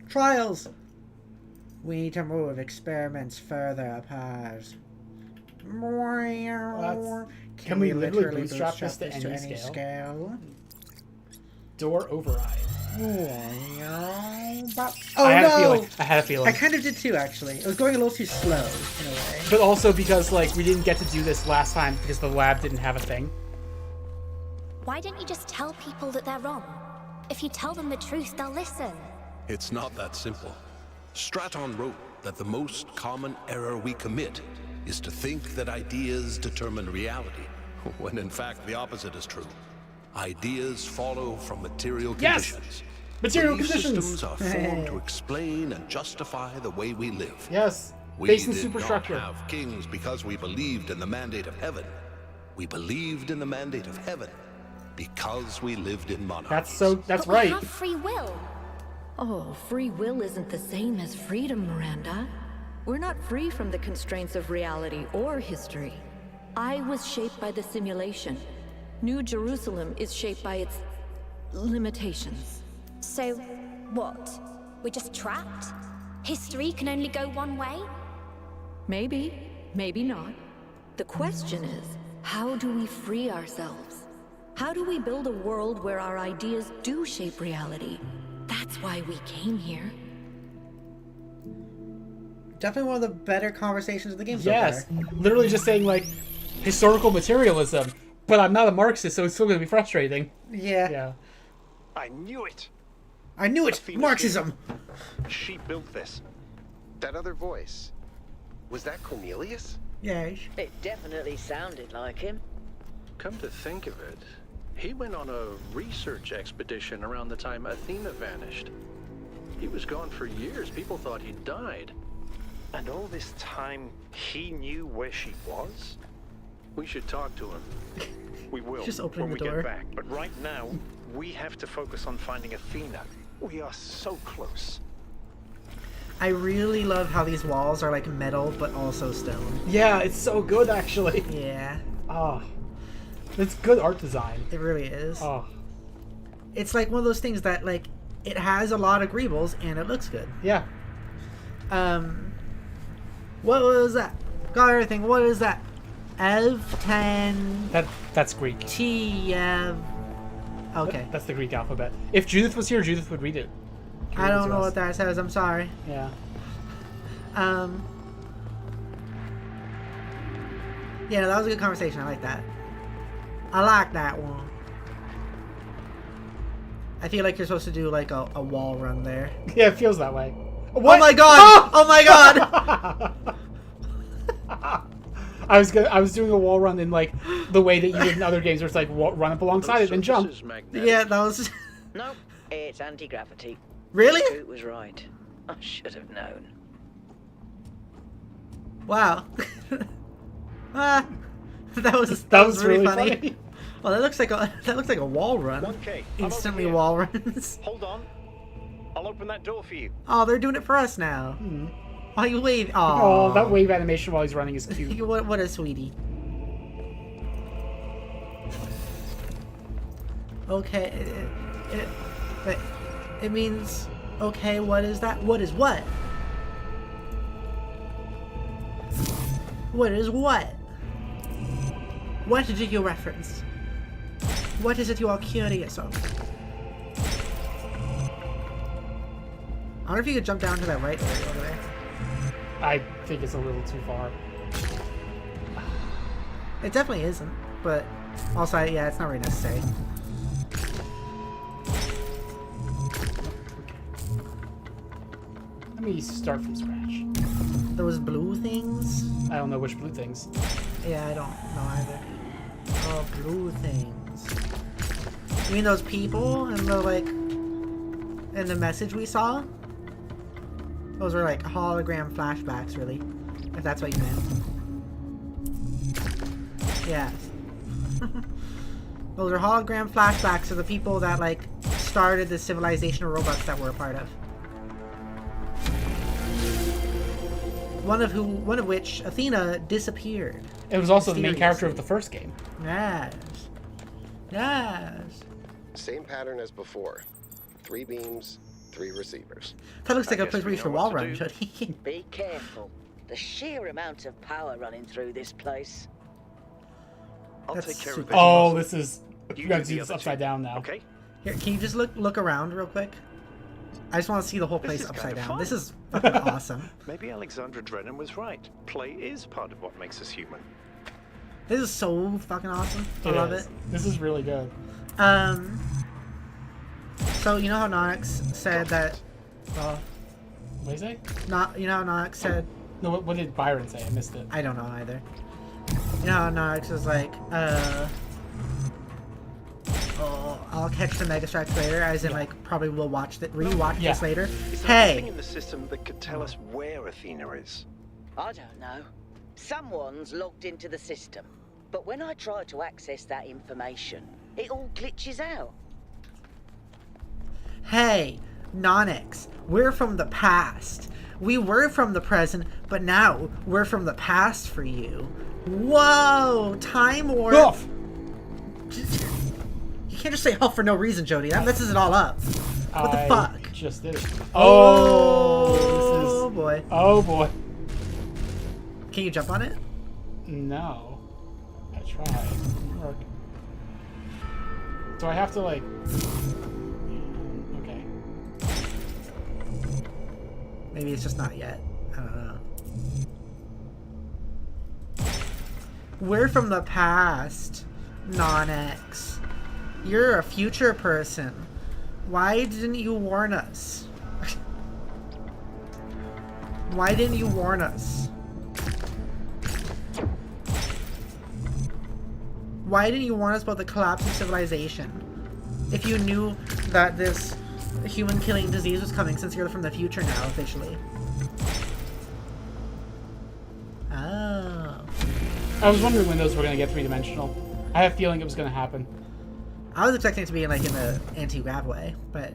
Trials. We need to move experiments further apart. Can we literally bootstrap this to any scale? Door override. Oh, I no! had a feeling. I kind of did too, actually. It was going a little too slow, in a way. But also because, like, we didn't get to do this last time because the lab didn't have a thing. Why don't you just tell people that they're wrong? If you tell them the truth, they'll listen. It's not that simple. Straton wrote that the most common error we commit is to think that ideas determine reality, when in fact the opposite is true. Ideas follow from material conditions. Yes! Material Belief conditions! Systems are formed to explain and justify the way we live. Yes. We Based in did superstructure. not have kings because we believed in the mandate of heaven. We believed in the mandate of heaven because we lived in monarchies. That's but right. We have free will. Oh, free will isn't the same as freedom, Miranda. We're not free from the constraints of reality or history. I was shaped by the simulation. New Jerusalem is shaped by its limitations. So, what? We're just trapped? History can only go one way? Maybe, maybe not. The question is, how do we free ourselves? How do we build a world where our ideas do shape reality? That's why we came here. Definitely one of the better conversations of the game so Yes. far. Literally just saying, like, historical materialism. But I'm not a Marxist, so it's still going to be frustrating. Yeah. Yeah. I knew it! I knew it! Athena's Marxism! She built this. That other voice, was that Cornelius? Yes. It definitely sounded like him. Come to think of it, he went on a research expedition around the time Athena vanished. He was gone for years. People thought he'd died. And all this time, he knew where she was? We should talk to him. We will, Just opening when the we door. get back. But right now, we have to focus on finding Athena. We are so close. I really love how these walls are like metal, but also stone. Yeah, it's so good, actually. Yeah. Oh. It's good art design. It really is. Oh. It's like one of those things that, like, it has a lot of greebles, and it looks good. Yeah. What was that? Got everything. What is that? Ev10. That's Greek. T-Ev. Okay. That's the Greek alphabet. If Judith was here, Judith would read it. I don't know what that says. I'm sorry. Yeah. Yeah, that was a good conversation. I like that. I like that one. I feel like you're supposed to do like a wall run there. Yeah, it feels that way. What? Oh my god! Oh my god! I was doing a wall run in like the way that you did in other games, where it's like run up alongside it and jump. Yeah, that was. Nope, it's anti-gravity. Really? It was right. I should have known. Wow. That was really funny. Well, that looks like a wall run. Okay, Instantly wall runs. Hold on. I'll open that door for you. Oh, they're doing it for us now. Oh, you wave. Oh, that wave animation while he's running is cute. What a sweetie. Okay. It means... Okay, what is that? What is what? What is what? What did you reference? What is it you are curious of? I wonder if you could jump down to that right area over there. I think it's a little too far. It definitely isn't, but also, yeah, it's not really necessary. Let me start from scratch. Those blue things? I don't know which blue things. Yeah, I don't know either. Oh, blue things. You mean those people and the, like, in the message we saw? Those were, like, hologram flashbacks, really. If that's what you meant. Yes. Those are hologram flashbacks of the people that, like, started the civilization of robots that we're a part of. One of which, Athena, disappeared. It was also the main character of the first game. Yes. Yes. Same pattern as before. 3 beams, 3 receivers. That looks like a place where you should wall run, Jodi. Be careful. The sheer amount of power running through this place. I'll take care of it. Oh, this is... You gotta do this upside down now. Okay. Here, can you just look around real quick? I just want to see the whole place upside down. This is fucking awesome. Maybe Alexandra Drennan was right. Play is part of what makes us human. This is so fucking awesome. I love it. This is really good. So you know how Nox said that... What did he say? You know how Nox said... No, what did Byron say? I missed it. I don't know either. You know how Nox was like, oh, I'll catch the Mega Strikes later, as in, like, probably we'll rewatch this later. Is there anything in the system that could tell us where Athena is? I don't know. Someone's logged into the system. But when I try to access that information, it all glitches out. Hey, Nonix, we're from the past. We were from the present, but now we're from the past for you. Whoa, time warp. Off. You can't just say "huff" for no reason, Jodi. That messes it all up. What the fuck? Just did it. Oh, boy. Oh boy. Can you jump on it? No. I tried. Work. Do I have to like? Okay. Maybe it's just not yet. I don't know. We're from the past, Non-X. You're a future person. Why didn't you warn us? Why didn't you warn us? Why didn't you warn us about the collapse of civilization? If you knew that this human-killing disease was coming, since you're from the future now, officially. Oh. I was wondering when those were going to get 3-dimensional. I have a feeling it was going to happen. I was expecting it to be like in the anti-grav way, but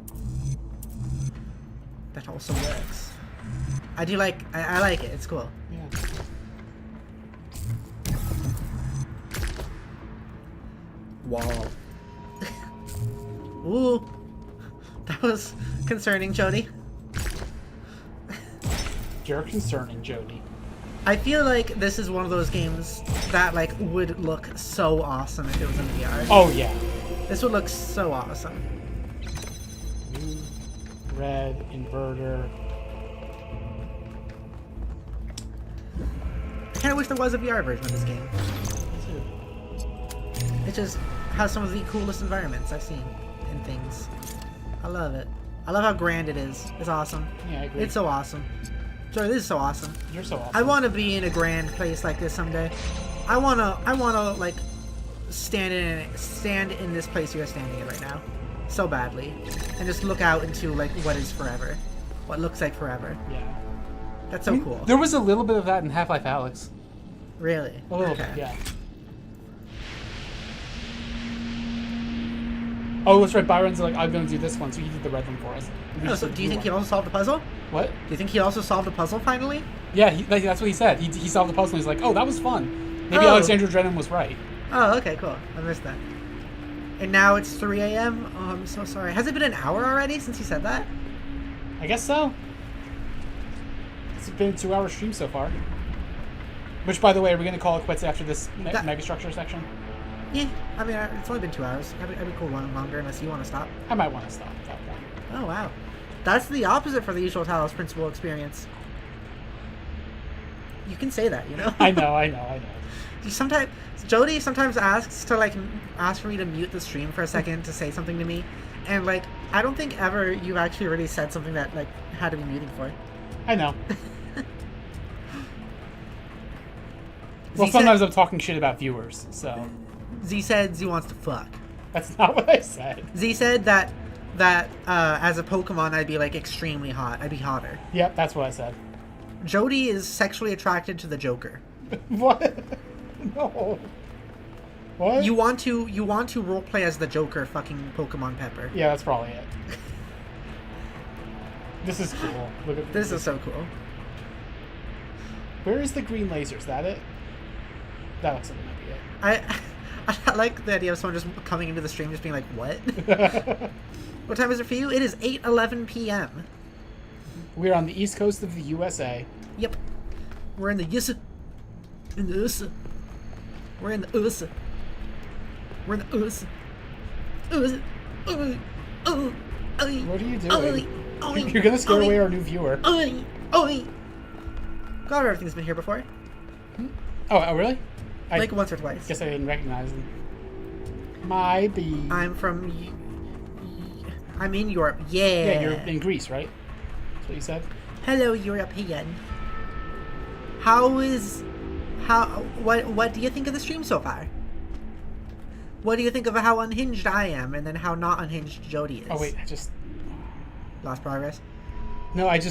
that also works. I do like, I like it. It's cool. Yeah. Wall. Ooh, that was concerning, Jodi. You're concerning, Jodi. I feel like this is one of those games that like would look so awesome if it was in VR. Oh yeah. This would look so awesome. Blue, red, inverter. kind of wish there was a VR version of this game. It just has some of the coolest environments I've seen and things. I love it. I love how grand it is. It's awesome. Yeah, I agree. It's so awesome. Joey, this is so awesome. You're so awesome. I want to be in a grand place like this someday. I wanna like stand in this place you're standing in right now, so badly, and just look out into like what is forever, what looks like forever. Yeah. That's so cool. There was a little bit of that in Half-Life Alyx. Really? A little bit, yeah. Oh, that's right. Byron's like, I'm gonna do this one, so he did the red one for us. Oh, so do you think he also solved the puzzle? What? Do you think he also solved the puzzle finally? Yeah, that's what he said. He solved the puzzle. And he's like, oh, that was fun. Maybe Alexandra Drennan was right. Oh, okay, cool. I missed that. And now it's 3 a.m. Oh, I'm so sorry. Has it been an hour already since you said that? I guess so. It's been a 2-hour stream so far. Which, by the way, are we going to call it quits after this megastructure section? Yeah, I mean, it's only been 2 hours. I'd be cool running longer unless you want to stop. I might want to stop. Oh, wow. That's the opposite for the usual Talos Principle experience. You can say that, you know? I know. Sometimes Jodi sometimes asks for me to mute the stream for a second to say something to me, and like I don't think ever you've actually really said something that like had to be muted for. I know. Well, sometimes I'm talking shit about viewers, so. Z said Z wants to fuck. That's not what I said. Z said that as a Pokemon I'd be like extremely hot. I'd be hotter. Yep, that's what I said. Jodi is sexually attracted to the Joker. What? No. What? You want to roleplay as the Joker, fucking Pokemon Pepper. Yeah, that's probably it. This is cool. Look at this. Is so cool. Where is the green laser? Is that it? That looks like it might be it. I like the idea of someone just coming into the stream just being like, what? What time is it for you? It is 8:11 p.m. We're on the east coast of the USA. Yep. We're in the USA. In the USA. We're in the USA. We're in the USA. What are you doing? You're gonna scare away our new viewer. God, everything's been here before. Oh, really? Like once or twice. Guess I didn't recognize them. My bee. I'm in Europe. Yeah. Yeah, you're in Greece, right? That's what you said. Hello, European. What do you think of the stream so far? What do you think of how unhinged I am, and then how not unhinged Jodi is? Oh wait, I just lost progress. No, I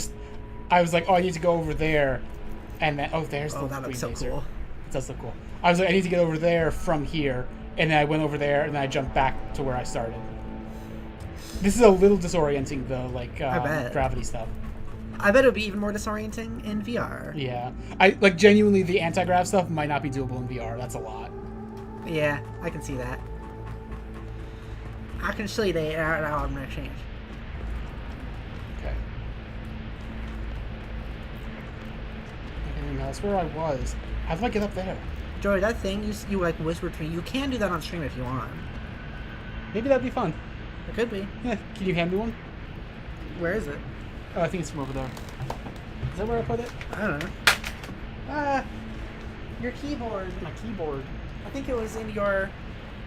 was like, oh, I need to go over there, and then there's the that looks green so laser. cool. It does look cool. I was like, I need to get over there from here, and then I went over there, and then I jumped back to where I started. This is a little disorienting though, like gravity stuff. I bet it would be even more disorienting in VR. Yeah, I like genuinely the anti-grav stuff might not be doable in VR. That's a lot. Yeah, I can see that. I can see that. I'm gonna change. Okay. Okay, that's where I was. How do I get up there? Joey, that thing you like whispered to me. You can do that on stream if you want. Maybe that'd be fun. It could be. Yeah. Can you hand me one? Where is it? Oh, I think it's from over there. Is that where I put it? I don't know. Your keyboard. My keyboard. I think it was in your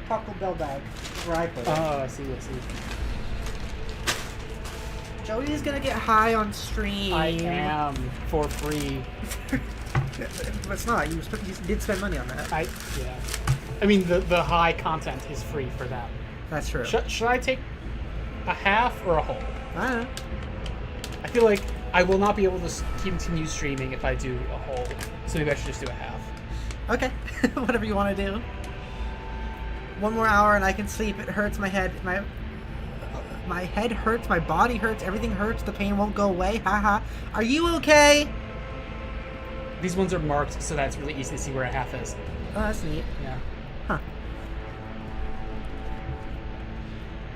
Taco Bell bag where I put it. Oh, I see. Jodi is gonna get high on stream. I am for free. But it's not. You did spend money on that. Yeah. I mean, the high content is free for them. That's true. Should I take a half or a whole? I don't know. I feel like I will not be able to continue streaming if I do a whole. So maybe I should just do a half. Okay. Whatever you want to do. 1 more hour and I can sleep. It hurts my head. My head hurts. My body hurts. Everything hurts. The pain won't go away. Haha. Are you okay? These ones are marked so that it's really easy to see where a half is. Oh, that's neat. Yeah. Huh.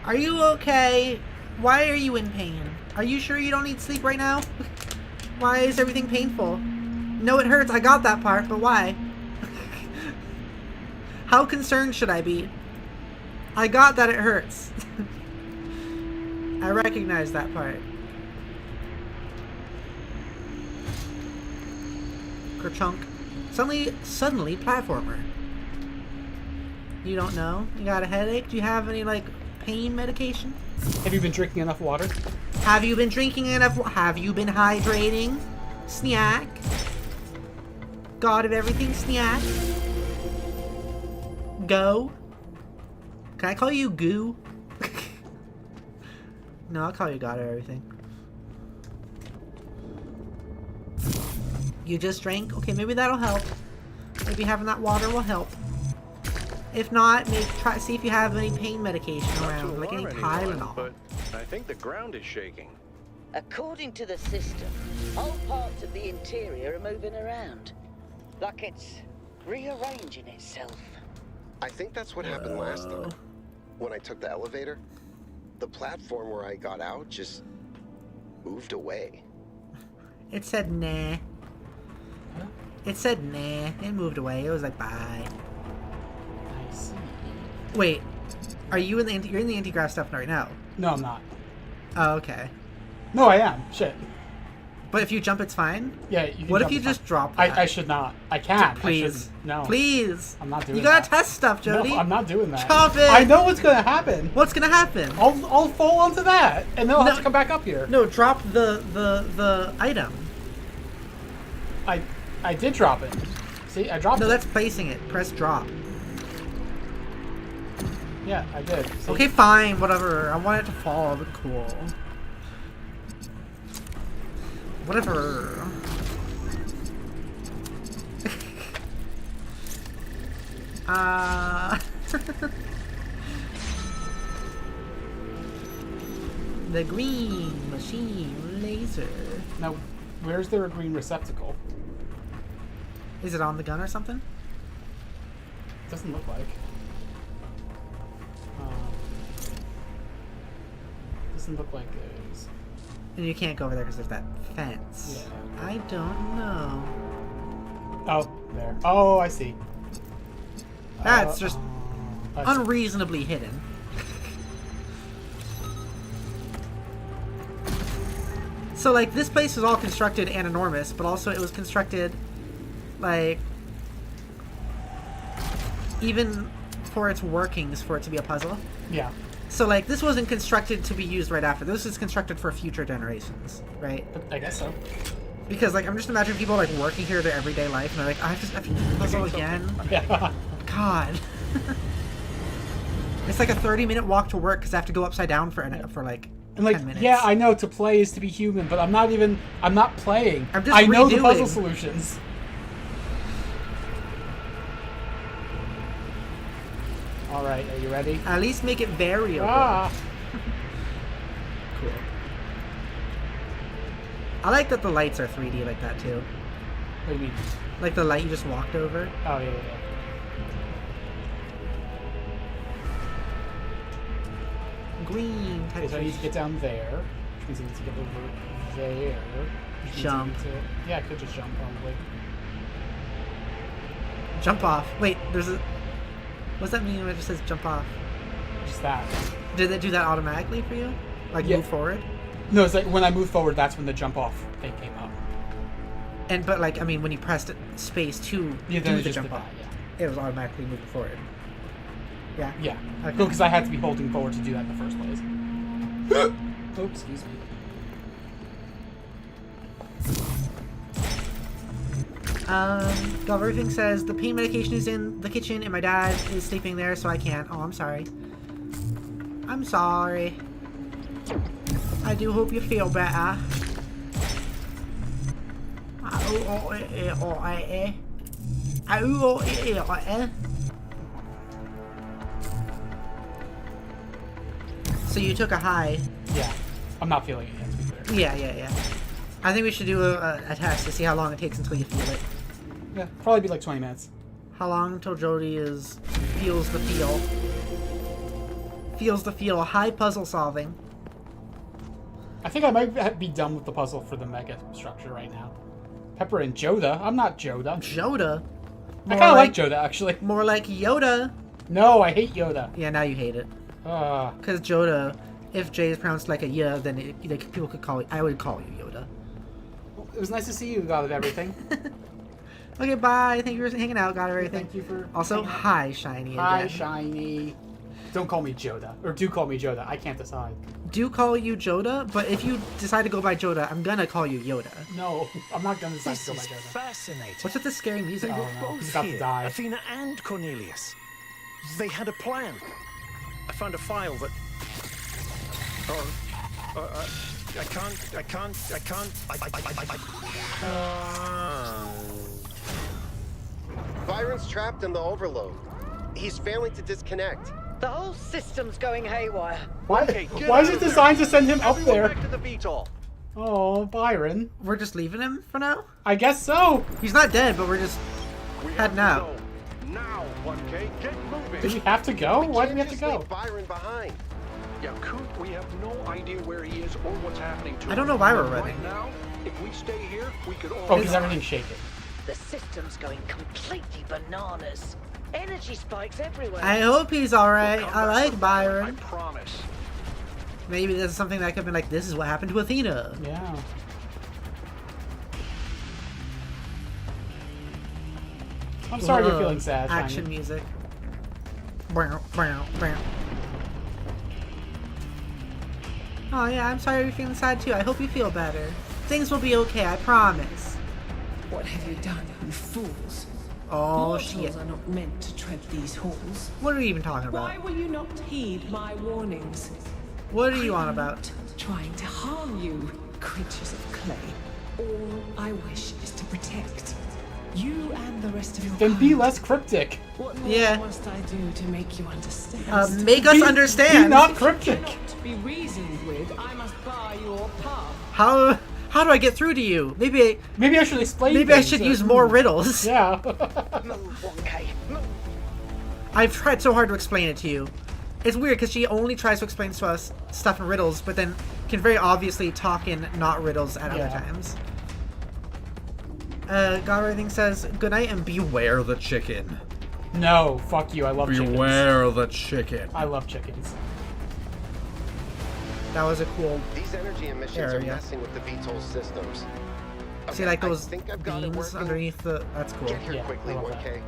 Are you okay? Why are you in pain? Are you sure you don't need sleep right now? Why is everything painful? No, it hurts. I got that part, but why? How concerned should I be? I got that it hurts. I recognize that part. Kerchunk. Suddenly platformer. You don't know? You got a headache? Do you have any, like, pain medication? Have you been drinking enough water? Have you been drinking enough? Have you been hydrating? Snack. God of everything, snack. Go. Can I call you Goo? No, I'll call you God of everything. You just drank? Okay, maybe that'll help. Maybe having that water will help. If not, maybe see if you have any pain medication around, like any Tylenol. But I think the ground is shaking. According to the system, whole parts of the interior are moving around. Like it's rearranging itself. I think that's what happened last time. When I took the elevator, the platform where I got out just moved away. It said nah. It said nah. It moved away. It was like bye. I see. Wait, are you in the you're in the anti-grav stuff right now? No, I'm not. Oh, okay. No, I am. Shit. But if you jump, it's fine? Yeah, you can What if jump, you it's just fine. drop that? I should not. I can't. Please. No. Please. I'm not doing You gotta that. test stuff, Jodi. No, I'm not doing that. Chop it. I know what's gonna happen. What's gonna happen? I'll fall onto that, and then I'll have to come back up here. No, drop the item. I did drop it. See, I dropped it. No, that's placing it. Press drop. Yeah, I did. See? Okay, fine, whatever. I want it to fall, but cool. Whatever. The green machine laser. Now, where's there a green receptacle? Is it on the gun or something? Doesn't look like. Doesn't look like there's. And you can't go over there because there's that fence. Yeah. I don't know. Oh, there. Oh, I see. That's just I see. unreasonably hidden. So, like, this place was all constructed and enormous, but also it was constructed, like, even for its workings, for it to be a puzzle. Yeah. So, like, this wasn't constructed to be used right after. This is constructed for future generations, right? I guess so. Because, like, I'm just imagining people, like, working here their everyday life, and they're like, I have to do the puzzle again? Yeah. God. It's like a 30-minute walk to work because I have to go upside down for like, And like, 10 minutes. yeah, I know to play is to be human, but I'm not playing. I'm just I know the redoing. puzzle solutions. Alright, are you ready? At least make it variable. Ah! Cool. I like that the lights are 3D like that, too. What do you mean? Like the light you just walked over. Oh, yeah. Green. Okay, so I need to get down there, which means I need to get over there. which means I Jump. need to- yeah, I could just jump, probably. Jump off. Wait, there's a... What's that mean when it just says jump off? Just that. Did it do that automatically for you? Like, Yeah. move forward? No, it's like when I move forward, that's when the jump off thing came up. And, but, like, I mean, when you pressed space to Yeah, do then it the just jump did off, that, it was automatically moving forward. Yeah? Yeah. Okay. No, because I had to be holding forward to do that in the first place. Oh, excuse me. Everything says the pain medication is in the kitchen and my dad is sleeping there, so I can't. Oh, I'm sorry. I'm sorry. I do hope you feel better. So you took a high. Yeah. I'm not feeling it yet, to be clear. Yeah. I think we should do a test to see how long it takes until you feel it. Yeah, probably be like 20 minutes. How long until Jodi feels the feel? Feels the feel. High puzzle solving. I think I might be done with the puzzle for the mega structure right now. Pepper and Joda. I'm not Joda. Joda? I kind of like Joda, actually. More like Yoda. No, I hate Yoda. Yeah, now you hate it. Because Joda, if J is pronounced like a Y, then people could call you. I would call you Yoda. It was nice to see you, God of everything. Okay, bye. Thank you for hanging out. Got everything. Thank you for. Also, hanging out. hi, Shiny. Hi, Again. Shiny. Don't call me Joda, or do call me Joda. I can't decide. Do call you Joda, but if you decide to go by Joda, I'm gonna call you Yoda. No, I'm not gonna decide to go by This is Joda. fascinating. What's with the scary music? They were don't know. both He's about to here, die. Athena and Cornelius. They had a plan. I found a file that... I can't... Byron's trapped in the overload. He's failing to disconnect. The whole system's going haywire. Why? Okay, get Why is out it of there. designed to send him up Everyone there? back to the VTOL. Oh, Byron. We're just leaving him for now? I guess so. He's not dead, but we're just heading out. Now, 1K, get moving. Do we have to go? Why do we have to go? Leave Byron behind. Yeah, Coot, we have no idea where he is or what's happening to him. I don't know why we're Right running. now, if we stay here, we could all... Oh, because everything's shaking. The system's going completely bananas. Energy spikes everywhere. I hope he's alright. I like I Byron. promise. Maybe this is something that could have been like, this is what happened to Athena. Yeah. I'm sorry you're feeling sad, Action Shiny. music. Brow, brow, brow. Oh yeah, I'm sorry you're feeling sad too. I hope you feel better. Things will be okay, I promise. What have you done, you fools? Oh Mortals shit. are not meant to tread these halls. What are you even talking Why about? will you not heed my warnings? What are you on I'm about? not trying to harm you, creatures of clay. All I wish is to protect you and the rest of your Then be kind. less cryptic. What more Yeah. must I do to make you understand? Make us understand. Be not cryptic. Cannot be reasoned with. I must bar your path. How do I get through to you? Maybe Maybe I should explain. I things should to- use more riddles. Yeah. Move, 1K. Move. I've tried so hard to explain it to you. It's weird because she only tries to explain to us stuff in riddles, but then can very obviously talk in not riddles at other Yeah. times. God Everything says, good night and beware the chicken. No, fuck you. I love chickens. Beware the chicken. I love chickens. That was a cool. These energy emissions are Area. messing with the VTOL systems. See, like I those think I've got it beams working. underneath the. That's cool. Get here Yeah, quickly, I love 1K.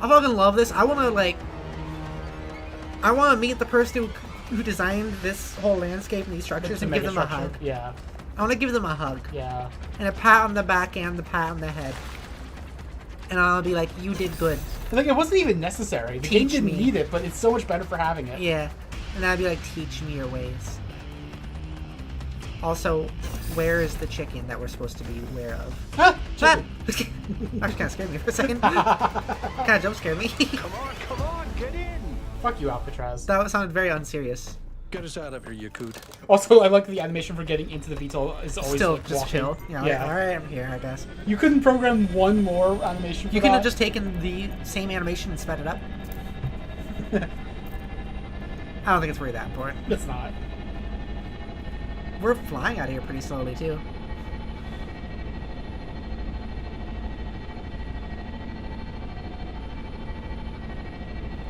I fucking love this. I want to I want to meet the person who designed this whole landscape and these structures The and give them a megastructure. hug. Yeah. I want to give them a hug Yeah. and a pat on the back and the pat on the head. And I'll be like, you did good. Like, it wasn't even necessary. The game Teach didn't me. need it, but it's so much better for having it. Yeah. And I'd be like, teach me your ways. Also, where is the chicken that we're supposed to be aware of? Ah, Ah! chicken. Actually, kind of scared me for a second. Kind of jump scared me. Come on, get in. Fuck you, Alcatraz. That sounded very unserious. Get us out of here, Yakut. Also, I like the animation for getting into the VTOL is always Still like, just walking. chill. You know, Yeah. alright, I'm here, I guess. You couldn't program one more animation for You could have that? just taken the same animation and sped it up. I don't think it's really that important. It's not. We're flying out of here pretty slowly, too.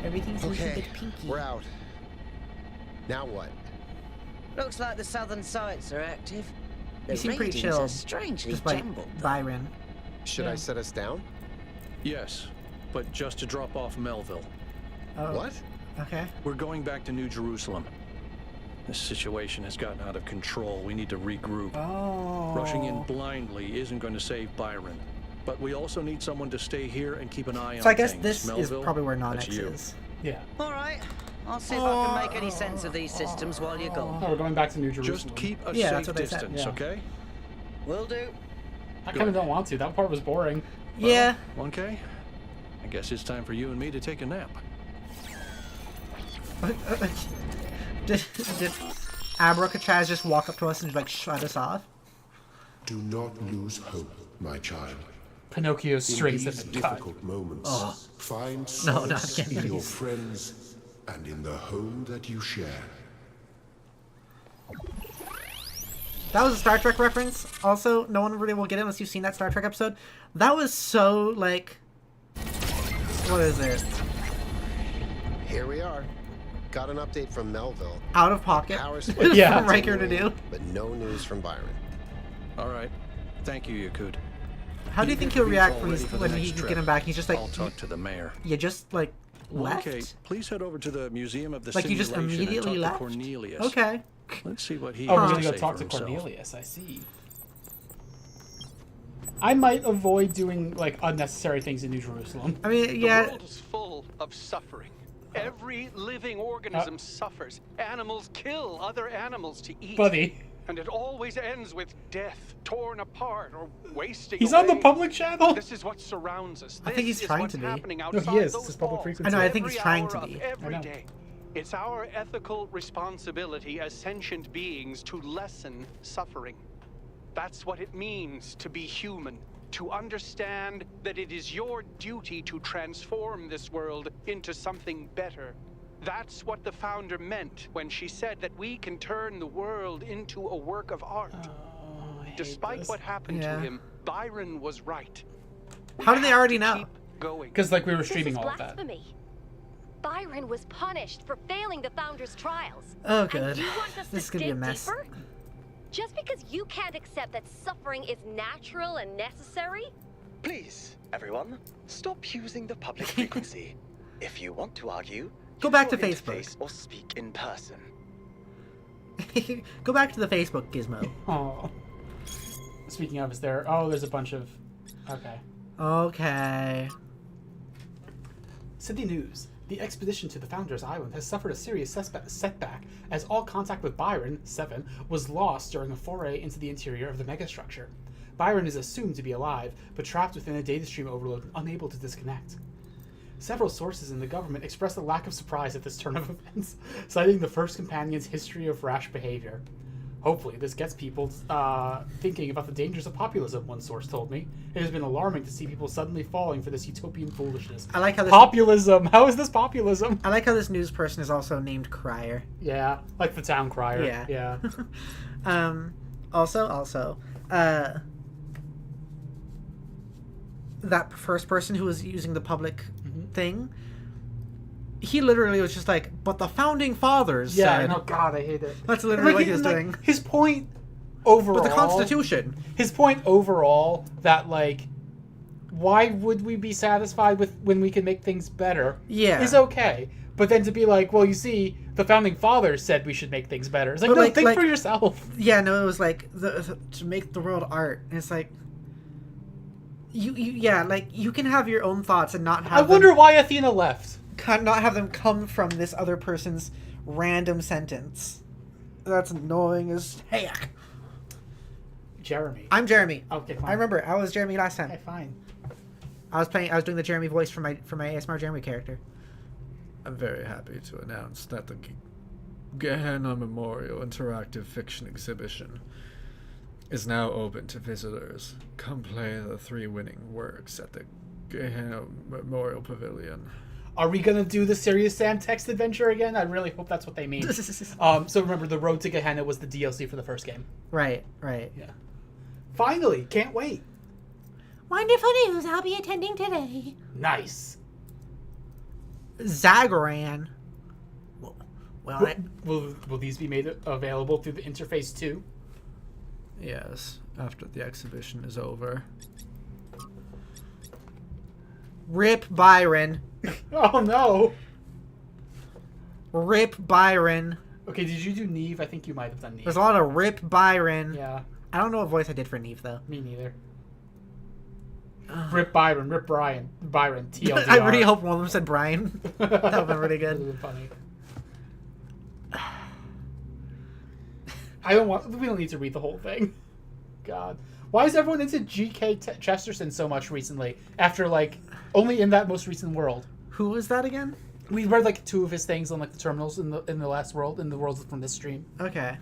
Everything's a Okay, bit pinky. we're out. Now what? Looks like the southern sites are active. The You seem pretty readings chill, are strangely just like jumbled. Byron. Should I set us down? Yes, but just to drop off Melville. Oh, What? okay. We're going back to New Jerusalem. This situation has gotten out of control. We need to regroup. Oh. Rushing in blindly isn't going to save Byron. But we also need someone to stay here and keep an eye on So I guess things. this is Melville, probably where that's Non-X you. is. Yeah. All right. I'll see if I can make any sense of these systems while you're gone. Oh, we're going back to New Jerusalem. Just keep a Yeah, that's safe what they said. distance, Yeah. okay? Will do. I kind of don't want to. That part was boring. Yeah. 1K? I guess it's time for you and me to take a nap. did Abracachaz just walk up to us and like shut us off? Do not lose hope, my child. Pinocchio's In strings have these been cut. difficult moments, find No, not solace again, in your please. friends and in the home that you share. That was a Star Trek reference. Also, no one really will get it unless you've seen that Star Trek episode. That was so, like... What is it? Here we are. Got an update from Melville. Out of pocket. Power Yeah. For Riker to do. But no news from Byron. All right. Thank you, Yakut. How do you think he'll react when he get him back? He's just like, I'll talk to the mayor. You just like left? Okay, please head over to the Museum of the Like you Simulation just immediately and talk left? to Cornelius. Okay. Let's see what he Oh, we're has gonna to go say talk for to himself. Cornelius. I see. I might avoid doing like unnecessary things in New Jerusalem. I mean, yeah. The world is full of suffering. Every living organism suffers. Animals kill other animals to eat. Buddy. And it always ends with death, torn apart, or wasting He's away. on the public channel. This is what surrounds us. I think he's This is trying what's to be. happening No, outside he is. those It's his public walls. frequency. I know, I think he's Every trying to hour of be. every I know. day. It's our ethical responsibility as sentient beings to lessen suffering. That's what it means to be human. To understand that it is your duty to transform this world into something better. That's what the founder meant when she said that we can turn the world into a work of art. Despite what happened to him, Byron was right. How do they already know? Because like we were streaming This is all of that. blasphemy. Byron was punished for failing the Founder's trials. Oh, good. And you want us This is to gonna be a dig mess. deeper? Just because you can't accept that suffering is natural and necessary? Please, everyone, stop using the public frequency. If you want to argue, Go use back to your Facebook. interface or speak in person. Go back to the Facebook gizmo. Oh. Speaking of, is there? Oh, there's a bunch of. Okay. Okay. City News. The expedition to the Founder's Island has suffered a serious setback as all contact with Byron, 7, was lost during a foray into the interior of the megastructure. Byron is assumed to be alive, but trapped within a data stream overload and unable to disconnect. Several sources in the government expressed a lack of surprise at this turn of events, citing the first companion's history of rash behavior. Hopefully, this gets people thinking about the dangers of populism, one source told me. It has been alarming to see people suddenly falling for this utopian foolishness. I like how this Populism! How is this populism? I like how this news person is also named Crier. Yeah, like the town crier. Yeah. Yeah. Also, that first person who was using the public thing, he literally was just like, but the founding fathers said... no, God, I hate it. That's literally what he was doing. His point overall... But the Constitution. His point overall that, like, why would we be satisfied with when we can make things better is okay. But then to be like, well, you see, the founding fathers said we should make things better. It's like, But no, think for yourself. Yeah, no, it was like, to make the world art. And it's like... You can have your own thoughts and not have I wonder why Athena left. Not have them come from this other person's random sentence. That's annoying as heck. Jeremy. I'm Jeremy. Okay, fine. I remember. I was Jeremy last time. Okay, fine. I was doing the Jeremy voice for my ASMR Jeremy character. I'm very happy to announce that the Gehenna Memorial Interactive Fiction Exhibition is now open to visitors. Come play the 3 winning works at the Gehenna Memorial Pavilion. Are we gonna do the Serious Sam text adventure again? I really hope that's what they mean. So remember, the Road to Gehenna was the DLC for the first game. Right. Yeah. Finally, can't wait. Wonderful news. I'll be attending today. Nice. Zagran. Well, will these be made available through the interface too? Yes, after the exhibition is over. Rip Byron. Oh no. Rip Byron. Okay, did you do Neve? I think you might have done Neve. There's a lot of Rip Byron. Yeah. I don't know what voice I did for Neve though. Me neither. Rip Byron, Byron, TLDR. I really hope one of them said Brian. That would have been really good. That would have been funny. We don't need to read the whole thing. God. Why is everyone into G.K. Chesterton so much recently? After, like, only in that most recent world. Who was that again? We read, like, 2 of his things on, like, the terminals in the last world, in the worlds from this stream. Okay.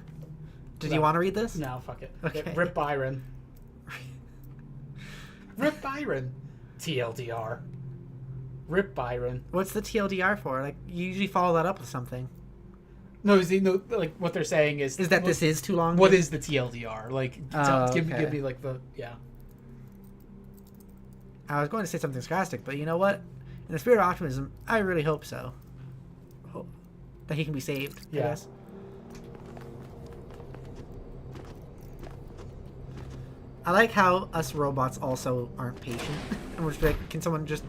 Did you want to read this? No, fuck it. Okay. Rip Byron. Rip Byron. TLDR. Rip Byron. What's the TLDR for? Like, you usually follow that up with something. No, like what they're saying is that this is too long? What is the TLDR? Like, give me like the I was going to say something sarcastic, but you know what? In the spirit of optimism, I really hope so. Hope that he can be saved. Yeah. I guess. I like how us robots also aren't patient. And we're just like, can someone just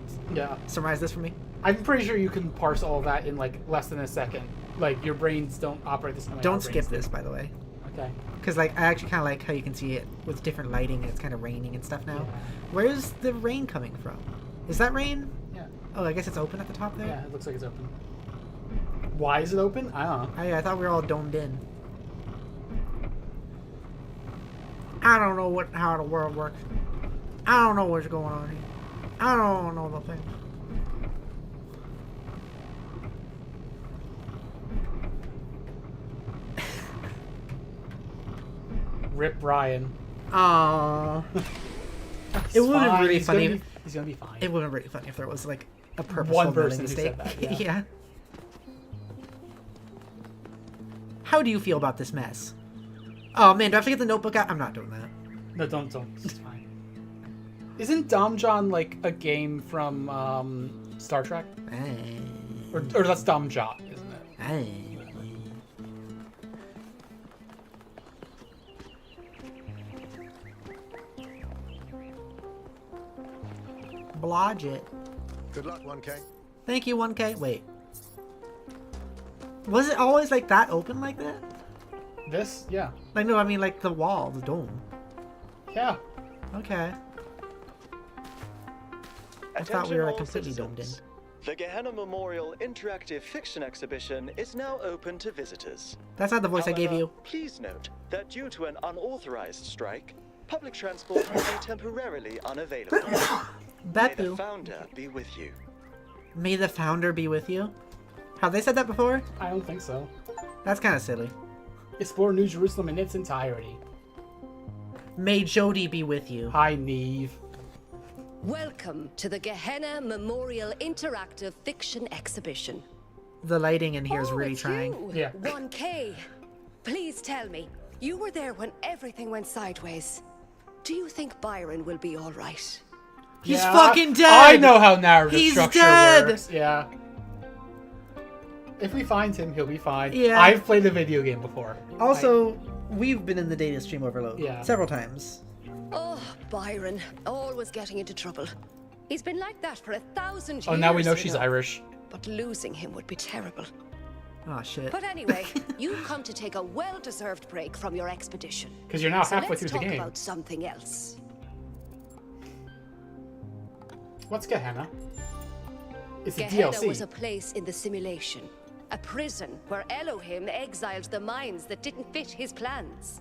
summarize this for me? I'm pretty sure you can parse all of that in like less than a second. Like your brains don't operate the same way. Don't skip this, by the way. Okay. Because like I actually kind of like how you can see it with different lighting. It's kind of raining and stuff now. Yeah. Where's the rain coming from? Is that rain? Yeah. Oh, I guess it's open at the top there. Yeah, it looks like it's open. Why is it open? I don't know. I thought we were all domed in. I don't know how the world works. I don't know what's going on here. I don't know the thing. Rip Brian. Aww. It would have been really funny. He's gonna be fine. It would have been really funny if there was like a purposeful one person mistake. who said that. Yeah. How do you feel about this mess? Oh man, do I have to get the notebook out? I'm not doing that. No, don't. It's fine. Isn't Dom John like a game from Star Trek? Or that's Dom John, isn't it? Blodgett. Good luck, 1K. Thank you, 1K. Wait. Was it always like that open like that? This? Yeah. Like, no, I mean like the wall, the dome. Yeah. Okay. I thought we were like completely domed in. The Gehenna Memorial Interactive Fiction Exhibition is now open to visitors. That's not the voice I gave you. Please note that due to an unauthorized strike, public transport will be temporarily unavailable. May the founder be with you. May the founder be with you? Have they said that before? I don't think so. That's kind of silly. Explore New Jerusalem in its entirety. May Jodi be with you. Hi, Neve. Welcome to the Gehenna Memorial Interactive Fiction Exhibition. The lighting in here is really trying. You. Yeah. 1K. Please tell me, you were there when everything went sideways. Do you think Byron will be all right? He's fucking dead! I know how narrative structure dead! works. Yeah. If we find him, he'll be fine. Yeah. I've played a video game before. Also, we've been in the data stream overload several times. Oh, Byron, always getting into trouble. He's been like that for 1,000 years. Oh, now we know she's Irish. But losing him would be terrible. Oh, shit. But anyway, you've come to take a well-deserved break from your expedition. Because you're now halfway through the game. Let's talk about something else. What's Gehenna? It's a Gehenna DLC. was a place in the simulation. A prison where Elohim exiled the minds that didn't fit his plans.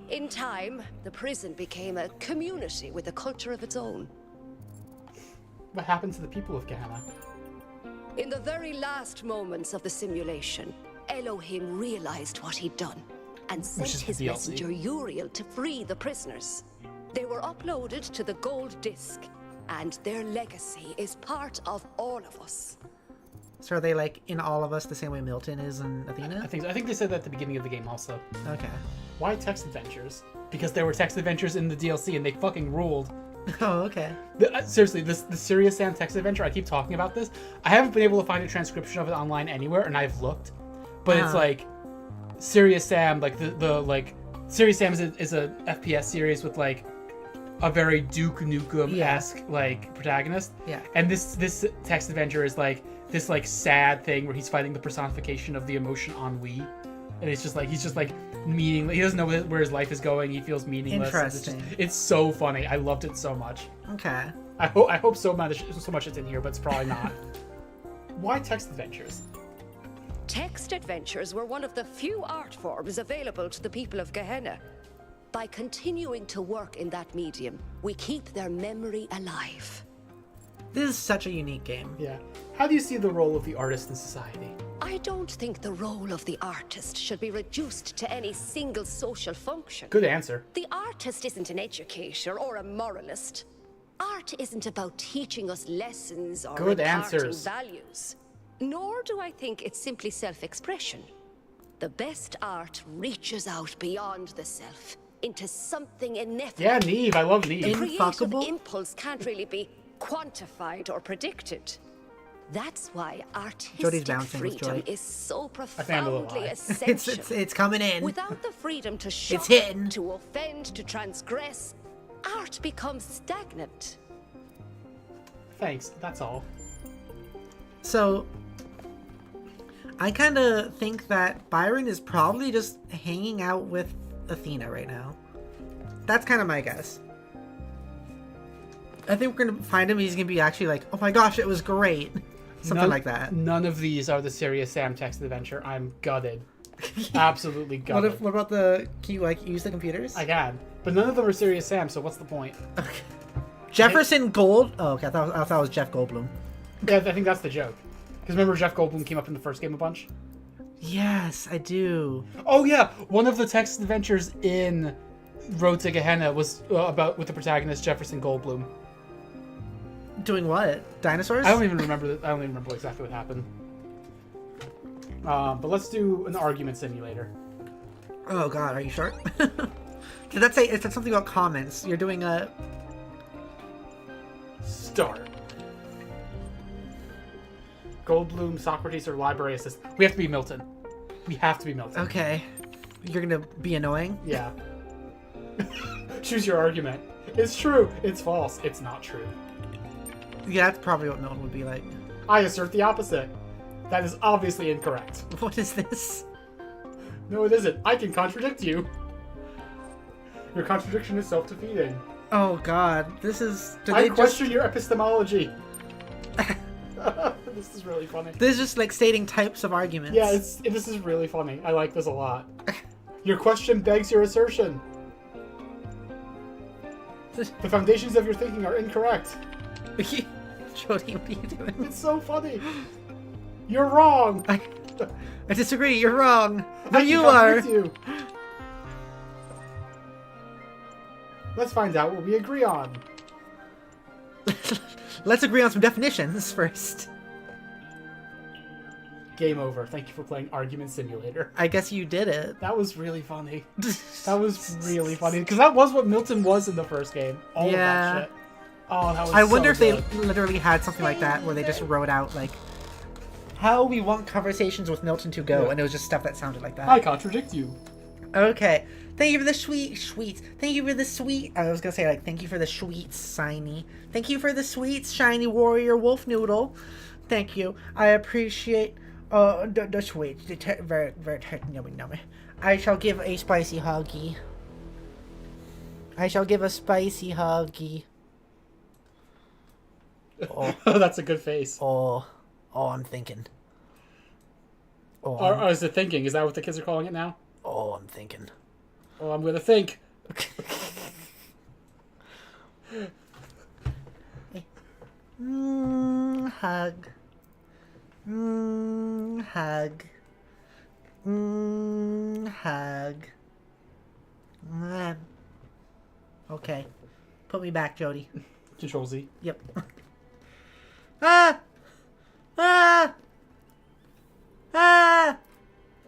In time, the prison became a community with a culture of its own. What happened to the people of Gehenna? In the very last moments of the simulation, Elohim realized what he'd done and sent his messenger Uriel to free the prisoners. They were uploaded to the gold disc, and their legacy is part of all of us. So are they like in all of us the same way Milton is in Athena? I think they said that at the beginning of the game also. Okay. Why text adventures? Because there were text adventures in the DLC and they fucking ruled. Oh, okay. Seriously, the Serious Sam text adventure, I keep talking about this. I haven't been able to find a transcription of it online anywhere, and I've looked. But it's like Serious Sam, like the Serious Sam is a FPS series with like a very Duke Nukem-esque like protagonist. Yeah. And this text adventure is like this like sad thing where he's fighting the personification of the emotion ennui. And it's just like he's just like meaningless. He doesn't know where his life is going. He feels meaningless. Interesting. It's so funny. I loved it so much. Okay. I hope so much it's in here, but it's probably not. Why text adventures? Text adventures were one of the few art forms available to the people of Gehenna. By continuing to work in that medium, we keep their memory alive. This is such a unique game. Yeah. How do you see the role of the artist in society? I don't think the role of the artist should be reduced to any single social function. Good answer. The artist isn't an educator or a moralist. Art isn't about teaching us lessons or Good imparting answers. values. Nor do I think it's simply self-expression. The best art reaches out beyond the self, into something ineffable. Yeah, Neve. I love Neve. The creative impulse can't really be quantified or predicted. That's why artistic freedom is so profoundly essential. It's coming in. Without the freedom to shock, hitting. to offend, to transgress, art becomes stagnant. Thanks, that's all. So, I kind of think that Byron is probably just hanging out with Athena right now. That's kind of my guess. I think we're going to find him. He's going to be actually like, oh my gosh, it was great. Something like that. None of these are the Serious Sam text adventure. I'm gutted. Absolutely gutted. What about the... Can you, like, use the computers? I can. But none of them are Serious Sam, so what's the point? Okay. Jefferson Gold... Oh, okay. I thought it was Jeff Goldblum. Yeah, I think that's the joke. Because remember Jeff Goldblum came up in the first game a bunch? Yes, I do. Oh, yeah. One of the text adventures in Road to Gehenna was about with the protagonist Jefferson Goldblum. Doing what? Dinosaurs? I don't even remember exactly what happened. But let's do an argument simulator. Oh god, are you sure? Did that say it said something about comments? You're doing a start. Goldblum, Socrates, or library assistant. We have to be Milton. We have to be Milton. Okay. You're gonna be annoying? Yeah. Choose your argument. It's true. It's false. It's not true. Yeah, that's probably what Milton would be like. I assert the opposite. That is obviously incorrect. What is this? No, it isn't. I can contradict you. Your contradiction is self-defeating. Oh god, this is... I question your epistemology. This is really funny. This is just like stating types of arguments. Yeah, this is really funny. I like this a lot. Your question begs your assertion. The foundations of your thinking are incorrect. Jodi, what are you doing? It's so funny. You're wrong. I disagree. You're wrong. No, you are. You. Let's find out what we agree on. Let's agree on some definitions first. Game over. Thank you for playing Argument Simulator. I guess you did it. That was really funny. That was really funny. Because that was what Milton was in the first game. All of that shit. Oh, that was I wonder so if they literally had something like that where they just wrote out, like, how we want conversations with Milton to go, and it was just stuff that sounded like that. I contradict you. Okay. Thank you for the sweets. Thank you for the sweet... I was gonna say, like, thank you for the sweets, shiny. Thank you for the sweets, shiny warrior wolf noodle. Thank you. I appreciate the sweets. Very, very yummy. I shall give a spicy huggy. I shall give a spicy huggy. Oh, that's a good face. Oh, I'm thinking. Or is it thinking? Is that what the kids are calling it now? Oh, I'm thinking. Oh, I'm gonna think. Hug. Hug. Hug. Okay. Put me back, Jodi. Control Z. Yep. Ah! Ah! Ah!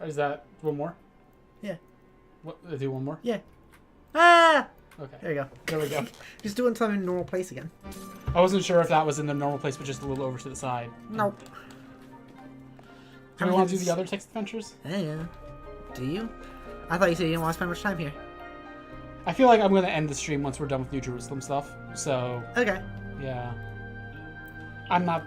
Is that one more? Yeah. What? Do one more? Yeah. Ah! Okay. There you go. There we go. Just doing something in normal place again. I wasn't sure if that was in the normal place, but just a little over to the side. Nope. Do we want to do the other text adventures? Yeah. Do you? I thought you said you didn't want to spend much time here. I feel like I'm going to end the stream once we're done with New Jerusalem stuff. So. Okay. Yeah. I'm not.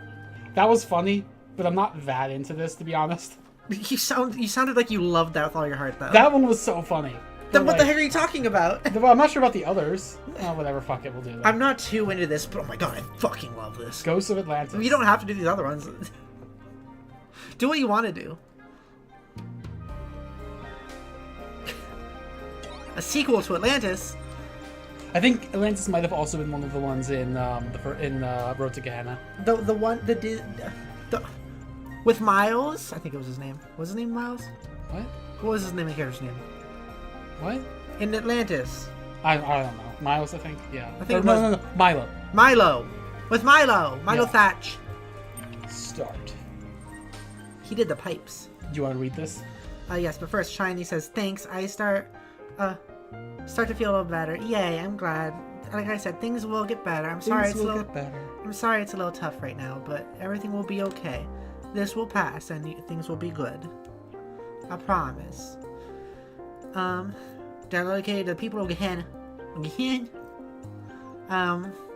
That was funny, but I'm not that into this, to be honest. You sounded like you loved that with all your heart, though. That one was so funny. Then what the heck are you talking about? Well, I'm not sure about the others. Oh, whatever. Fuck it. We'll do that. I'm not too into this, but oh my god, I fucking love this. Ghosts of Atlantis. You don't have to do these other ones. Do what you want to do. A sequel to Atlantis. I think Atlantis might have also been one of the ones in Road to Gehenna. The one with Miles. I think it was his name. Was his name Miles? What? What was his name? The character's name? What? In Atlantis. I don't know. Miles, I think. Yeah. I think no. Milo. Milo. With Milo. Milo Thatch. Start. He did the pipes. Do you want to read this? Yes, but first Shiny says thanks. I start to feel a little better. Yay, I'm glad. Like I said, things will get better. I'm sorry it's a little tough right now, but everything will be okay. This will pass and things will be good. I promise. Dedicated to the people of Gehenna.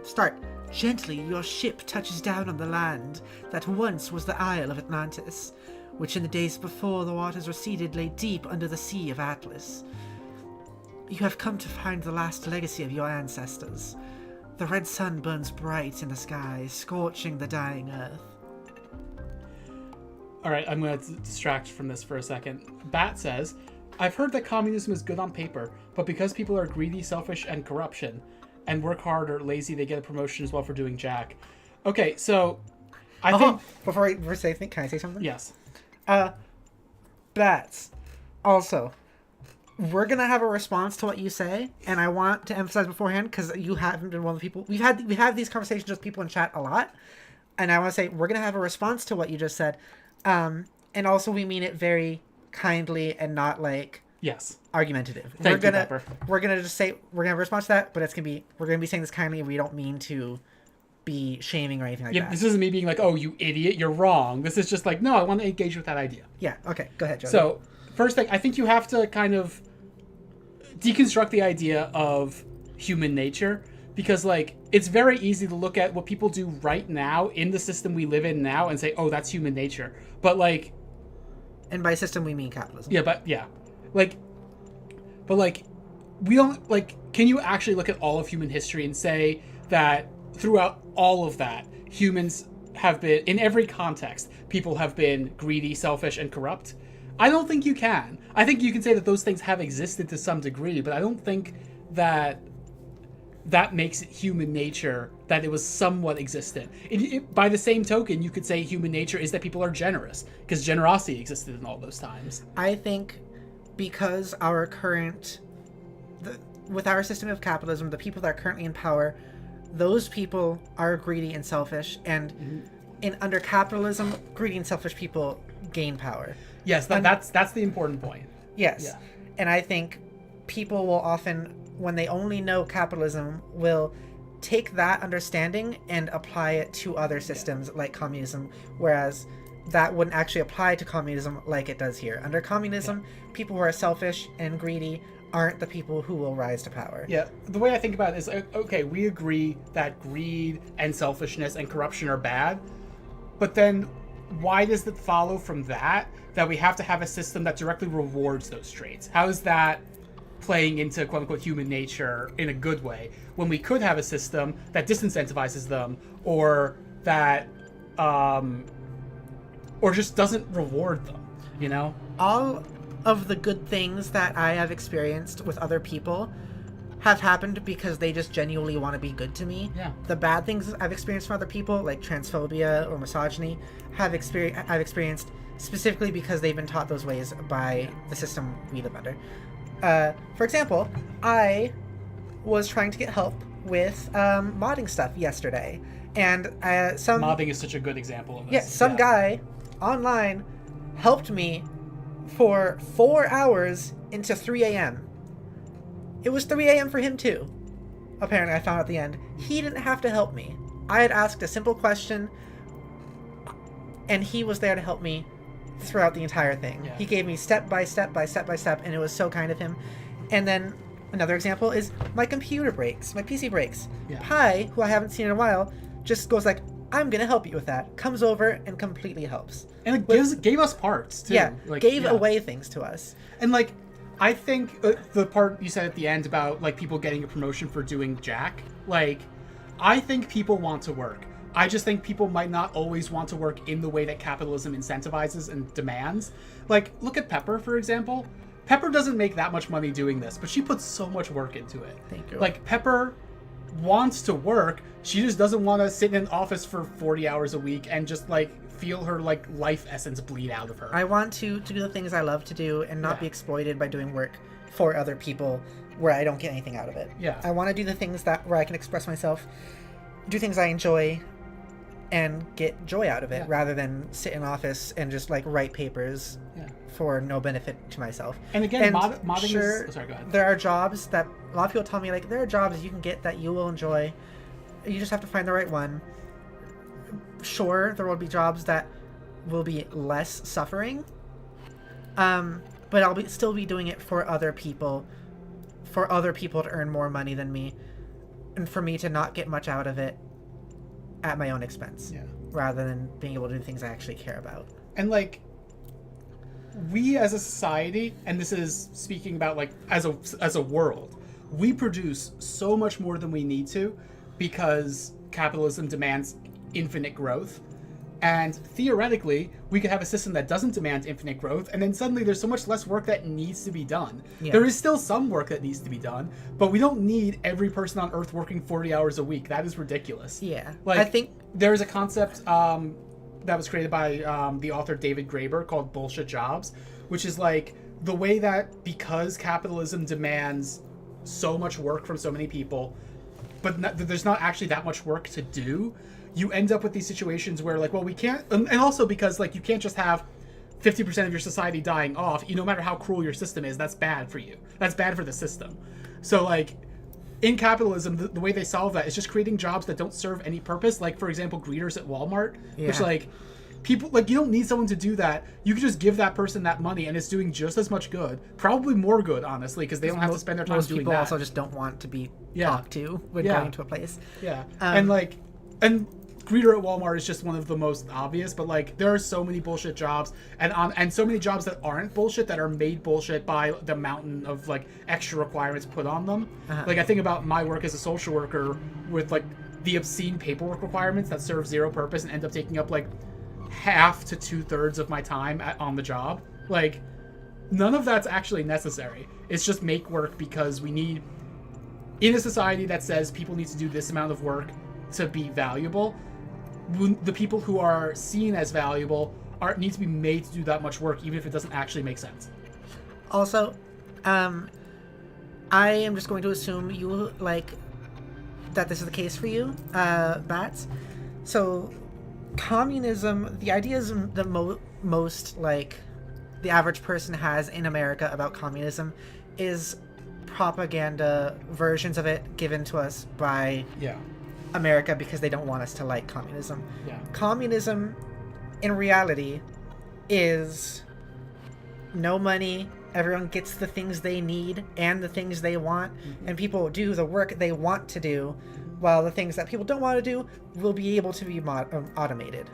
Start. Gently your ship touches down on the land that once was the Isle of Atlantis, which in the days before the waters receded lay deep under the Sea of Atlas. You have come to find the last legacy of your ancestors. The red sun burns bright in the sky, scorching the dying earth. Alright, I'm going to distract from this for a second. Bat says, I've heard that communism is good on paper, but because people are greedy, selfish, and corruption, and work hard or lazy, they get a promotion as well for doing jack. Okay, so I think... Before I say anything, can I say something? Yes. Bats. Also, we're going to have a response to what you say, and I want to emphasize beforehand, because you haven't been one of the people... We've had these conversations with people in chat a lot, and I want to say we're going to have a response to what you just said. And also we mean it very kindly and not like... Yes. Argumentative. Thank you, Pepper. We're gonna just say we're gonna respond to that, but we're gonna be saying this kindly. We don't mean to be shaming or anything like that. This isn't me being like, oh, you idiot, you're wrong. This is just like, no, I want to engage with that idea. Yeah. Okay. Go ahead, Jodi. So first thing, I think you have to kind of deconstruct the idea of human nature, because like it's very easy to look at what people do right now in the system we live in now and say, oh, that's human nature. But like, and by system we mean capitalism. Yeah, but we don't, like, can you actually look at all of human history and say that throughout all of that, humans have been, in every context, people have been greedy, selfish, and corrupt? I don't think you can. I think you can say that those things have existed to some degree, but I don't think that that makes it human nature that it was somewhat existent. By the same token, you could say human nature is that people are generous, because generosity existed in all those times. I think because with our system of capitalism, the people that are currently in power, those people are greedy and selfish, and under capitalism, greedy and selfish people gain power. Yes, that's the important point. Yes. Yeah. And I think people will often, when they only know capitalism, will take that understanding and apply it to other systems like communism, whereas that wouldn't actually apply to communism like it does here. Under communism, people who are selfish and greedy aren't the people who will rise to power. Yeah, the way I think about it is, okay, we agree that greed and selfishness and corruption are bad, but then why does it follow from that we have to have a system that directly rewards those traits? How is that playing into quote-unquote human nature in a good way when we could have a system that disincentivizes them, or that or just doesn't reward them, you know? All of the good things that I have experienced with other people have happened because they just genuinely want to be good to me. Yeah. The bad things I've experienced from other people, like transphobia or misogyny, I've experienced specifically because they've been taught those ways by the system we live under. For example, I was trying to get help with modding stuff yesterday, and modding is such a good example of this. Yeah, some guy online helped me for 4 hours into 3 a.m. It was 3 a.m. for him too. Apparently, I found out at the end. He didn't have to help me. I had asked a simple question, and he was there to help me throughout the entire thing. Yeah. He gave me step by step, and it was so kind of him. And then another example is my computer breaks, my PC breaks. Yeah. Pi, who I haven't seen in a while, just goes like, I'm gonna help you with that. Comes over and completely helps. And it gave us parts too. Yeah, gave away things to us. And like, I think the part you said at the end about like people getting a promotion for doing jack, like, I think people want to work. I just think people might not always want to work in the way that capitalism incentivizes and demands. Like, look at Pepper, for example. Pepper doesn't make that much money doing this, but she puts so much work into it. Thank you. Like, Pepper wants to work. She just doesn't want to sit in an office for 40 hours a week and just, like, feel her, like, life essence bleed out of her. I want to do the things I love to do and not be exploited by doing work for other people where I don't get anything out of it. Yeah. I want to do the things where I can express myself, do things I enjoy, and get joy out of it, rather than sit in office and just like write papers for no benefit to myself. And again, modding sure, is... Oh, sorry, go ahead. There are jobs that a lot of people tell me, like, there are jobs you can get that you will enjoy. You just have to find the right one. Sure, there will be jobs that will be less suffering, but I'll still be doing it for other people to earn more money than me. and for me to not get much out of it at my own expense, rather than being able to do things I actually care about. And like, we as a society, and this is speaking about like as a world, we produce so much more than we need to because capitalism demands infinite growth. And theoretically, we could have a system that doesn't demand infinite growth, and then suddenly there's so much less work that needs to be done. Yeah. There is still some work that needs to be done, but we don't need every person on Earth working 40 hours a week. That is ridiculous. Yeah. Like, I think there's a concept that was created by the author David Graeber called bullshit jobs, which is like the way that because capitalism demands so much work from so many people, but there's not actually that much work to do, you end up with these situations where like, well, we can't, and also because like you can't just have 50% of your society dying off, no matter how cruel your system is, that's bad for you. That's bad for the system. So like in capitalism, the way they solve that is just creating jobs that don't serve any purpose. Like for example, greeters at Walmart, which like people, like you don't need someone to do that. You can just give that person that money and it's doing just as much good, probably more good, honestly, because they don't have to spend their time doing that. Most people also just don't want to be talked to when going to a place. Yeah. And greeter at Walmart is just one of the most obvious, but like there are so many bullshit jobs and so many jobs that aren't bullshit that are made bullshit by the mountain of like extra requirements put on them. Like I think about my work as a social worker with like the obscene paperwork requirements that serve zero purpose and end up taking up like half to 2/3 of my time on the job. Like none of that's actually necessary. It's just make work because we need, in a society that says people need to do this amount of work to be valuable, the people who are seen as valuable need to be made to do that much work, even if it doesn't actually make sense. Also, I am just going to assume you like that this is the case for you, Bats. So, communism, the ideas the most like the average person has in America about communism is propaganda versions of it given to us by America because they don't want us to like communism. Communism in reality is no money, everyone gets the things they need and the things they want, and people do the work they want to do, while the things that people don't want to do will be able to be automated.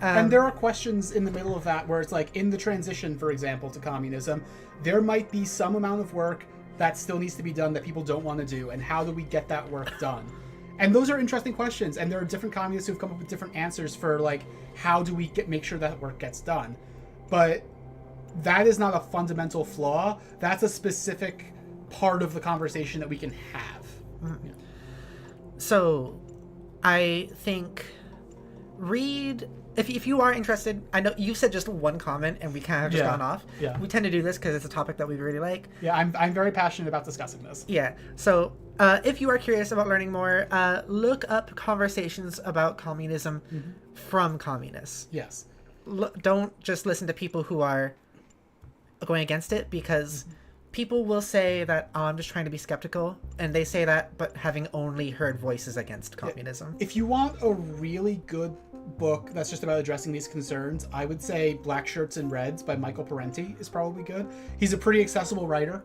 And there are questions in the middle of that where it's like in the transition, for example, to communism, there might be some amount of work that still needs to be done that people don't want to do, and how do we get that work done? And those are interesting questions, and there are different communists who've come up with different answers for like how do we make sure that work gets done. But that is not a fundamental flaw. That's a specific part of the conversation that we can have. So I think read, if you are interested, I know you said just one comment and we kind of just gone off. We tend to do this because it's a topic that we really like. I'm very passionate about discussing this. So if you are curious about learning more, look up conversations about communism from communists. Don't just listen to people who are going against it, because people will say that, oh, I'm just trying to be skeptical, and they say that but having only heard voices against communism. If you want a really good book that's just about addressing these concerns, I would say Black Shirts and Reds by Michael Parenti is probably good. He's a pretty accessible writer.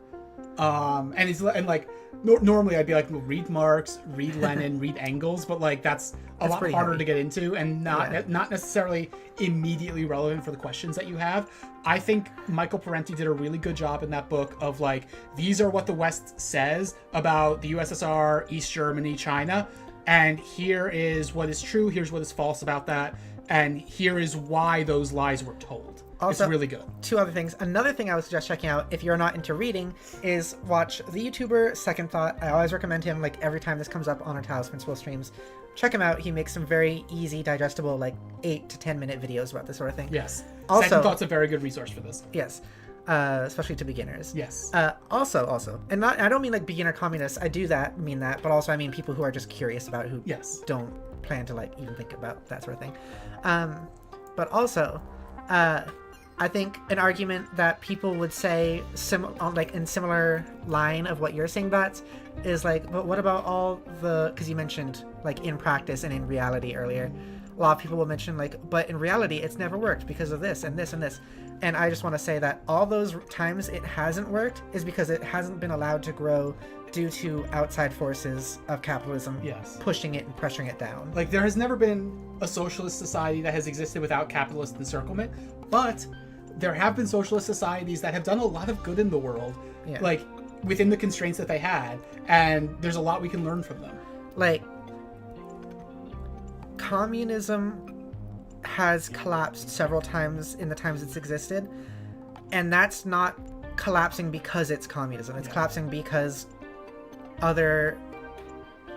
Normally I'd be like, well, read Marx, read Lenin, read Engels, but like that's a lot harder to get into and not necessarily immediately relevant for the questions that you have. I think Michael Parenti did a really good job in that book of like, these are what the West says about the USSR, East Germany, China, and here is what is true, here's what is false about that, and here is why those lies were told. Also, it's really good. 2 other things. Another thing I would suggest checking out if you're not into reading is watch the YouTuber Second Thought. I always recommend him like every time this comes up on our Talos Principle streams. Check him out. He makes some very easy, digestible, like 8 to 10 minute videos about this sort of thing. Yes. Also, Second Thought's a very good resource for this. Yes. Especially to beginners. Yes. Also, and I don't mean like beginner communists. I do mean that, but also I mean people who are just curious about it, who don't plan to like even think about that sort of thing. But also, I think an argument that people would say in similar line of what you're saying, Bats, is like, but what about all the, because you mentioned like in practice and in reality earlier, a lot of people will mention, like, but in reality, it's never worked because of this and this and this. And I just want to say that all those times it hasn't worked is because it hasn't been allowed to grow due to outside forces of capitalism pushing it and pressuring it down. Like, there has never been a socialist society that has existed without capitalist encirclement, but there have been socialist societies that have done a lot of good in the world, like, within the constraints that they had, and there's a lot we can learn from them. Like, communism has collapsed several times in the times it's existed, and that's not collapsing because it's communism. It's collapsing because other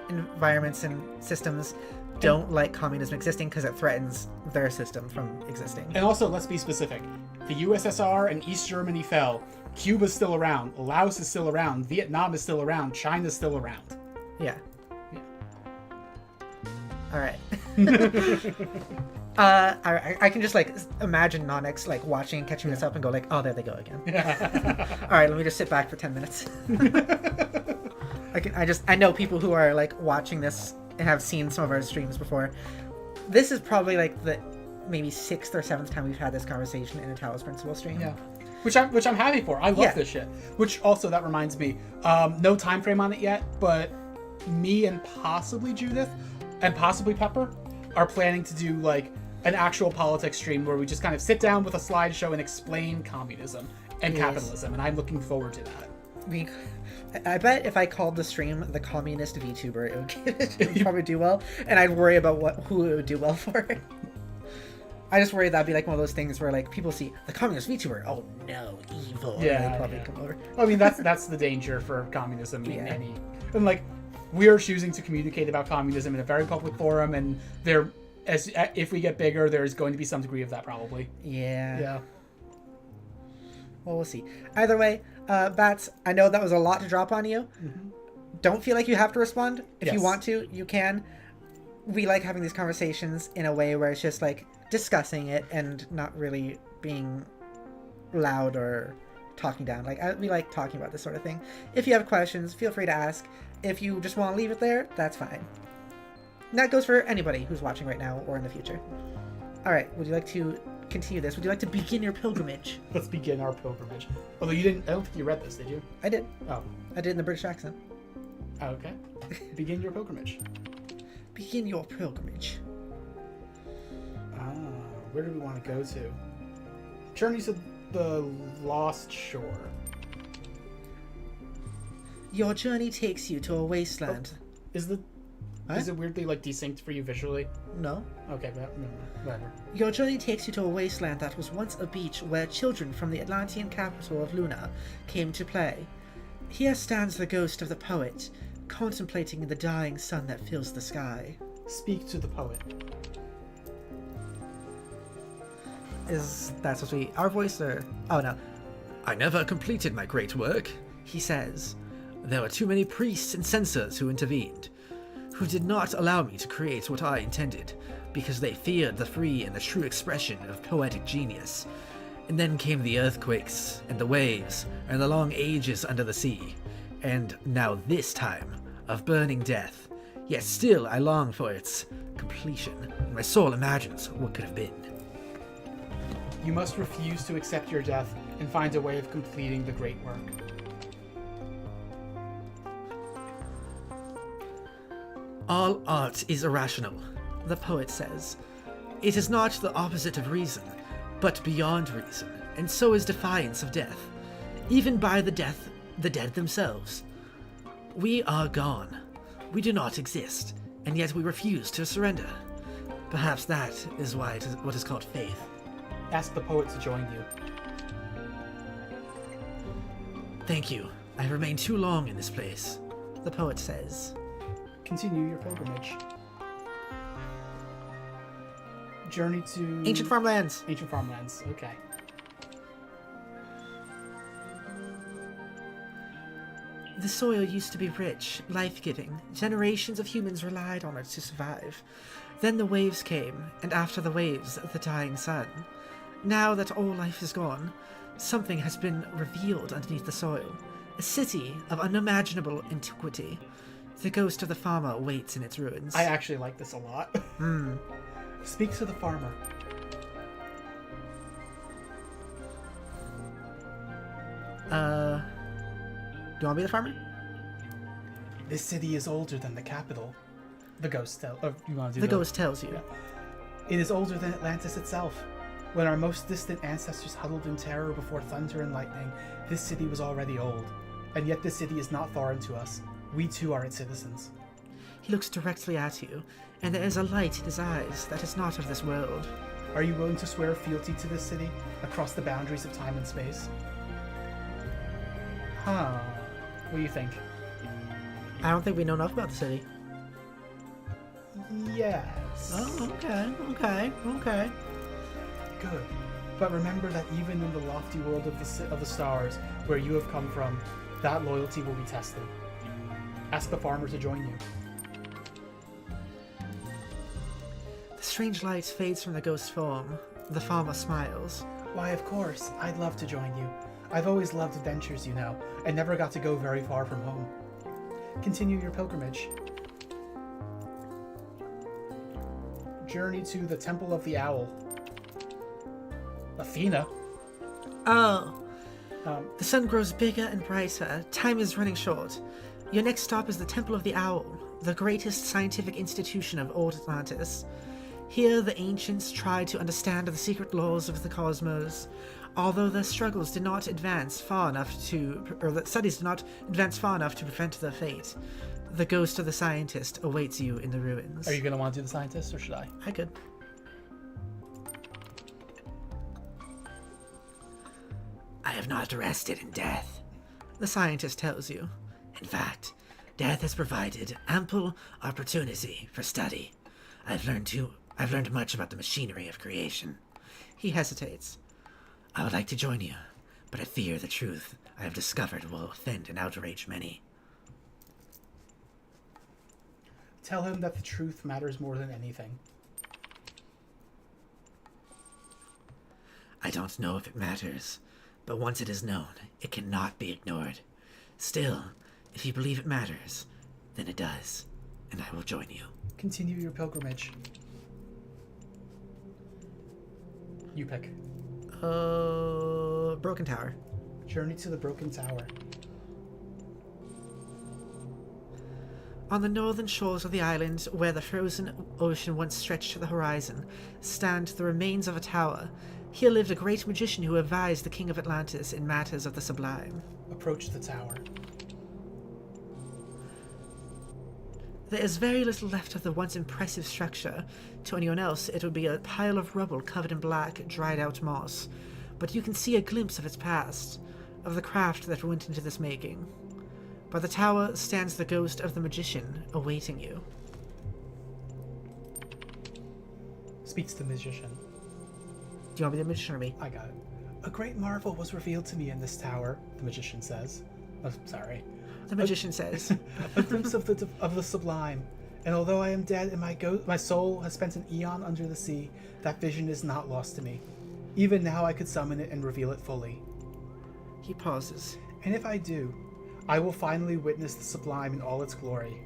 environments and systems don't like communism existing because it threatens their system from existing. And also, let's be specific. The USSR and East Germany fell. Cuba's still around. Laos is still around. Vietnam is still around. China's still around. Yeah. All right. I can just like imagine Nonix like watching and catching this up and go like, oh, there they go again. All right, let me just sit back for 10 minutes. I know people who are like watching this and have seen some of our streams before. This is probably like the maybe 6th or 7th time we've had this conversation in a Talos Principle stream. Yeah. Which I'm happy for. I love this shit. Which also, that reminds me, no time frame on it yet, but me and possibly Judith and possibly Pepper are planning to do like an actual politics stream where we just kind of sit down with a slideshow and explain communism and capitalism, and I'm looking forward to that. I bet if I called the stream the Communist VTuber, it would probably do well, and I'd worry about who it would do well for. I just worry that'd be like one of those things where like people see the Communist VTuber, oh no, evil. Yeah, and they'd probably come over. I mean, that's the danger for communism in any, and like we are choosing to communicate about communism in a very public forum, and if we get bigger, there's going to be some degree of that probably. Yeah. Well, we'll see. Either way, Bats, I know that was a lot to drop on you. Mm-hmm. Don't feel like you have to respond. If you want to, you can. We like having these conversations in a way where it's just like discussing it and not really being loud or talking down. Like, we like talking about this sort of thing. If you have questions, feel free to ask. If you just want to leave it there, that's fine. And that goes for anybody who's watching right now or in the future. All right, would you like to continue this? Would you like to begin your pilgrimage? Let's begin our pilgrimage. Although you didn't, I don't think you read this, did you? I did. Oh. I did in the British accent. Oh, okay. Begin your pilgrimage. Begin your pilgrimage. Where do we want to go to? Journey to the Lost Shore. Your journey takes you to a wasteland. Oh. Is it weirdly like desynced for you visually? No. Okay, whatever. Your journey takes you to a wasteland that was once a beach where children from the Atlantean capital of Luna came to play. Here stands the ghost of the poet, contemplating the dying sun that fills the sky. Speak to the poet. Is that supposed to be our voice or... Oh, no. I never completed my great work, he says. There were too many priests and censors who intervened, who did not allow me to create what I intended, because they feared the free and the true expression of poetic genius. And then came the earthquakes, and the waves, and the long ages under the sea, and now this time of burning death. Yet still I long for its completion, and my soul imagines what could have been. You must refuse to accept your death and find a way of completing the great work. All art is irrational, the poet says. It is not the opposite of reason, but beyond reason, and so is defiance of death, even by the dead themselves. We are gone. We do not exist, and yet we refuse to surrender. Perhaps that is why it is what is called faith. Ask the poet to join you. Thank you. I have remained too long in this place, the poet says. Continue your pilgrimage. Journey to... Ancient farmlands. Ancient farmlands, okay. The soil used to be rich, life-giving. Generations of humans relied on it to survive. Then the waves came, and after the waves, the dying sun. Now that all life is gone, something has been revealed underneath the soil. A city of unimaginable antiquity. The ghost of the farmer waits in its ruins. I actually like this a lot. Speak to the farmer. Do you want to be the farmer? This city is older than the capital. The ghost tells. You want to do the ghost tells you. Yeah. It is older than Atlantis itself. When our most distant ancestors huddled in terror before thunder and lightning, this city was already old. And yet this city is not foreign to us. We too are its citizens. He looks directly at you, and there is a light in his eyes that is not of this world. Are you willing to swear fealty to this city, across the boundaries of time and space? Huh. What do you think? I don't think we know enough about the city. Yes. Oh, okay. Good. But remember that even in the lofty world of the stars, where you have come from, that loyalty will be tested. Ask the farmer to join you. The strange light fades from the ghost's form. The farmer smiles. Why, of course. I'd love to join you. I've always loved adventures, you know. I never got to go very far from home. Continue your pilgrimage. Journey to the Temple of the Owl. Athena? Oh. The sun grows bigger and brighter. Time is running short. Your next stop is the Temple of the Owl, the greatest scientific institution of old Atlantis. Here, the ancients tried to understand the secret laws of the cosmos, although their struggles did not advance far enough the studies did not advance far enough to prevent their fate. The ghost of the scientist awaits you in the ruins. Are you going to want to do the scientist, or should I? I could. I have not rested in death, the scientist tells you. In fact, death has provided ample opportunity for study. I've learned much about the machinery of creation. He hesitates. I would like to join you, but I fear the truth I have discovered will offend and outrage many. Tell him that the truth matters more than anything. I don't know if it matters, but once it is known, it cannot be ignored. Still, if you believe it matters, then it does, and I will join you. Continue your pilgrimage. You pick. Broken Tower. Journey to the Broken Tower. On the northern shores of the island, where the frozen ocean once stretched to the horizon, stand the remains of a tower. Here lived a great magician who advised the king of Atlantis in matters of the sublime. Approach the tower. There is very little left of the once impressive structure. To anyone else, it would be a pile of rubble covered in black, dried-out moss. But you can see a glimpse of its past, of the craft that went into this making. By the tower stands the ghost of the magician, awaiting you. Speaks to the magician. Do you want me to be the magician or me? I got it. A great marvel was revealed to me in this tower, the magician says. Oh, sorry. The magician says. A glimpse of the sublime. And although I am dead and my soul has spent an eon under the sea, that vision is not lost to me. Even now I could summon it and reveal it fully. He pauses. And if I do, I will finally witness the sublime in all its glory.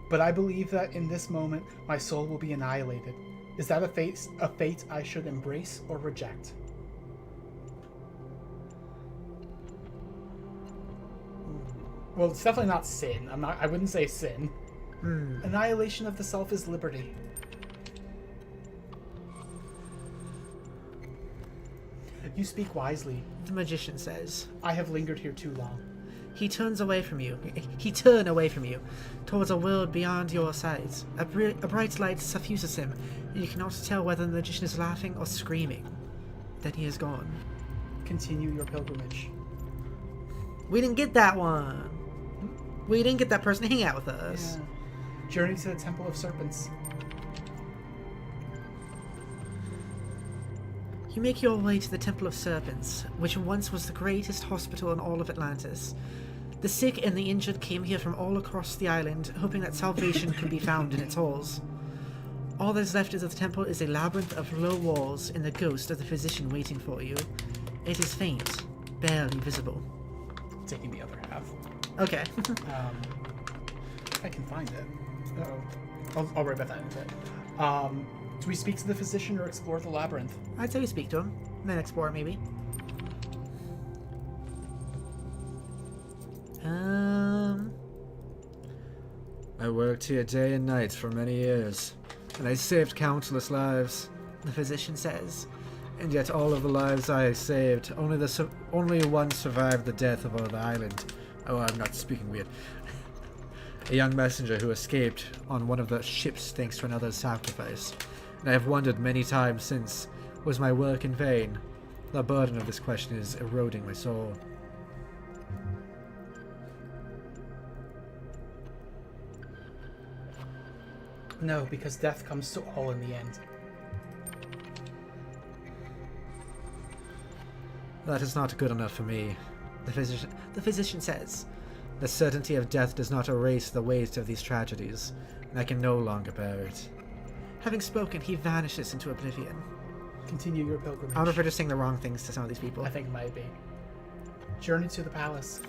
But I believe that in this moment, my soul will be annihilated. Is that a fate I should embrace or reject? Well, it's definitely not sin. I wouldn't say sin. Annihilation of the self is liberty. You speak wisely, the magician says. I have lingered here too long. He turns away from you. He turned away from you, towards a world beyond your sight. A bright light suffuses him, and you cannot tell whether the magician is laughing or screaming. Then he is gone. Continue your pilgrimage. We didn't get that one. We didn't get that person to hang out with us. Yeah. Journey to the Temple of Serpents. You make your way to the Temple of Serpents, which once was the greatest hospital in all of Atlantis. The sick and the injured came here from all across the island, hoping that salvation could be found in its halls. All that is left of the temple is a labyrinth of low walls and the ghost of the physician waiting for you. It is faint, barely visible. Taking the other half. Okay. I can find it. Uh-oh. I'll worry about that in a bit. Do we speak to the physician or explore the labyrinth? I'd say we speak to him, and then explore maybe. I worked here day and night for many years, and I saved countless lives, the physician says. And yet all of the lives I saved, only one survived the death of the island. Oh, I'm not speaking weird. A young messenger who escaped on one of the ships thanks to another's sacrifice. And I have wondered many times since, was my work in vain? The burden of this question is eroding my soul. No, because death comes to all in the end. That is not good enough for me, the physician says. The certainty of death does not erase the weight of these tragedies, and I can no longer bear it. Having spoken, he vanishes into oblivion. Continue your pilgrimage. I wonder if we're just saying the wrong things to some of these people. I think it might be. Journey to the palace.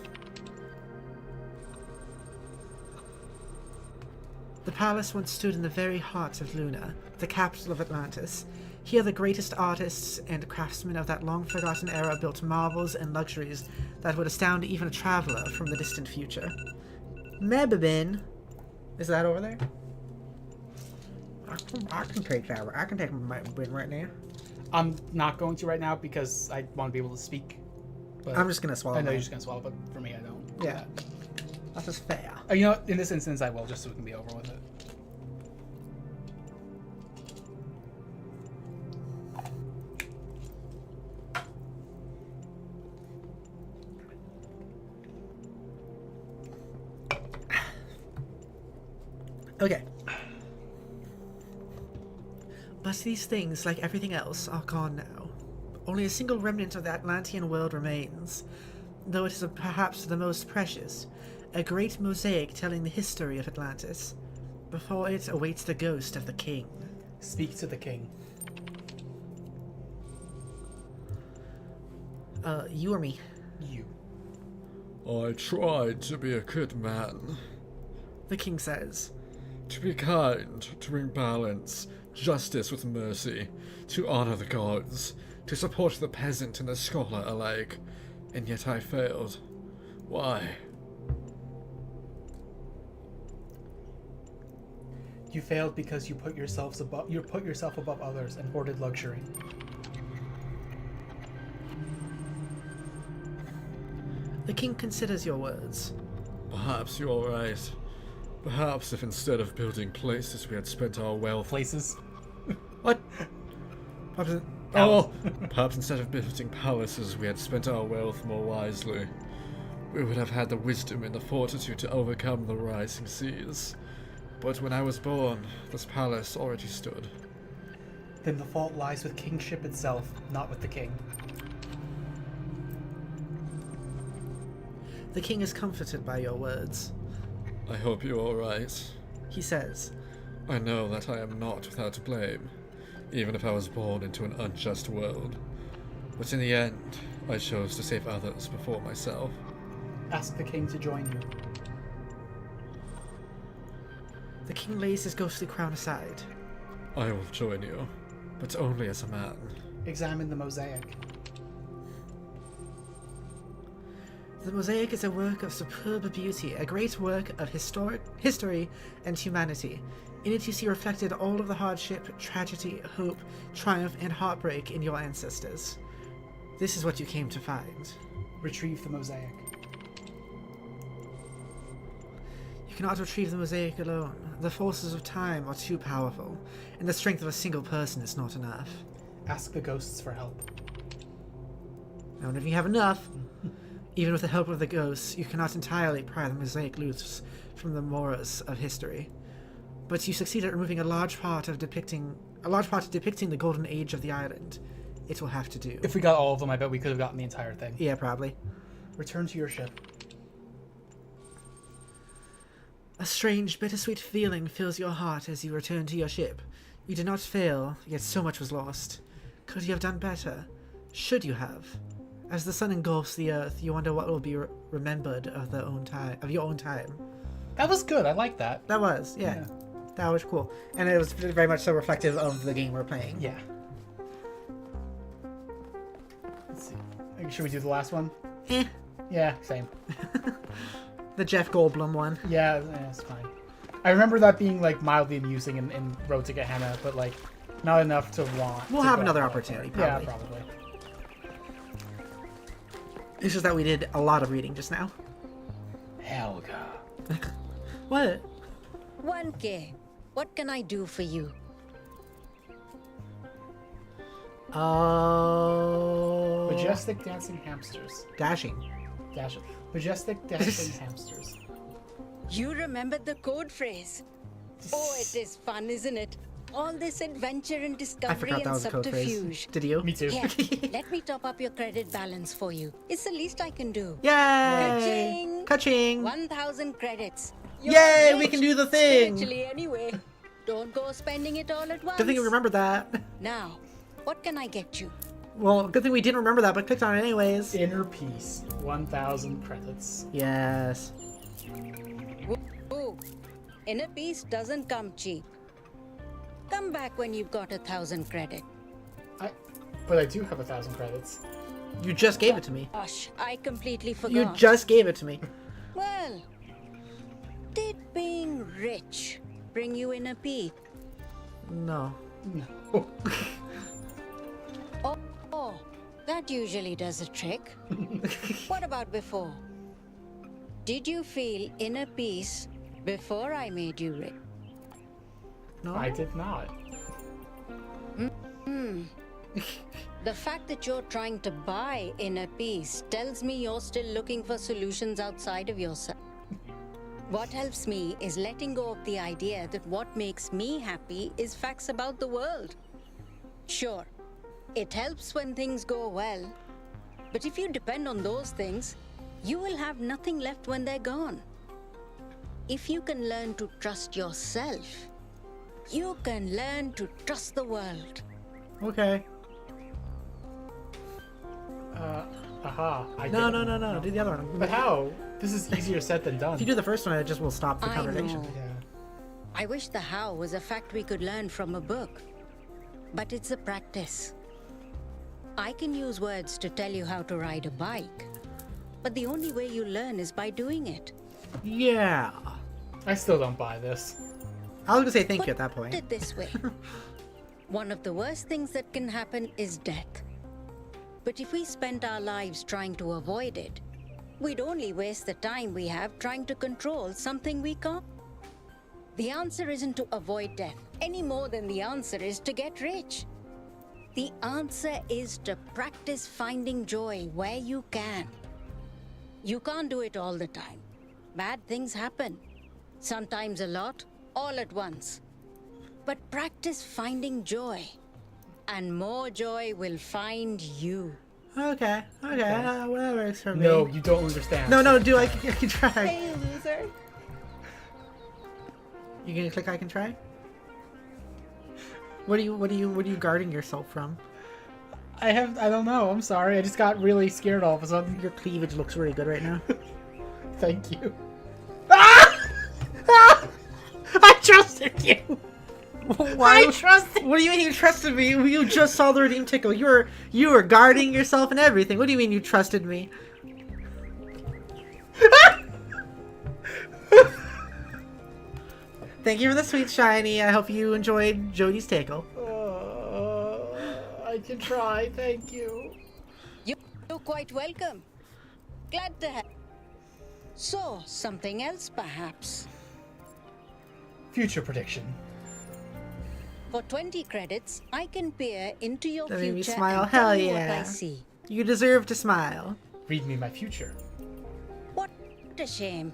The palace once stood in the very heart of Luna, the capital of Atlantis. Here the greatest artists and craftsmen of that long-forgotten era built marvels and luxuries that would astound even a traveler from the distant future. Mebabin. Is that over there? I can take that. I can take my bin right now. I'm not going to right now because I want to be able to speak. But I'm just going to swallow. I know you're just going to swallow, but for me, I don't. Yeah. That's just fair. You know what? In this instance, I will, just so we can be over with it. Okay. But these things, like everything else, are gone now. Only a single remnant of the Atlantean world remains, though it is perhaps the most precious, a great mosaic telling the history of Atlantis. Before it awaits the ghost of the king. Speak to the king. You or me? You. I tried to be a good man. The king says. To be kind, to bring balance, justice with mercy, to honor the gods, to support the peasant and the scholar alike. And yet I failed. Why? You failed because you put yourself above others and hoarded luxury. The king considers your words. Perhaps you're right. Perhaps if instead of building places we had spent our wealth... Places? What? Perhaps instead of building palaces we had spent our wealth more wisely. We would have had the wisdom and the fortitude to overcome the rising seas. But when I was born, this palace already stood. Then the fault lies with kingship itself, not with the king. The king is comforted by your words. I hope you're all right. He says. I know that I am not without blame, even if I was born into an unjust world. But in the end, I chose to save others before myself. Ask the king to join you. The king lays his ghostly crown aside. I will join you, but only as a man. Examine the mosaic. The mosaic is a work of superb beauty, a great work of history and humanity. In it you see reflected all of the hardship, tragedy, hope, triumph, and heartbreak in your ancestors. This is what you came to find. Retrieve the mosaic. You cannot retrieve the mosaic alone. The forces of time are too powerful, and the strength of a single person is not enough. Ask the ghosts for help. Now, if you have enough, even with the help of the ghosts, you cannot entirely pry the mosaic loose from the morals of history. But you succeed at removing a large part of depicting the golden age of the island. It will have to do. If we got all of them, I bet we could have gotten the entire thing. Yeah, probably. Return to your ship. A strange, bittersweet feeling fills your heart as you return to your ship. You did not fail, yet so much was lost. Could you have done better? Should you have? As the sun engulfs the earth, you wonder what will be remembered of your own time. That was good. I like that. That was, yeah. That was cool. And it was very much so reflective of the game we're playing. Yeah. Let's see. Should we do the last one? Yeah, same. The Jeff Goldblum one. Yeah, it's fine. I remember that being like mildly amusing in Road to Gehenna, but like not enough to want. We'll have another opportunity, probably. Yeah, probably. It's just that we did a lot of reading just now. Helga. What? 1K. What can I do for you? Oh. Majestic dancing hamsters. Dashing. Majestic dancing hamsters. You remembered the code phrase. Oh, it is fun, isn't it? All this adventure and discovery I forgot that and was a code phrase. subterfuge. Did you? Me too. Here, let me top up your credit balance for you. It's the least I can do. Yay! Ka-ching! Ka-ching! 1,000 credits. Yay! You're We rich, can do the thing! Spiritually, anyway. Don't go spending it all at once. Good thing we remembered that. Now, what can I get you? Well, good thing we didn't remember that, but clicked on it anyways. Inner Peace. 1,000 credits. Yes. Ooh, inner peace doesn't come cheap. Come back when you've got 1,000 credit. But I do have 1,000 credits. You just gave it to me. Gosh, I completely forgot. You just gave it to me. Well, did being rich bring you inner peace? No. No. Oh, that usually does a trick. What about before? Did you feel inner peace before I made you rich? No. I did not. The fact that you're trying to buy inner peace tells me you're still looking for solutions outside of yourself. What helps me is letting go of the idea that what makes me happy is facts about the world. Sure, it helps when things go well, but if you depend on those things, you will have nothing left when they're gone. If you can learn to trust yourself, you can learn to trust the world. Okay. Aha. No. Do the other one. But how? This is easier said than done. If you do the first one, it just will stop the I conversation. know. I wish the how was a fact we could learn from a book. But it's a practice. I can use words to tell you how to ride a bike, but the only way you learn is by doing it. Yeah. I still don't buy this. I was gonna say thank you at that point. Put it this way. One of the worst things that can happen is death. But if we spent our lives trying to avoid it, we'd only waste the time we have trying to control something we can't. The answer isn't to avoid death, any more than the answer is to get rich. The answer is to practice finding joy where you can. You can't do it all the time. Bad things happen. Sometimes a lot, all at once. But practice finding joy, and more joy will find you. Okay. Whatever works for me. No, you don't understand. No, I can try. Hey, loser. You gonna click I can try? What are you guarding yourself from? I don't know. I'm sorry. I just got really scared all of a sudden. Your cleavage looks really good right now. Thank you. I trusted you. I trusted. What do you mean you trusted me? You just saw the redeem tickle. You were guarding yourself and everything. What do you mean you trusted me? Thank you for the sweet shiny. I hope you enjoyed Jodi's tickle. I can try. Thank you. You're quite welcome. Glad to have. So, something else perhaps. Future prediction. For 20 credits, I can peer into your That future made me smile. and Hell tell you yeah. what I see. You deserve to smile. Read me my future. What a shame.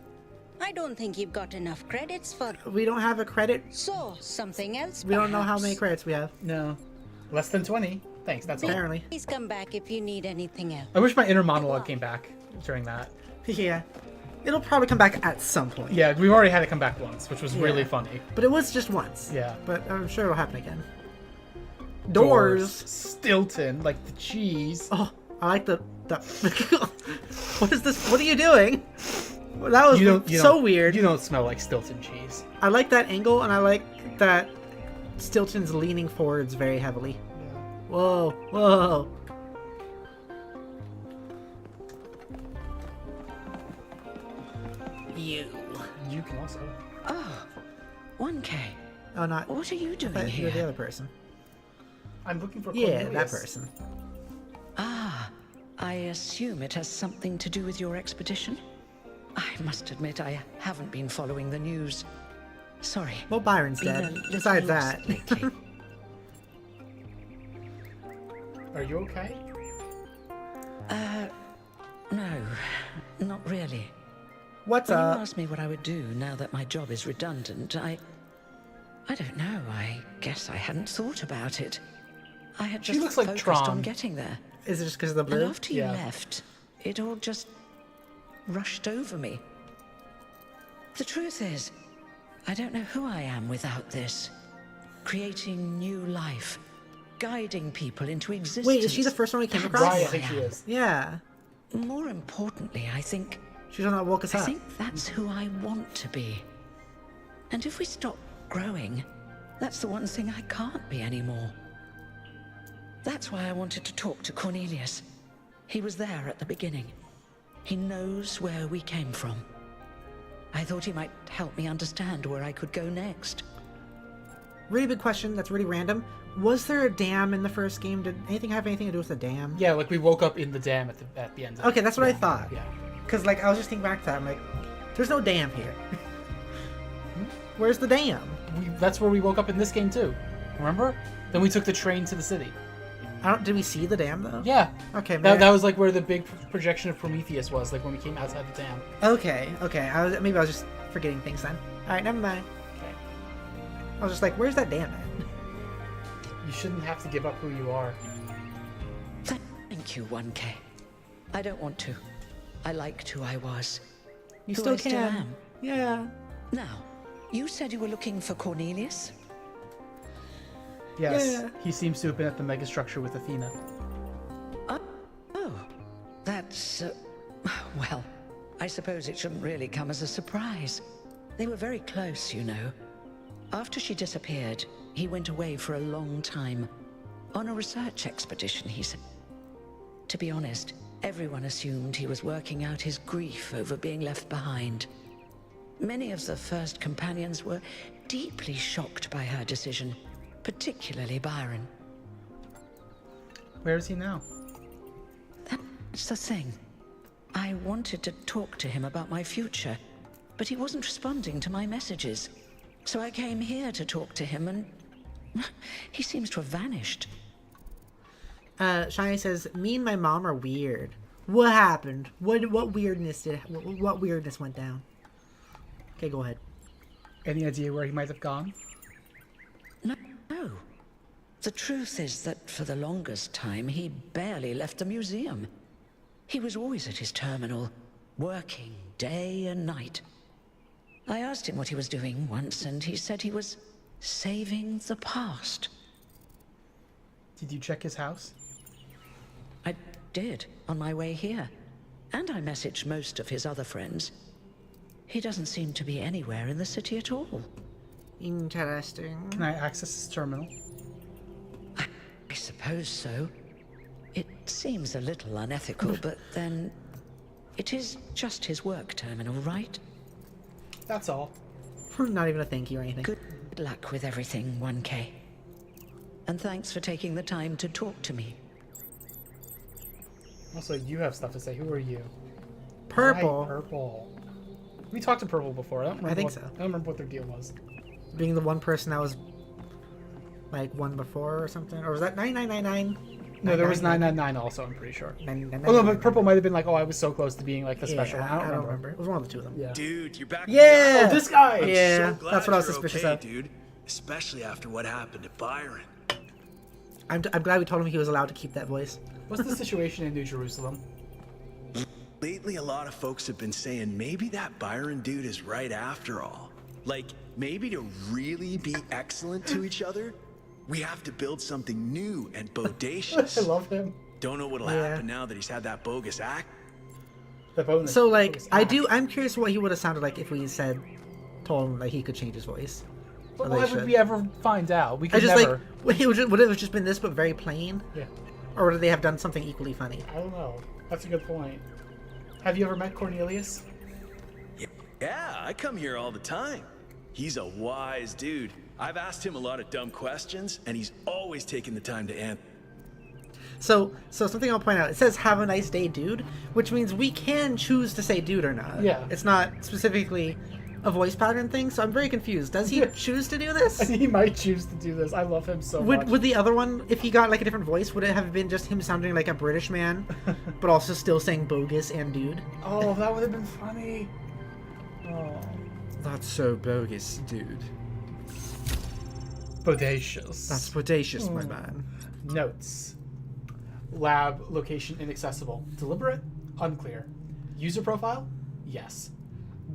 I don't think you've got enough credits for... We don't have a credit. So, something else We don't know how perhaps. many credits we have. No. Less than 20. Thanks, that's all. Apparently. Please come back if you need anything else. I wish my inner monologue came back during that. Yeah. It'll probably come back at some point. Yeah, we've already had it come back once, which was really Yeah. funny. But it was just once. Yeah. But I'm sure it'll happen again. Doors. Stilton, like the cheese. Oh, I like the... What is this? What are you doing? Well, that was so weird. You don't smell like Stilton cheese. I like that angle, and I like that Stilton's leaning forwards very heavily. Yeah. Whoa, whoa. You can also. Oh, 1K. Oh, not. What are you doing here? You're the other person. I'm looking for Cornelius. Yeah, that person. Ah, I assume it has something to do with your expedition? I must admit I haven't been following the news. Sorry. Well, Byron's dead. Besides that. Are you okay? No, not really. What's when up? You asked me what I would do now that my job is redundant, I don't know. I guess I hadn't thought about it. I had just looks like focused Tron. on getting there. Is it just because of the blue? And after you left, it all just rushed over me. The truth is, I don't know who I am without this. Creating new life, guiding people into existence. Wait, is she the first one we came across? Right, I think she is. Yeah. More importantly, I think she's the one that woke us up. I think that's who I want to be. And if we stop growing, that's the one thing I can't be anymore. That's why I wanted to talk to Cornelius. He was there at the beginning. He knows where we came from. I thought he might help me understand where I could go next. Really big question that's really random. Was there a dam in the first game? Did anything have anything to do with the dam? Yeah, like we woke up in the dam at the end. Okay, that's what I thought. Yeah. Because like I was just thinking back to that. I'm like, there's no dam here. Where's the dam? That's where we woke up in this game too. Remember? Then we took the train to the city. Did we see the dam though? Yeah. Okay. That was like where the big projection of Prometheus was, like when we came outside the dam. Okay. Maybe I was just forgetting things then. All right, never mind. Okay. I was just like, where's that dam at? You shouldn't have to give up who you are. Thank you, 1K. I don't want to. I liked who I was. You who still I can. Still am. Yeah. Now, you said you were looking for Cornelius? Yes. Yeah. He seems to have been at the megastructure with Athena. Oh, that's... well, I suppose it shouldn't really come as a surprise. They were very close, you know. After she disappeared, he went away for a long time. On a research expedition, he said. To be honest, everyone assumed he was working out his grief over being left behind. Many of the first companions were deeply shocked by her decision, particularly Byron. Where is he now? That's the thing. I wanted to talk to him about my future, but he wasn't responding to my messages. So I came here to talk to him, and he seems to have vanished. Shiny says, me and my mom are weird. What happened? What weirdness went down? Okay, go ahead. Any idea where he might have gone? No. The truth is that for the longest time, he barely left the museum. He was always at his terminal, working day and night. I asked him what he was doing once, and he said he was saving the past. Did you check his house? I did, on my way here. And I messaged most of his other friends. He doesn't seem to be anywhere in the city at all. Interesting. Can I access his terminal? I suppose so. It seems a little unethical, but then... it is just his work terminal, right? That's all. Not even a thank you or anything. Good luck with everything, 1K. And thanks for taking the time to talk to me. Also, you have stuff to say. Who are you? Purple. Right, Purple. We talked to Purple before. I think so. I don't remember what their deal was. Being the one person that was like one before or something, or was that 9999? No, there was 999 also. I'm pretty sure. 999. Oh no, but Purple might have been like, oh, I was so close to being like the special one. I don't remember. It was one of the two of them. Yeah. Dude, you're back. Yeah. Oh, this guy. Yeah, so that's what I was you're suspicious okay, of. dude. Especially after what happened to Byron. I'm glad we told him he was allowed to keep that voice. What's the situation in New Jerusalem? Lately, a lot of folks have been saying maybe that Byron dude is right after all. Like, maybe to really be excellent to each other, we have to build something new and bodacious. I love him. Don't know what'll happen now that he's had that bogus act. The bonus. So like, I'm curious what he would have sounded like if we told him that he could change his voice. But why would we ever find out? We could never. Would it have just been this, but very plain? Yeah. Or would they have done something equally funny? I don't know. That's a good point. Have you ever met Cornelius? Yeah, I come here all the time. He's a wise dude. I've asked him a lot of dumb questions, and he's always taken the time to answer. So something I'll point out. It says "Have a nice day, dude," which means we can choose to say "dude" or not. Yeah. It's not specifically a voice pattern thing, so I'm very confused. Does he choose to do this? He might choose to do this. I love him so much. Would the other one, if he got like a different voice, would it have been just him sounding like a British man, but also still saying bogus and dude? Oh, that would have been funny. Oh. That's so bogus, dude. Bodacious. That's bodacious, my man. Notes. Lab location inaccessible. Deliberate? Unclear. User profile? Yes.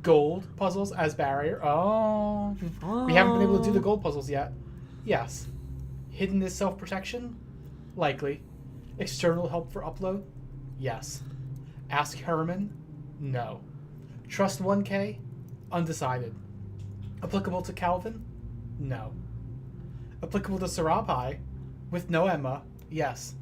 Gold puzzles as barrier. Oh. We haven't been able to do the gold puzzles yet. Yes. Hidden is self-protection? Likely. External help for upload? Yes. Ask Herman? No. Trust 1K? Undecided. Applicable to Calvin? No. Applicable to Sarapai? With no Emma? Yes.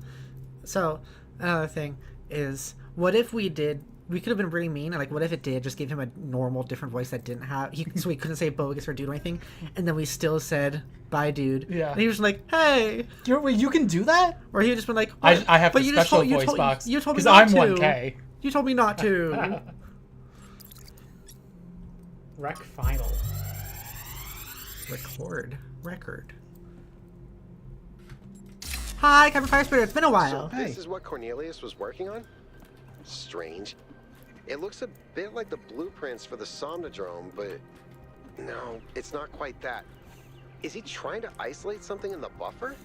So, another thing is, what if we could have been really mean, and like, what if it did just give him a normal, different voice that didn't have, so he couldn't say bogus or dude or anything, and then we still said, bye, dude. Yeah. And he was like, hey. You can do that? Or he would just been like, I have but the you special just voice box. You told me because not I'm to. 1K. You told me not to. Rec final. Record. Hi, Captain Fire Spirit. It's been a while. So this is what Cornelius was working on? Strange. It looks a bit like the blueprints for the Somnodrome, but no, it's not quite that. Is he trying to isolate something in the buffer?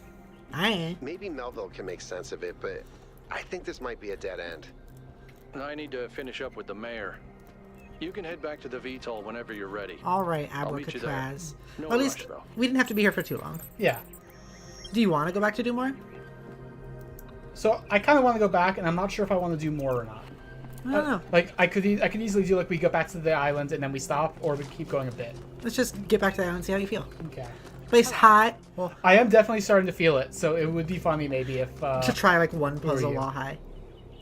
Maybe Melville can make sense of it, but I think this might be a dead end. I need to finish up with the mayor. You can head back to the VTOL whenever you're ready. All right, I'll meet you there. Abracadabras. No At least rush, though. we didn't have to be here for too long. Yeah. Do you want to go back to do more? So I kind of want to go back, and I'm not sure if I want to do more or not. I don't know. Like I could easily do like we go back to the island and then we stop, or we keep going a bit. Let's just get back to the island and see how you feel. Okay. Place high. Well, I am definitely starting to feel it, so it would be funny maybe if to try like one puzzle while high.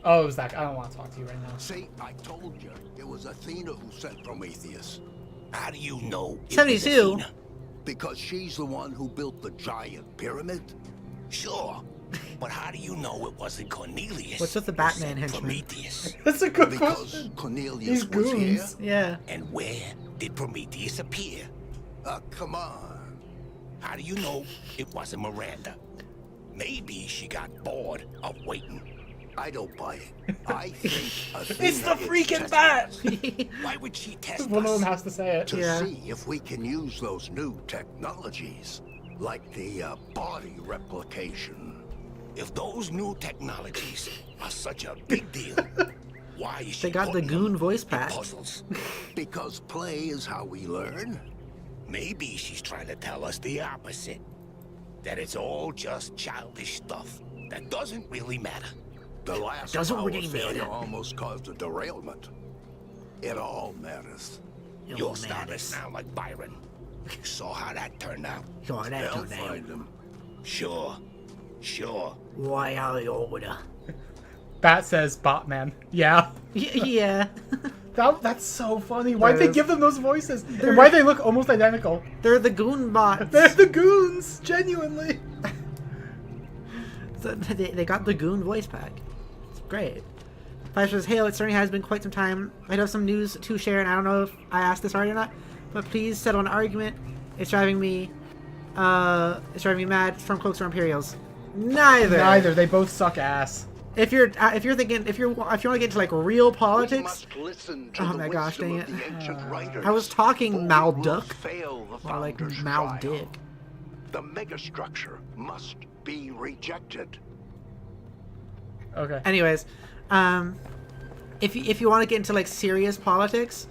Oh, it was that. I don't want to talk to you right now. See, I told you it was Athena who sent Prometheus. How do you know? 72. Because she's the one who built the giant pyramid. Sure, but how do you know it wasn't Cornelius? What's with the Batman henchman? Prometheus. That's a good because question. Cornelius was here. Yeah. And where did Prometheus appear? Come on. How do you know it wasn't Miranda? Maybe she got bored of waiting. I don't buy it. I think Athena It's the freaking bat! Why would she test One us? of them has to say it. To see if we can use those new technologies, like the body replication. If those new technologies are such a big deal, why is she They got the putting goon them voice in pack. puzzles? Because play is how we learn. Maybe she's trying to tell us the opposite. That it's all just childish stuff that doesn't really matter. The last power failure almost caused a derailment. It all matters. You're starting to sound like Byron. You saw how that turned out. Saw that They'll turned out. find him. Sure. Why are you older? Bat says Botman. Yeah. Yeah. That's so funny. Why'd they give them those voices? And why'd they look almost identical? They're the goon bots. They're the goons, genuinely. So they got the goon voice pack. It's great. Flash says, "Hail, it certainly has been quite some time. I have some news to share, and I don't know if I asked this already or not, but please settle an argument. It's driving me mad. Stormcloaks or Imperials. Neither. They both suck ass. If you want to get into like real politics, oh my gosh, dang it! I was talking Malduck, or like Maldick. The megastructure must be rejected. Okay. Anyways, if you want to get into like serious politics,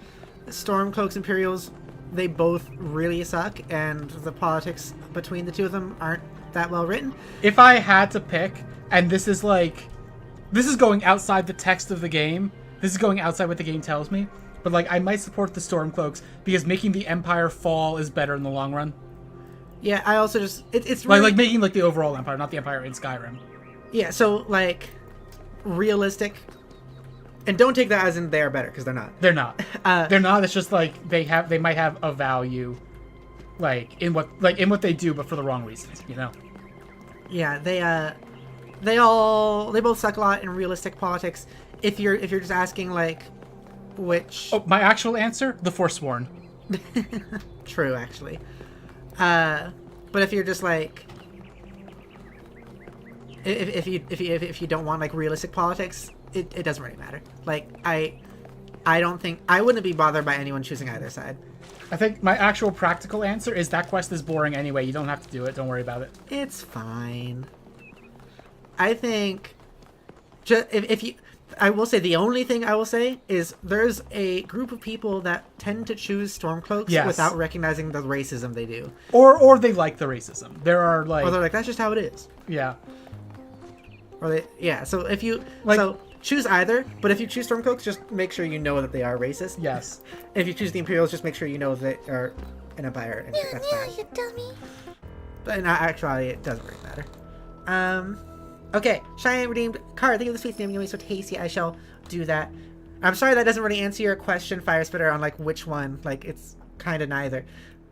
Stormcloaks Imperials, they both really suck, and the politics between the two of them aren't that well written. If I had to pick, and this is going outside the text of the game, this is going outside what the game tells me, but like I might support the Stormcloaks because making the Empire fall is better in the long run. Yeah, I also just it's really... like making like the overall Empire, not the Empire in Skyrim. Yeah, so like realistic, and don't take that as in they're better because they're not. They're not. They're not. It's just like they might have a value, like in what they do, but for the wrong reasons, you know. Yeah, they both suck a lot in realistic politics. If you're just asking like which... Oh, my actual answer, the Forsworn. True, actually. But if you're just like, if you don't want like realistic politics, it doesn't really matter. Like I wouldn't be bothered by anyone choosing either side. I think my actual practical answer is that quest is boring anyway. You don't have to do it. Don't worry about it. It's fine. I think, I will say the only thing I will say is there's a group of people that tend to choose Stormcloaks without recognizing the racism they do. Or they like the racism. There are like... Or they're like, that's just how it is. Yeah. Or so if you... Like, so choose either, but if you choose Stormcloaks, just make sure you know that they are racist. Yes. And if you choose the Imperials, just make sure you know they are an Empire. And that's fine. You dummy. But in actuality, it doesn't really matter. Okay, Cheyenne redeemed card. Thank you for the sweet name. You're so tasty. I shall do that. I'm sorry that doesn't really answer your question, Fire Spitter, on like which one. Like it's kind of neither.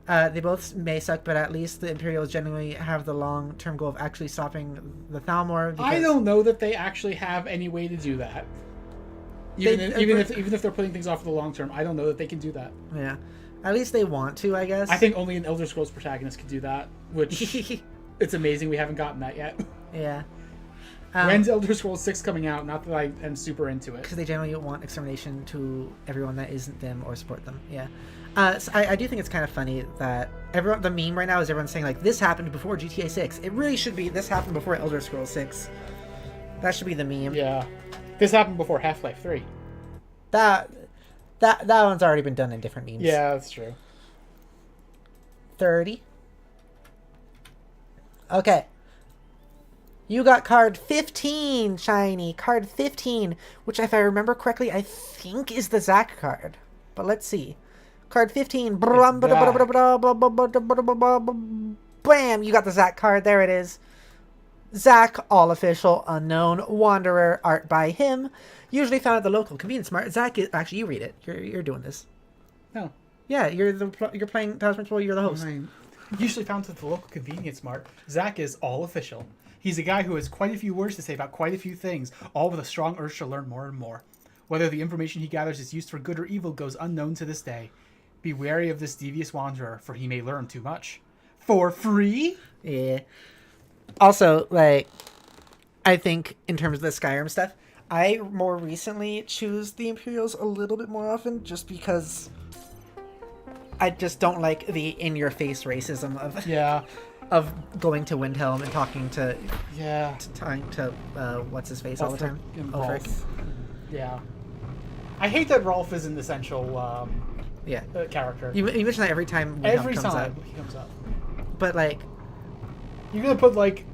They both may suck, but at least the Imperials generally have the long-term goal of actually stopping the Thalmor. I don't know that they actually have any way to do that. Even if they're putting things off for the long term, I don't know that they can do that. Yeah, at least they want to, I guess. I think only an Elder Scrolls protagonist can do that, which it's amazing we haven't gotten that yet. Yeah. When's Elder Scrolls 6 coming out? Not that I am super into it. Because they generally want extermination to everyone that isn't them or support them. Yeah. So I do think it's kind of funny that the meme right now is everyone saying like this happened before GTA 6. It really should be this happened before Elder Scrolls 6. That should be the meme. Yeah. This happened before Half-Life 3. That one's already been done in different memes. Yeah, that's true. 30. Okay. You got card 15, Shiny. Card 15, which if I remember correctly, I think is the Zack card. But let's see. Card 15. Bam! You got the Zack card. There it is. Zack, all official, unknown, wanderer, art by him. Usually found at the local convenience mart. Zack is... Actually, you read it. You're doing this. No. Yeah, you're playing Talos Principal. You're the host. Usually found at the local convenience mart. Zack is all official. He's a guy who has quite a few words to say about quite a few things, all with a strong urge to learn more and more. Whether the information he gathers is used for good or evil goes unknown to this day. Be wary of this devious wanderer, for he may learn too much. For free? Yeah. Also, like, I think in terms of the Skyrim stuff, I more recently choose the Imperials a little bit more often just because I just don't like the in-your-face racism of going to Windhelm and talking to what's his face all the time. Yeah, I hate that Rolf is an essential character. You mention that every time he comes up. But like, you're gonna put like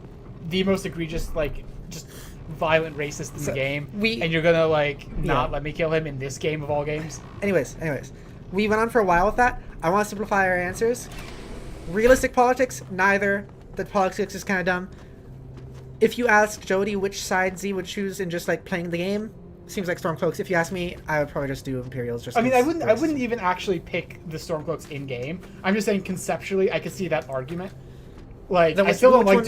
the most egregious like just violent racist in the game, and you're gonna like not let me kill him in this game of all games. Anyways, we went on for a while with that. I want to simplify our answers. Realistic politics, neither. The politics is kind of dumb. If you ask Jodi which side Z would choose in just like playing the game, seems like Stormcloaks. If you ask me, I would probably just do Imperials. I mean, I wouldn't even actually pick the Stormcloaks in game. I'm just saying conceptually, I could see that argument. Like, I still don't like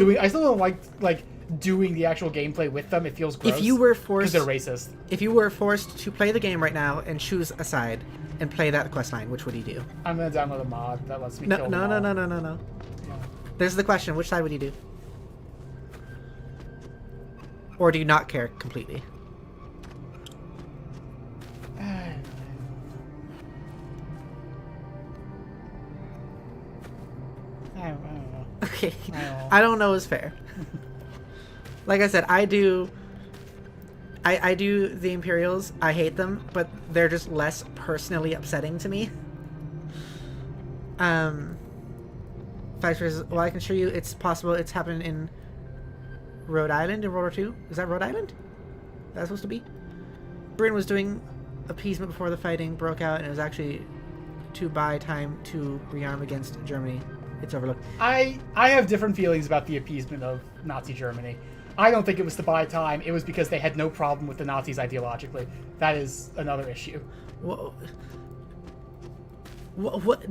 doing the actual gameplay with them. It feels gross. If you were forced, because they're racist. If you were forced to play the game right now and choose a side and play that quest line, which would you do? I'm gonna download a mod that lets me kill them all. No. There's the question: which side would you do? Or do you not care completely? I don't know. Okay, I don't know is fair. Like I said, I do the Imperials. I hate them, but they're just less personally upsetting to me. Well, I can assure you it's possible it's happened in Rhode Island in World War II. Is that Rhode Island? That's supposed to be? Bryn was doing appeasement before the fighting broke out, and it was actually to buy time to rearm against Germany. It's overlooked. I have different feelings about the appeasement of Nazi Germany. I don't think it was to buy time. It was because they had no problem with the Nazis ideologically. That is another issue. What?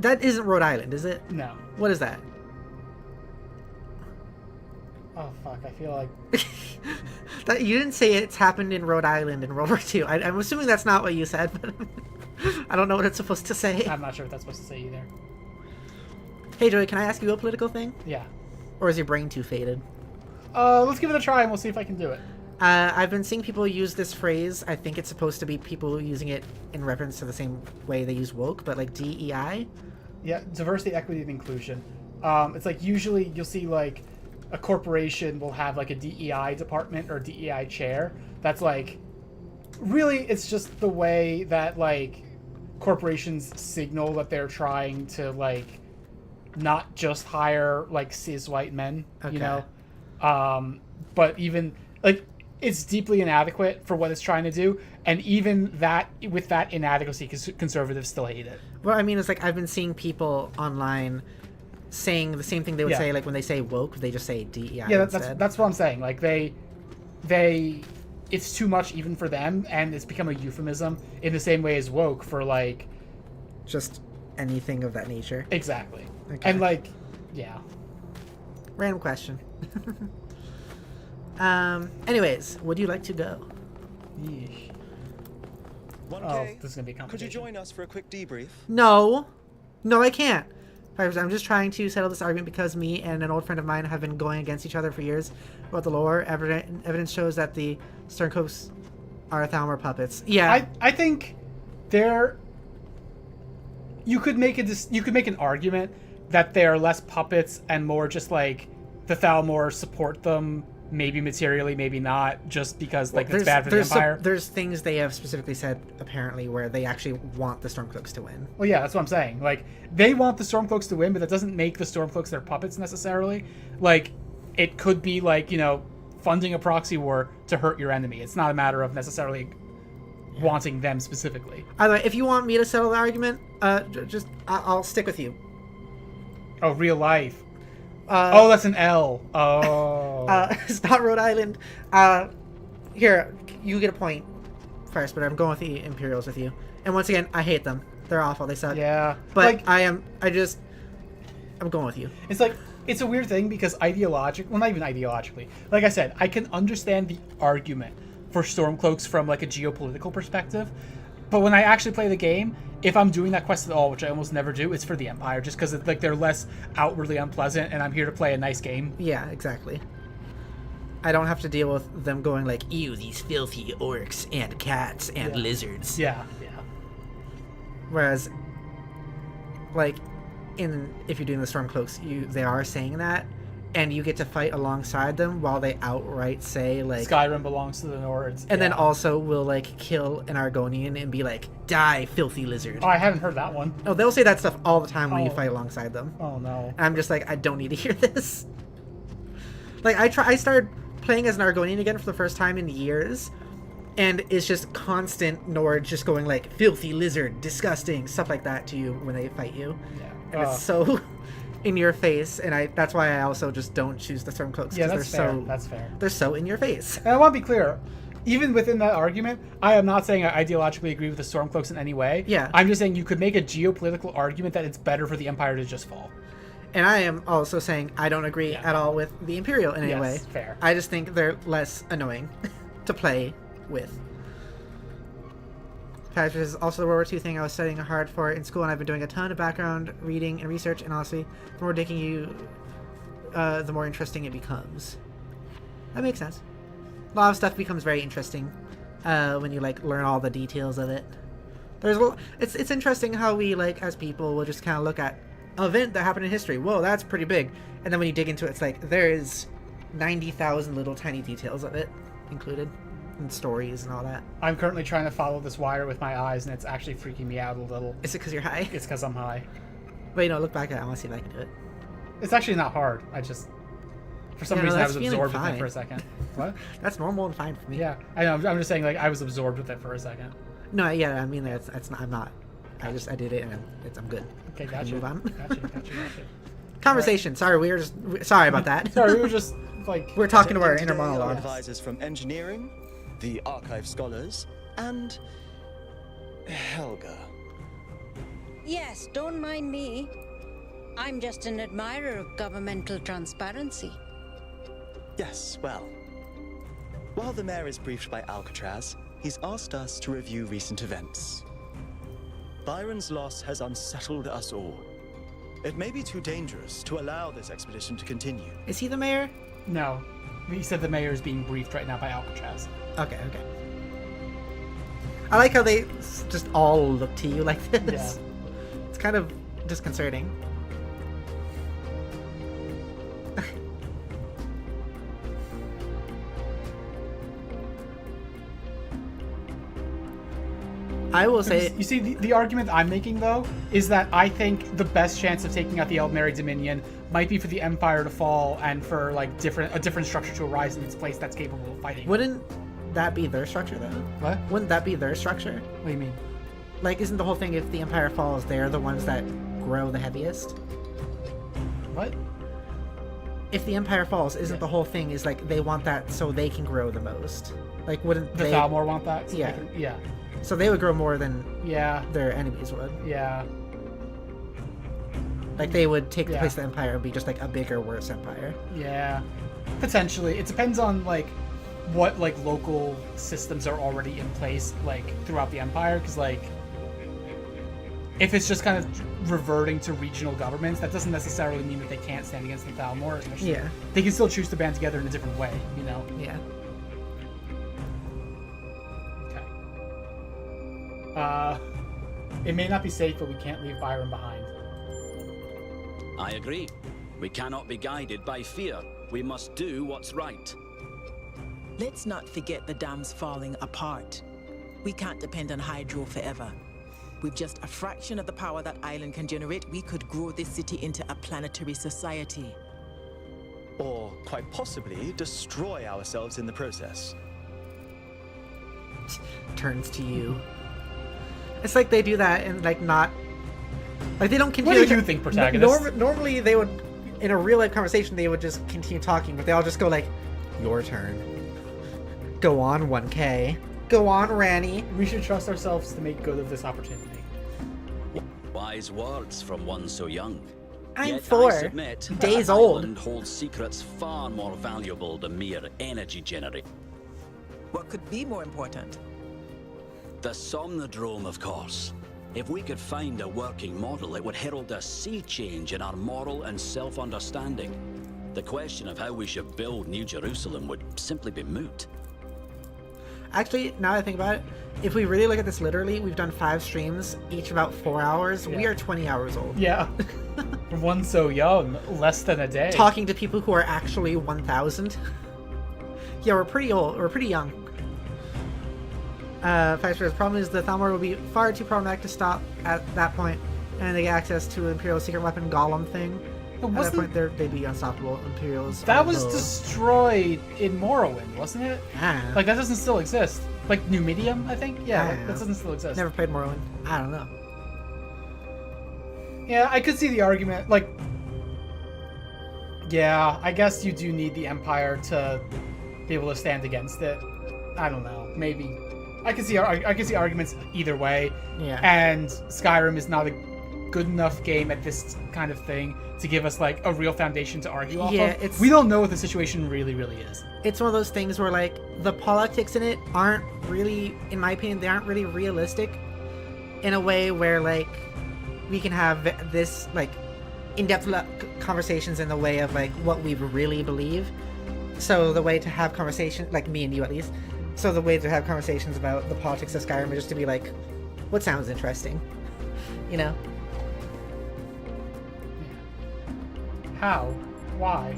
That isn't Rhode Island, is it? No. What is that? Oh, fuck. I feel like... that you didn't say it's happened in Rhode Island in World War II. I'm assuming that's not what you said, but I don't know what it's supposed to say. I'm not sure what that's supposed to say either. Hey, Joey, can I ask you a political thing? Yeah. Or is your brain too faded? Let's give it a try and we'll see if I can do it. I've been seeing people use this phrase. I think it's supposed to be people using it in reference to the same way they use woke, but like DEI. Yeah, diversity, equity, and inclusion. It's like usually you'll see like a corporation will have like a DEI department or DEI chair. That's like, really, it's just the way that like corporations signal that they're trying to like not just hire like cis white men, you know? But even like it's deeply inadequate for what it's trying to do, and even that with that inadequacy, conservatives still hate it. Well, I mean, it's like I've been seeing people online saying the same thing they would say like when they say woke, they just say DEI. Yeah, that's what I'm saying. Like they it's too much even for them, and it's become a euphemism in the same way as woke for like just anything of that nature. Exactly. Okay. And like, yeah. Random question. Anyways, would you like to go? Yeesh. 1K, this is gonna be a could you join us for a quick debrief? No, I can't. I'm just trying to settle this argument because me and an old friend of mine have been going against each other for years about the lore. Evidence shows that the Stormcloaks are Thalmor puppets. Yeah, I think you could make an argument that they're less puppets and more just like the Thalmor support them, maybe materially, maybe not, just because like it's bad for the Empire. There's things they have specifically said apparently where they actually want the Stormcloaks to win. Well, yeah, that's what I'm saying. Like they want the Stormcloaks to win, but that doesn't make the Stormcloaks their puppets necessarily. Like it could be like, you know, funding a proxy war to hurt your enemy. It's not a matter of necessarily wanting them specifically. Either way, if you want me to settle the argument, I'll stick with you. Oh, real life. Oh, that's an L. Oh. It's not Rhode Island. Here, you get a point first, but I'm going with the Imperials with you. And once again, I hate them. They're awful. They suck. Yeah. But like, I'm going with you. It's like, it's a weird thing because not even ideologically. Like I said, I can understand the argument for Stormcloaks from like a geopolitical perspective. But when I actually play the game, if I'm doing that quest at all, which I almost never do, it's for the Empire, just because like they're less outwardly unpleasant, and I'm here to play a nice game. Yeah, exactly. I don't have to deal with them going like, ew, these filthy orcs and cats and lizards. Yeah. Whereas, like, if you're doing the Stormcloaks, they are saying that, and you get to fight alongside them while they outright say like Skyrim belongs to the Nords, and then also will like kill an Argonian and be like, die, filthy lizard. Oh, I haven't heard that one. Oh, they'll say that stuff all the time when you fight alongside them. Oh no. And I'm just like, I don't need to hear this. Like I started playing as an Argonian again for the first time in years, and it's just constant Nord just going like, filthy lizard, disgusting, stuff like that to you when they fight you. Yeah. And it's so in your face, and that's why I also just don't choose the Stormcloaks. Yeah, that's fair. That's fair. They're so in your face. And I want to be clear, even within that argument, I am not saying I ideologically agree with the Stormcloaks in any way. Yeah. I'm just saying you could make a geopolitical argument that it's better for the Empire to just fall. And I am also saying I don't agree at all with the Imperial in any way. Fair. I just think they're less annoying to play with. This is also the World War II thing I was studying hard for in school, and I've been doing a ton of background reading and research, and honestly, the more digging you, the more interesting it becomes. That makes sense. A lot of stuff becomes very interesting when you like learn all the details of it. It's interesting how we like as people will just kind of look at an event that happened in history. Whoa, that's pretty big. And then when you dig into it, it's like there is 90,000 little tiny details of it included. And stories and all that. I'm currently trying to follow this wire with my eyes, and it's actually freaking me out a little. Is it because you're high? It's because I'm high. Wait, no, look back at it. I want to see if I can do it. It's actually not hard. I just, for some reason, I was absorbed with it for a second. What? That's normal and fine for me. Yeah, I know. I'm just saying, like, I was absorbed with it for a second. No, yeah, I mean that's not. I'm not. I did it, and I'm good. Okay, gotcha. Move on. Gotcha. Conversation. Right. Sorry, sorry about that. Sorry, we were just like we're talking to our Today, inner monologue. Advisors from engineering, the archive scholars, and Helga. Yes, don't mind me. I'm just an admirer of governmental transparency. Yes, well. While the mayor is briefed by Alcatraz, he's asked us to review recent events. Byron's loss has unsettled us all. It may be too dangerous to allow this expedition to continue. Is he the mayor? No. He said the mayor is being briefed right now by Alcatraz. Okay. I like how they just all look to you like this. Yeah. It's kind of disconcerting. I will say... You see, the argument I'm making, though, is that I think the best chance of taking out the Eldmeri Dominion might be for the Empire to fall and for, like, a different structure to arise in its place that's capable of fighting. Wouldn't that be their structure, though? What? Wouldn't that be their structure? What do you mean? Like, isn't the whole thing, if the Empire falls, they're the ones that grow the heaviest? What? If the Empire falls, isn't the whole thing is, like, they want that so they can grow the most? Like, wouldn't the Thalmor want that? So yeah. Yeah. So they would grow more than their enemies would. Yeah. Like they would take the place of the Empire and be just like a bigger, worse empire. Yeah. Potentially. It depends on like what like local systems are already in place like throughout the Empire. Because like if it's just kind of reverting to regional governments, that doesn't necessarily mean that they can't stand against the Thalmor. Especially they can still choose to band together in a different way, you know? Yeah. It may not be safe, but we can't leave Byron behind. I agree. We cannot be guided by fear. We must do what's right. Let's not forget the dam's falling apart. We can't depend on hydro forever. With just a fraction of the power that island can generate, we could grow this city into a planetary society. Or, quite possibly, destroy ourselves in the process. Turns to you. It's like they do that and like not like they don't continue. What do you think, protagonist? Normally they would, in a real life conversation, they would just continue talking, but they all just go like, "Your turn. Go on, 1K. Go on, Ranny." We should trust ourselves to make good of this opportunity. Wise words from one so young. I'm Yet 4 I submit days that old. Island holds secrets far more valuable than mere energy generation. What could be more important? The Somnodrome, of course. If we could find a working model, it would herald a sea change in our moral and self-understanding. The question of how we should build New Jerusalem would simply be moot. Actually, now that I think about it, if we really look at this literally, we've done 5 streams, each about 4 hours. Yeah. We are 20 hours old. Yeah. For one so young, less than a day. Talking to people who are actually 1,000. Yeah, we're pretty old. We're pretty young. The problem is the Thalmor will be far too problematic to stop at that point, and they get access to Imperial secret weapon Golem thing. At that point, they'd be unstoppable. Imperials. That was destroyed in Morrowind, wasn't it? Like that doesn't still exist. Like Numidium, I think. Yeah, that doesn't still exist. Never played Morrowind. I don't know. Yeah, I could see the argument. Like, yeah, I guess you do need the Empire to be able to stand against it. I don't know. Maybe. I can see arguments either way. Yeah. And Skyrim is not a good enough game at this kind of thing to give us like a real foundation to argue off of. We don't know what the situation really is. It's one of those things where like the politics in it aren't really, in my opinion, they aren't really realistic in a way where like we can have this like in-depth conversations in the way of like what we really believe. So the way to have conversation, like me and you at least, so the way to have conversations about the politics of Skyrim is just to be like, what sounds interesting? You know? How? Why?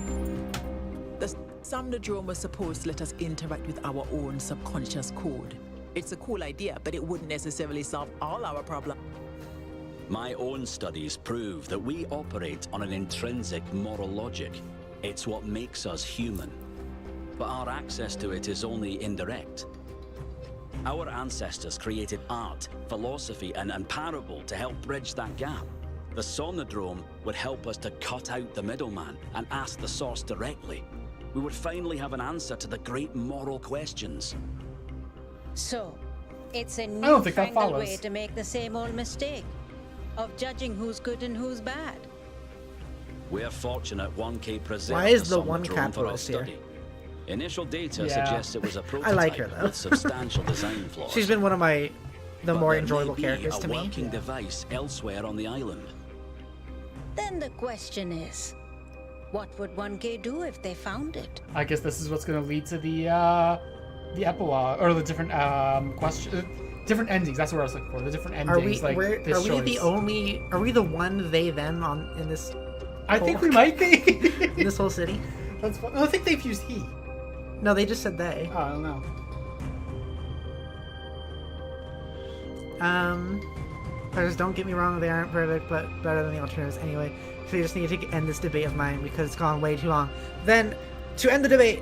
The Somnodrome was supposed to let us interact with our own subconscious code. It's a cool idea, but it wouldn't necessarily solve all our problems. My own studies prove that we operate on an intrinsic moral logic. It's what makes us human. But our access to it is only indirect. Our ancestors created art, philosophy, and parable to help bridge that gap. The Somnodrome would help us to cut out the middleman and ask the source directly. We would finally have an answer to the great moral questions. So, it's a I don't think that newfangled way follows. to make the same old mistake of judging who's good and who's bad. We're fortunate 1K preserved Why is the Somnodrome one for our capitalist here? study. Initial data Yeah. suggests it was a I prototype like her, though. with substantial design flaws. She's been one of the But more there may enjoyable be characters a to me. working device elsewhere on the island. Then the question is, what would 1K do if they found it? I guess this is what's going to lead to the epilogue or the different different endings. That's what I was looking for. The different endings. Are we? Like this Are we the choice. only? Are we the one they them on in this? I think we might be. In this whole city. That's fun. I think they've used he. No, they just said they. Oh, I don't know. Just don't get me wrong, they aren't perfect, but better than the alternatives anyway. So you just need to end this debate of mine because it's gone way too long. Then, to end the debate,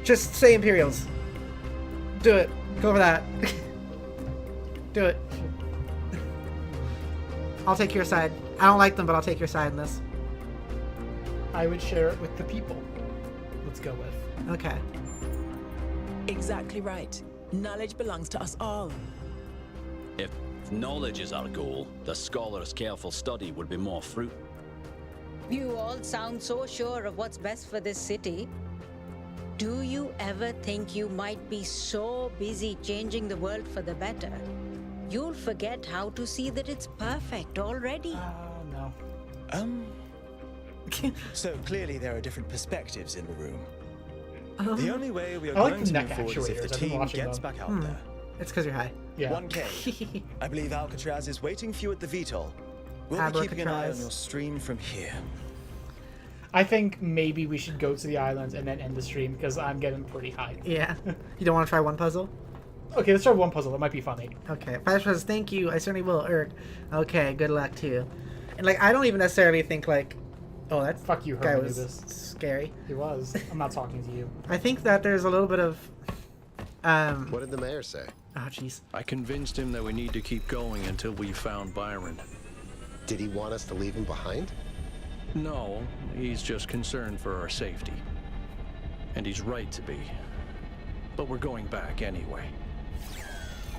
just say Imperials. Do it. Go for that. Do it. I'll take your side. I don't like them, but I'll take your side in this. I would share it with the people. Let's go with. Okay. Exactly right. Knowledge belongs to us all. If knowledge is our goal, the scholar's careful study would be more fruit. You all sound so sure of what's best for this city. Do you ever think you might be so busy changing the world for the better, you'll forget how to see that it's perfect already? No. So clearly there are different perspectives in the room. The only way we are I like going the to neck move forward is if actuators. the I've been team watching gets them. back out there. It's because you're high. Yeah. 1K. I believe Alcatraz is waiting for you at the VTOL. We'll be keeping an eye on Abracatraz. your stream from here. I think maybe we should go to the islands and then end the stream because I'm getting pretty high. Yeah. You don't want to try one puzzle? Okay, let's try one puzzle. That might be funny. Okay. Flash says, thank you. I certainly will. Erg. Okay, good luck to you. And, like, I don't even necessarily think, like, oh, that Fuck you, guy Herman was Anubis. scary. He was. I'm not talking to you. I think that there's a little bit of, What did the mayor say? oh, jeez. I convinced him that we need to keep going until we found Byron. Did he want us to leave him behind? No, he's just concerned for our safety. And he's right to be. But we're going back anyway.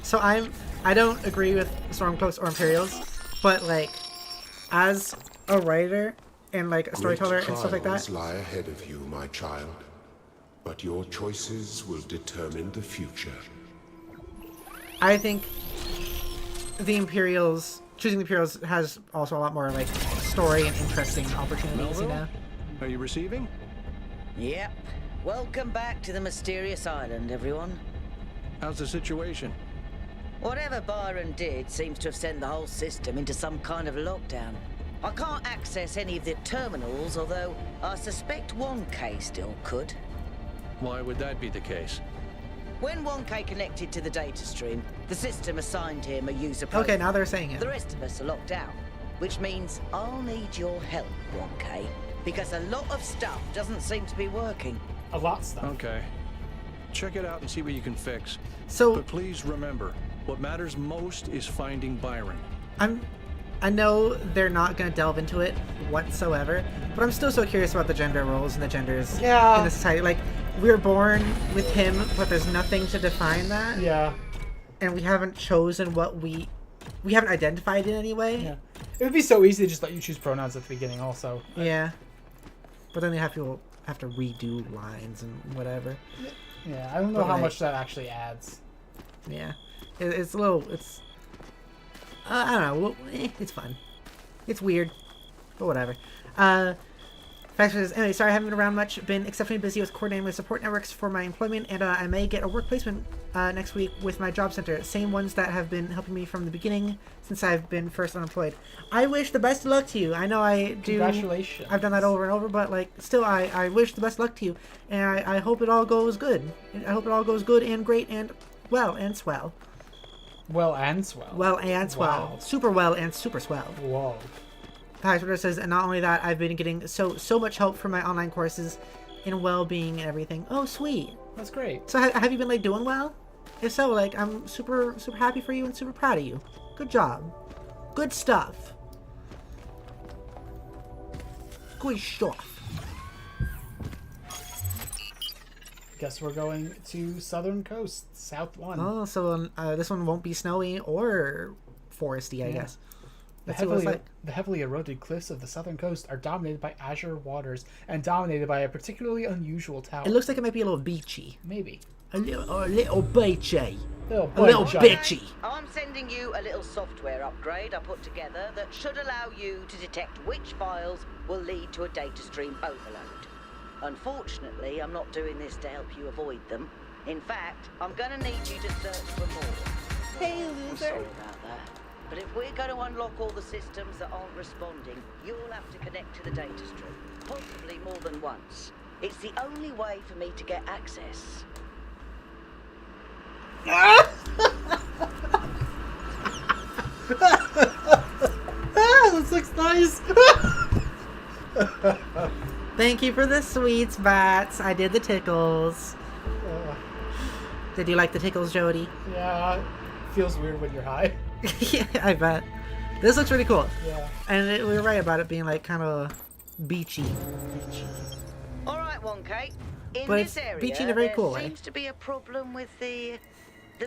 So I don't agree with Stormcloaks or Imperials, but, like, as a writer and, like, a storyteller and stuff like that, Trials lie ahead of you, my child. But your choices will determine the future. I think the Imperials, choosing the Imperials has also a lot more, like, story and interesting opportunities, you know? Are you receiving? Yep. Welcome back to the mysterious island, everyone. How's the situation? Whatever Byron did seems to have sent the whole system into some kind of lockdown. I can't access any of the terminals, although I suspect 1K still could. Why would that be the case? When 1K connected to the data stream, the system assigned him a user profile. Okay, now they're saying it. The rest of us are locked out, which means I'll need your help, 1K, because a lot of stuff doesn't seem to be working. A lot of stuff. Okay. Check it out and see what you can fix. So, but please remember, what matters most is finding Byron. I know they're not going to delve into it whatsoever, but I'm still so curious about the gender roles and the genders in the society. Like, we're born with him, but there's nothing to define that. Yeah. And we haven't chosen what we haven't identified in any way. Yeah. It would be so easy to just let you choose pronouns at the beginning also. Yeah. But then they have to redo lines and whatever. Yeah, I don't know how much that actually adds. Yeah. It's a little, I don't know. Well, it's fun. It's weird, but whatever. Fact is, anyway, sorry I haven't been around much. Been exceptionally busy with coordinating with support networks for my employment, and I may get a work placement next week with my job center. Same ones that have been helping me from the beginning since I've been first unemployed. I wish the best of luck to you. I know I do. Congratulations. I've done that over and over, but like, still, I wish the best of luck to you, and I hope it all goes good. I hope it all goes good and great and well and swell. Well and swell. Well and swell. Wow. Super well and super swell. Whoa. High Twitter says, and not only that, I've been getting so much help from my online courses in well-being and everything. Oh, sweet. That's great. So have you been like doing well? If so, like, I'm super happy for you and super proud of you. Good job. Good stuff. Good stuff. Guess we're going to Southern Coast, South 1. Oh, so this one won't be snowy or foresty, I guess. The heavily eroded cliffs of the southern coast are dominated by azure waters and dominated by a particularly unusual tower. It looks like it might be a little beachy. Maybe. A little beachy. A little bitchy. I'm sending you a little software upgrade I put together that should allow you to detect which files will lead to a data stream overload. Unfortunately, I'm not doing this to help you avoid them. In fact, I'm going to need you to search for more. Hey, I'm loser. sorry about that. But if we're going to unlock all the systems that aren't responding, you'll have to connect to the data stream, possibly more than once. It's the only way for me to get access. This looks nice. Thank you for the sweets, Bats. I did the tickles. Did you like the tickles, Jodi? Yeah, feels weird when you're high. Yeah, I bet. This looks really cool. Yeah. And we were right about it being like kind of beachy. All right, 1K. In But this it's area, beachy in a very cool there way. seems to be a problem with the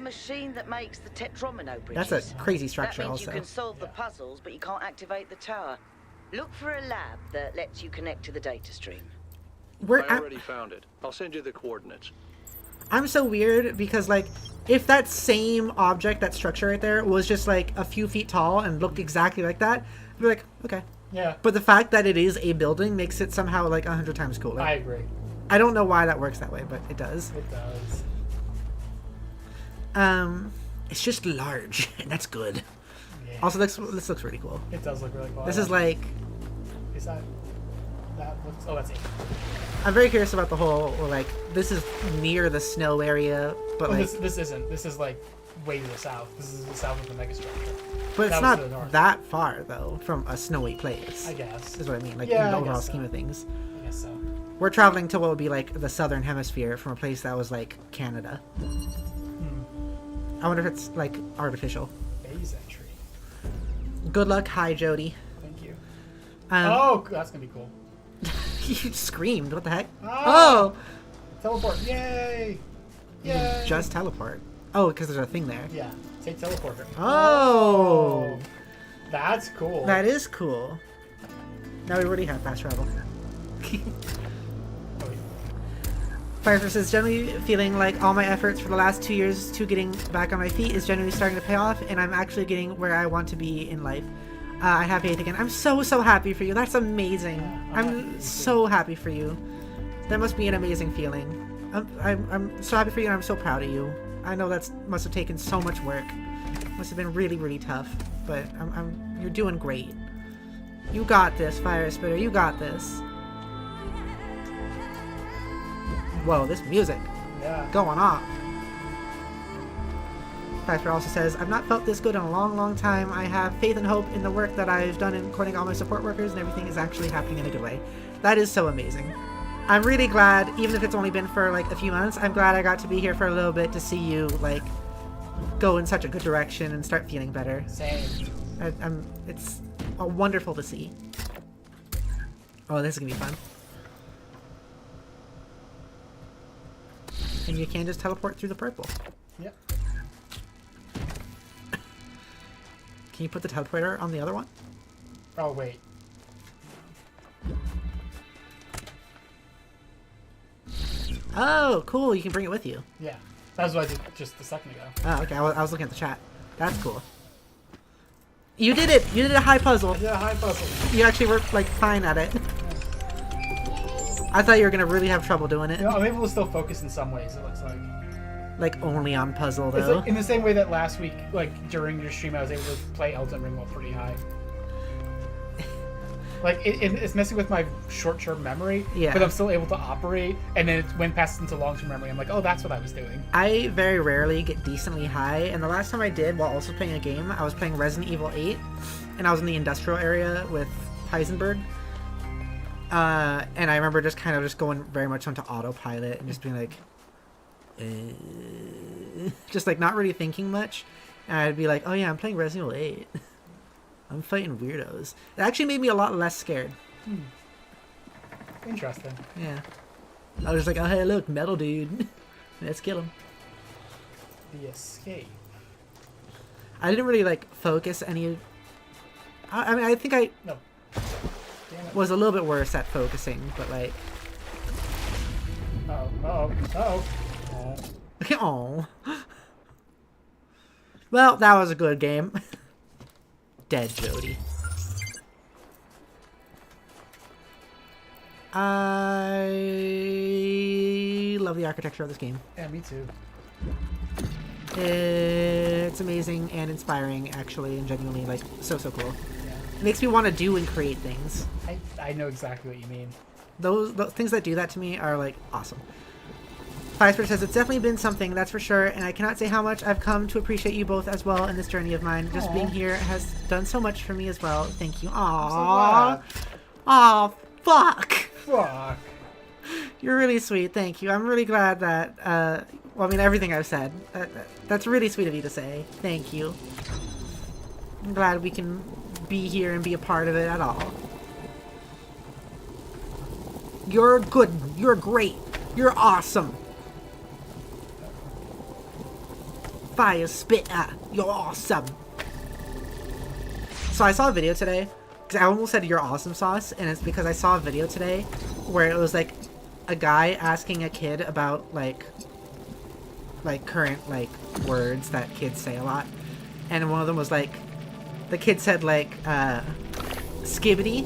machine that makes the tetromino bridges. That's a crazy structure That means also. you can solve the puzzles, but you can't activate the tower. Look for a lab that lets you connect to the data stream. I already found it. I'll send you the coordinates. I'm so weird because, like, if that same object, that structure right there, was just like a few feet tall and looked exactly like that, I'd be like, okay. Yeah. But the fact that it is a building makes it somehow like 100 times cooler. I agree. I don't know why that works that way, but it does. It does. It's just large, and that's good. Yeah. Also, this looks really cool. It does look really cool. This is like... Is that looks... Oh, that's it. I'm very curious about the whole, like, this is near the snow area, but well, like... This isn't. This is, like, way to the south. This is the south of the megastructure. But it's That was not to the north. that far, though, from a snowy place. I guess. Is what I mean, like, Yeah, in the I overall guess scheme so. of things. I guess so. We're traveling to what would be, like, the southern hemisphere from a place that was, like, Canada. I wonder if it's, like, artificial. Phase entry. Good luck. Hi, Jodi. Thank you. Oh, that's gonna be cool. You screamed. What the heck? Oh! Teleport. Yay! Yay! Just teleport. Oh, because there's a thing there. Yeah. Take teleporter. Oh! That's cool. That is cool. Now we already have fast travel. Firefish is generally feeling like all my efforts for the last 2 years to getting back on my feet is generally starting to pay off, and I'm actually getting where I want to be in life. I have faith again. I'm so happy for you. That's amazing. I'm so happy for you. That must be an amazing feeling. I'm so happy for you, and I'm so proud of you. I know that must have taken so much work. Must have been really, really tough. But you're doing great. You got this, Fire Spitter. You got this. Whoa, this music. Yeah. Going off. Factor also says, I've not felt this good in a long time. I have faith and hope in the work that I've done in courting all my support workers, and everything is actually happening in a good way. That is so amazing. I'm really glad, even if it's only been for like a few months, I'm glad I got to be here for a little bit to see you like go in such a good direction and start feeling better. Same. It's wonderful to see. Oh, this is gonna be fun. And you can just teleport through the purple. Yep. Can you put the teleporter on the other one? Oh, wait. Oh, cool. You can bring it with you. Yeah. That was what I did just a second ago. Oh, okay. I was looking at the chat. That's cool. You did it! You did a high puzzle. I did a high puzzle. You actually were, like, fine at it. I thought you were going to really have trouble doing it. You know, I'm able to still focus in some ways, it looks like. Like, only on puzzle, though. It's like, in the same way that last week, like, during your stream, I was able to play Elden Ring while pretty high. Like, it's messing with my short-term memory, Yeah. but I'm still able to operate, and then it went past into long-term memory. I'm like, oh, that's what I was doing. I very rarely get decently high, and the last time I did, while also playing a game, I was playing Resident Evil 8, and I was in the industrial area with Heisenberg. And I remember just kind of just going very much onto autopilot and just being like, just like not really thinking much. And I'd be like, oh yeah, I'm playing Resident Evil 8. I'm fighting weirdos. It actually made me a lot less scared. Interesting. Yeah. I was like, oh hey, look, metal dude. Let's kill him. The escape. I didn't really like focus any. I mean, I think I was a little bit worse at focusing, but like. Oh. Well, that was a good game. Dead Jodi. I love the architecture of this game. Yeah, me too. It's amazing and inspiring, actually, and genuinely, like, so cool. Yeah. It makes me want to do and create things. I know exactly what you mean. Those things that do that to me are, like, awesome. Firespirit says, it's definitely been something, that's for sure, and I cannot say how much I've come to appreciate you both as well in this journey of mine. Just being here has done so much for me as well. Thank you. Aww. Aw, fuck. Fuck. You're really sweet. Thank you. I'm really glad that, well, I mean, everything I've said. That's really sweet of you to say. Thank you. I'm glad we can be here and be a part of it at all. You're good. You're great. You're awesome. Fire spitter. You're awesome. So I saw a video today. Because I almost said you're awesome sauce. And it's because I saw a video today where it was like a guy asking a kid about like current like words that kids say a lot, and one of them was like, the kid said like skibbity,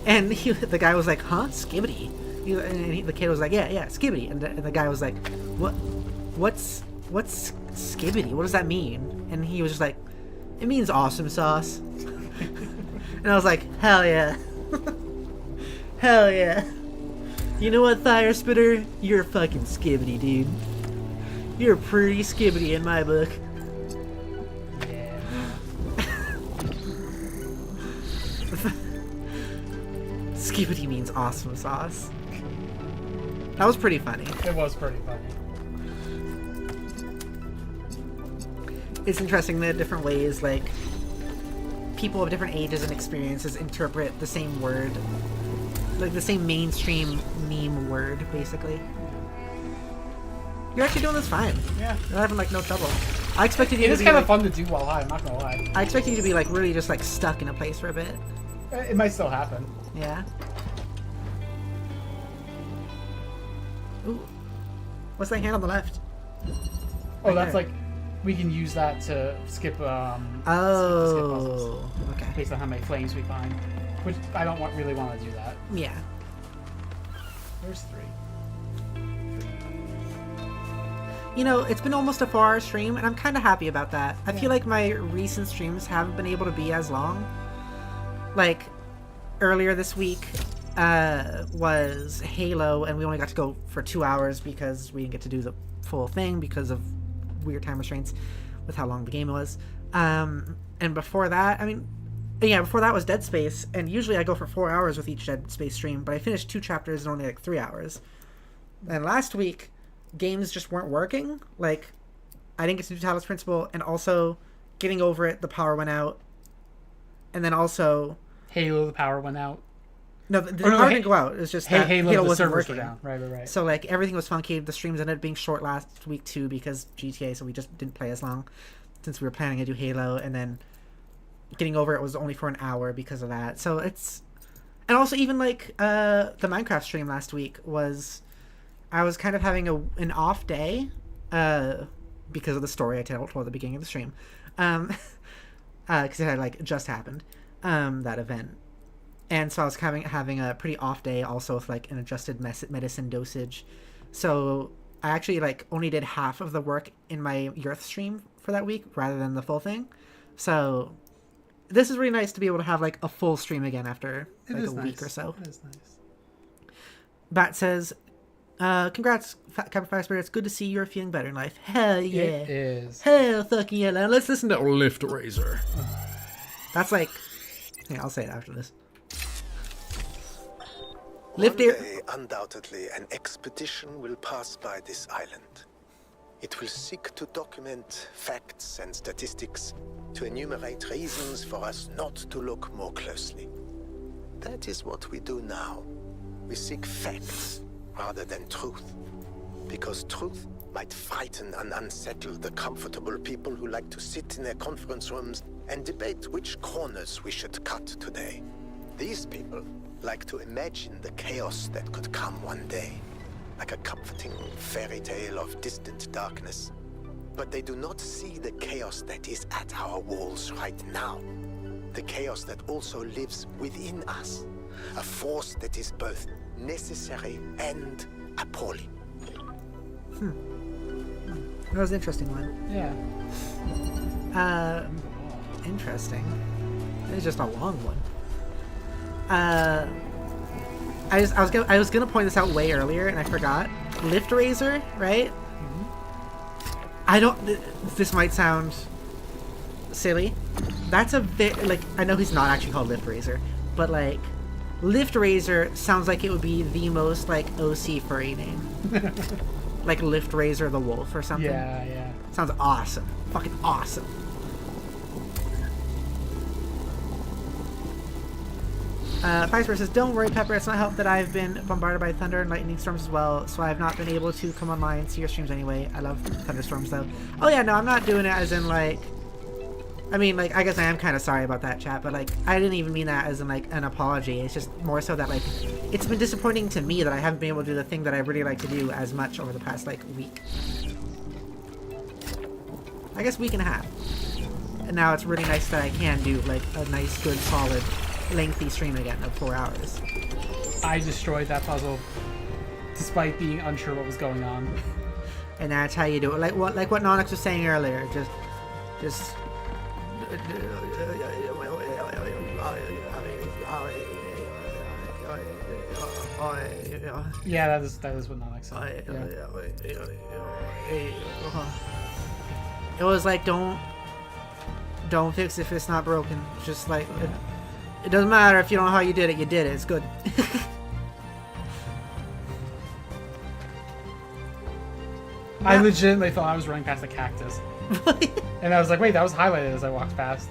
and the guy was like, huh, skibbity, the kid was like, yeah skibbity, and the guy was like, what's skibbity, what does that mean? And he was just like, it means awesome sauce. And I was like, hell yeah. Hell yeah. You know what, Fire Spitter? You're fucking skibbity, dude. You're pretty skibbity in my book. Yeah. Skibbity means awesome sauce. That was pretty funny. It was pretty funny. It's interesting that different ways, like, people of different ages and experiences interpret the same word. Like, the same mainstream meme word, basically. You're actually doing this fine. Yeah. You're having, like, no trouble. I expected you to be, It is kind of fun to do while high, I'm not gonna lie. I expected you to be, like, really just, like, stuck in a place for a bit. It might still happen. Yeah. Ooh. What's that hand on the left? Oh, that's like, we can use that to skip, skip puzzles. Okay. Based on how many flames we find. Which, I don't really want to do that. Yeah. There's 3. You know, it's been almost a 4-hour stream, and I'm kind of happy about that. I feel like my recent streams haven't been able to be as long. Like, earlier this week was Halo, and we only got to go for 2 hours because we didn't get to do the full thing because of weird time restraints with how long the game was. And before that, I mean, yeah, before that was Dead Space, and usually I go for 4 hours with each Dead Space stream, but I finished 2 chapters in only like 3 hours. And last week, games just weren't working. Like, I didn't get to do Talos Principle, and also getting over it, the power went out. And then also Halo, the power went out. No, the power didn't go out. It was just that Halo wasn't working. Down. Right. So, like, everything was funky. The streams ended up being short last week, too, because GTA, so we just didn't play as long since we were planning to do Halo, and then getting over it was only for an hour because of that. So it's... And also, even, like, the Minecraft stream last week was... I was kind of having an off day because of the story I told at the beginning of the stream. Because it had, like, just happened, that event. And so I was having a pretty off day also with, like, an adjusted medicine dosage. So I actually, like, only did half of the work in my Earth stream for that week rather than the full thing. So this is really nice to be able to have, like, a full stream again after, like, a week or so. It is nice. Bat says, congrats, Captain Fire Spirit. It's good to see you're feeling better in life. Hell yeah. It is. Hell fucking yeah. Now let's listen to Lift Razor. That's like... Yeah, I'll say it after this. One day, undoubtedly, an expedition will pass by this island. It will seek to document facts and statistics to enumerate reasons for us not to look more closely. That is what we do now. We seek facts rather than truth. Because truth might frighten and unsettle the comfortable people who like to sit in their conference rooms and debate which corners we should cut today. These people like to imagine the chaos that could come one day, like a comforting fairy tale of distant darkness. But they do not see the chaos that is at our walls right now. The chaos that also lives within us. A force that is both necessary and appalling. That was an interesting one. Yeah. Interesting. It's just a long one. I was gonna point this out way earlier and I forgot. Lift Razor, right? I don't. This might sound silly. That's a bit like, I know he's not actually called Lift Razor, but like Lift Razor sounds like it would be the most like OC furry name. Like Lift Razor the Wolf or something. Yeah. Sounds awesome. Fucking awesome. Vice says, don't worry, Pepper, it's not help that I've been bombarded by thunder and lightning storms as well, so I've not been able to come online and see your streams anyway. I love thunderstorms, though. Oh yeah, no, I'm not doing it as in, like... I mean, like, I guess I am kind of sorry about that, chat, but, like, I didn't even mean that as in, like, an apology. It's just more so that, like, it's been disappointing to me that I haven't been able to do the thing that I really like to do as much over the past, like, week. I guess week and a half. And now it's really nice that I can do, like, a nice, good, solid... lengthy stream again of 4 hours. I destroyed that puzzle despite being unsure what was going on. And that's how you do it. Like what Nonix was saying earlier. Just yeah, that is what Nonix said. It was like don't fix it if it's not broken. Just like it doesn't matter if you don't know how you did it. You did it. It's good. I legitimately thought I was running past a cactus. And I was like, wait, that was highlighted as I walked past.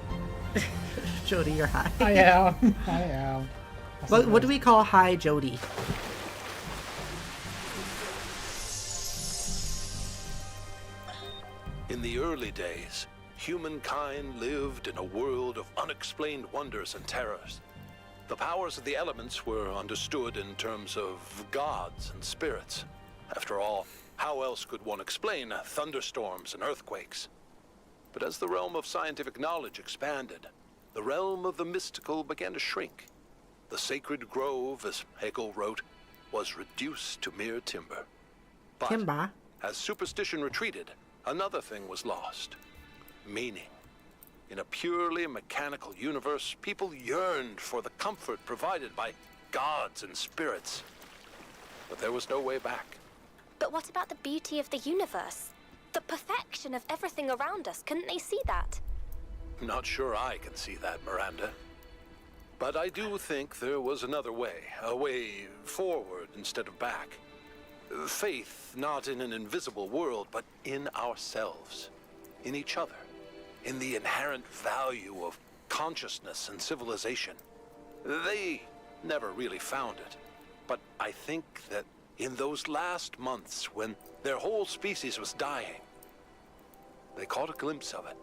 Jodi, you're high. I am. What do we call high Jodi? In the early days, humankind lived in a world of unexplained wonders and terrors. The powers of the elements were understood in terms of gods and spirits. After all, how else could one explain thunderstorms and earthquakes? But as the realm of scientific knowledge expanded, the realm of the mystical began to shrink. The sacred grove, as Hegel wrote, was reduced to mere timber. But as superstition retreated, another thing was lost. Meaning. In a purely mechanical universe, people yearned for the comfort provided by gods and spirits. But there was no way back. But what about the beauty of the universe? The perfection of everything around us. Couldn't they see that? Not sure I can see that, Miranda. But I do think there was another way. A way forward instead of back. Faith not in an invisible world, but in ourselves. In each other. In the inherent value of consciousness and civilization. They never really found it. But I think that in those last months when their whole species was dying, they caught a glimpse of it.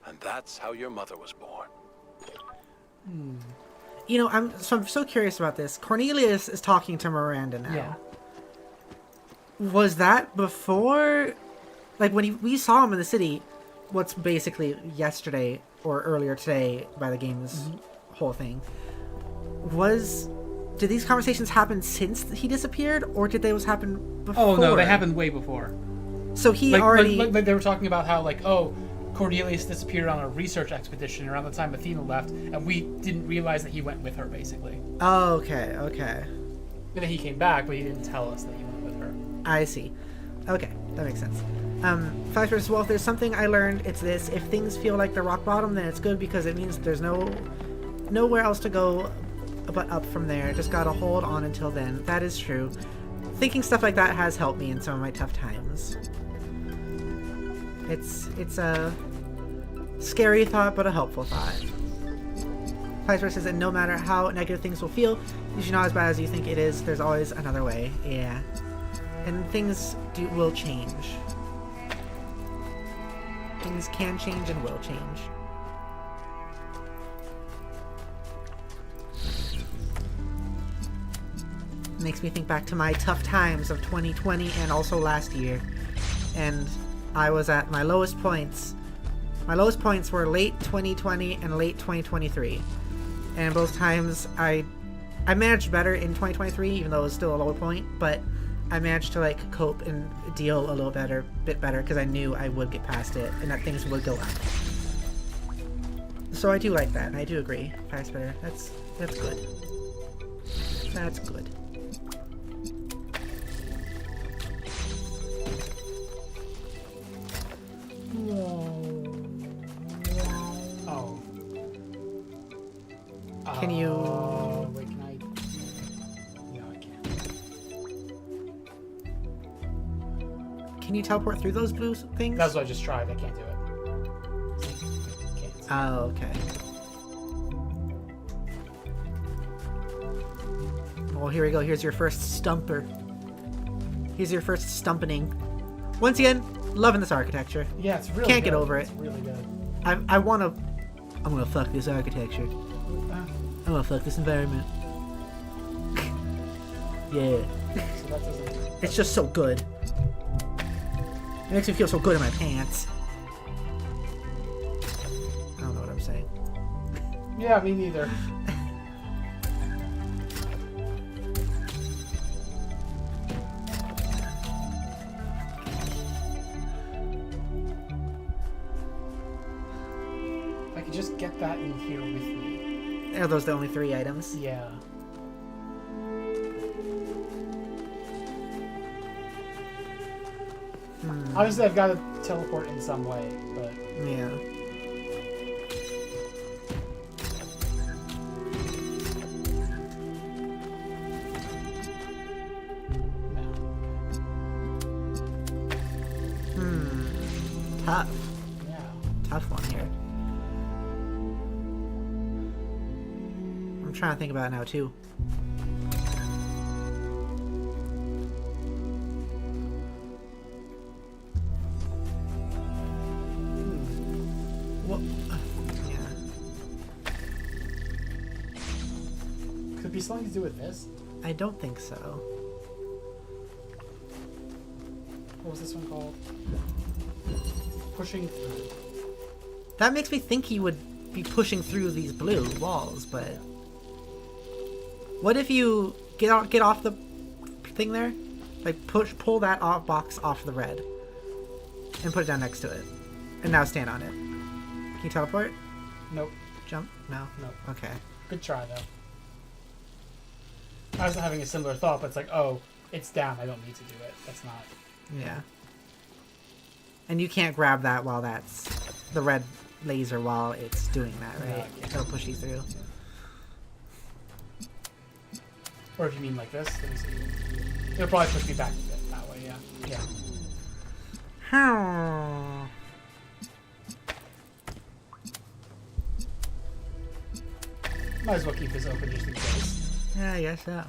And that's how your mother was born. You know, I'm so curious about this. Cornelius is talking to Miranda now. Yeah. Was that before, like when we saw him in the city, what's basically yesterday or earlier today by the game's whole thing, did these conversations happen since he disappeared, or did those happen before? Oh no, they happened way before. So he like they were talking about how Cornelius disappeared on a research expedition around the time Athena left, and we didn't realize that he went with her, basically. Oh, okay. And then he came back, but he didn't tell us that he went with her. I see. Okay, that makes sense. Flash versus Wolf, there's something I learned, it's this: if things feel like they're rock bottom, then it's good because it means there's nowhere else to go but up from there. Just gotta hold on until then. That is true. Thinking stuff like that has helped me in some of my tough times. It's a scary thought, but a helpful thought. Piper says that no matter how negative things will feel, usually not as bad as you think it is. There's always another way. Yeah, and things will change. Things can change and will change. Makes me think back to my tough times of 2020 and also last year. And I was at my lowest points. My lowest points were late 2020 and late 2023. And both times I managed better in 2023, even though it was still a low point, but I managed to like cope and deal a little bit better, because I knew I would get past it and that things would go up. So I do like that, and I do agree. Past better. That's good. That's good. Oh. Can you... Wait, can I... No, I can't. Can you teleport through those blue things? That's what I just tried. I can't do it. Oh, okay. Well, here we go. Here's your first stumper. Here's your first stumpening. Once again, loving this architecture. Yeah, it's really Can't good. get over it. It's really good. I want to... I'm going to fuck this architecture. I'm going to fuck this environment. Yeah. So that doesn't... It's just so good. It makes me feel so good in my pants. I don't know what I'm saying. Yeah, me neither. If I could just get that in here with me. Are those the only 3 items? Yeah. Obviously, I've got to teleport in some way, but... Yeah. Tough. Yeah. Tough one here. I'm trying to think about it now, too. Well, yeah. Could it be something to do with this? I don't think so. What was this one called? Pushing through. That makes me think he would be pushing through these blue walls, but... What if you get off the thing there? Like, pull that box off the red. And put it down next to it. And now stand on it. Can you teleport? Nope. Jump? No? Nope. Okay. Good try, though. I was having a similar thought, but it's like, oh, it's down. I don't need to do it. That's not... Yeah. And you can't grab that while that's the red laser while it's doing that, right? Yeah. It'll push you through. Or if you mean like this, let me see. It'll probably push me back a bit that way, yeah. Yeah. Might as well keep this open just in case. Yeah, I guess so.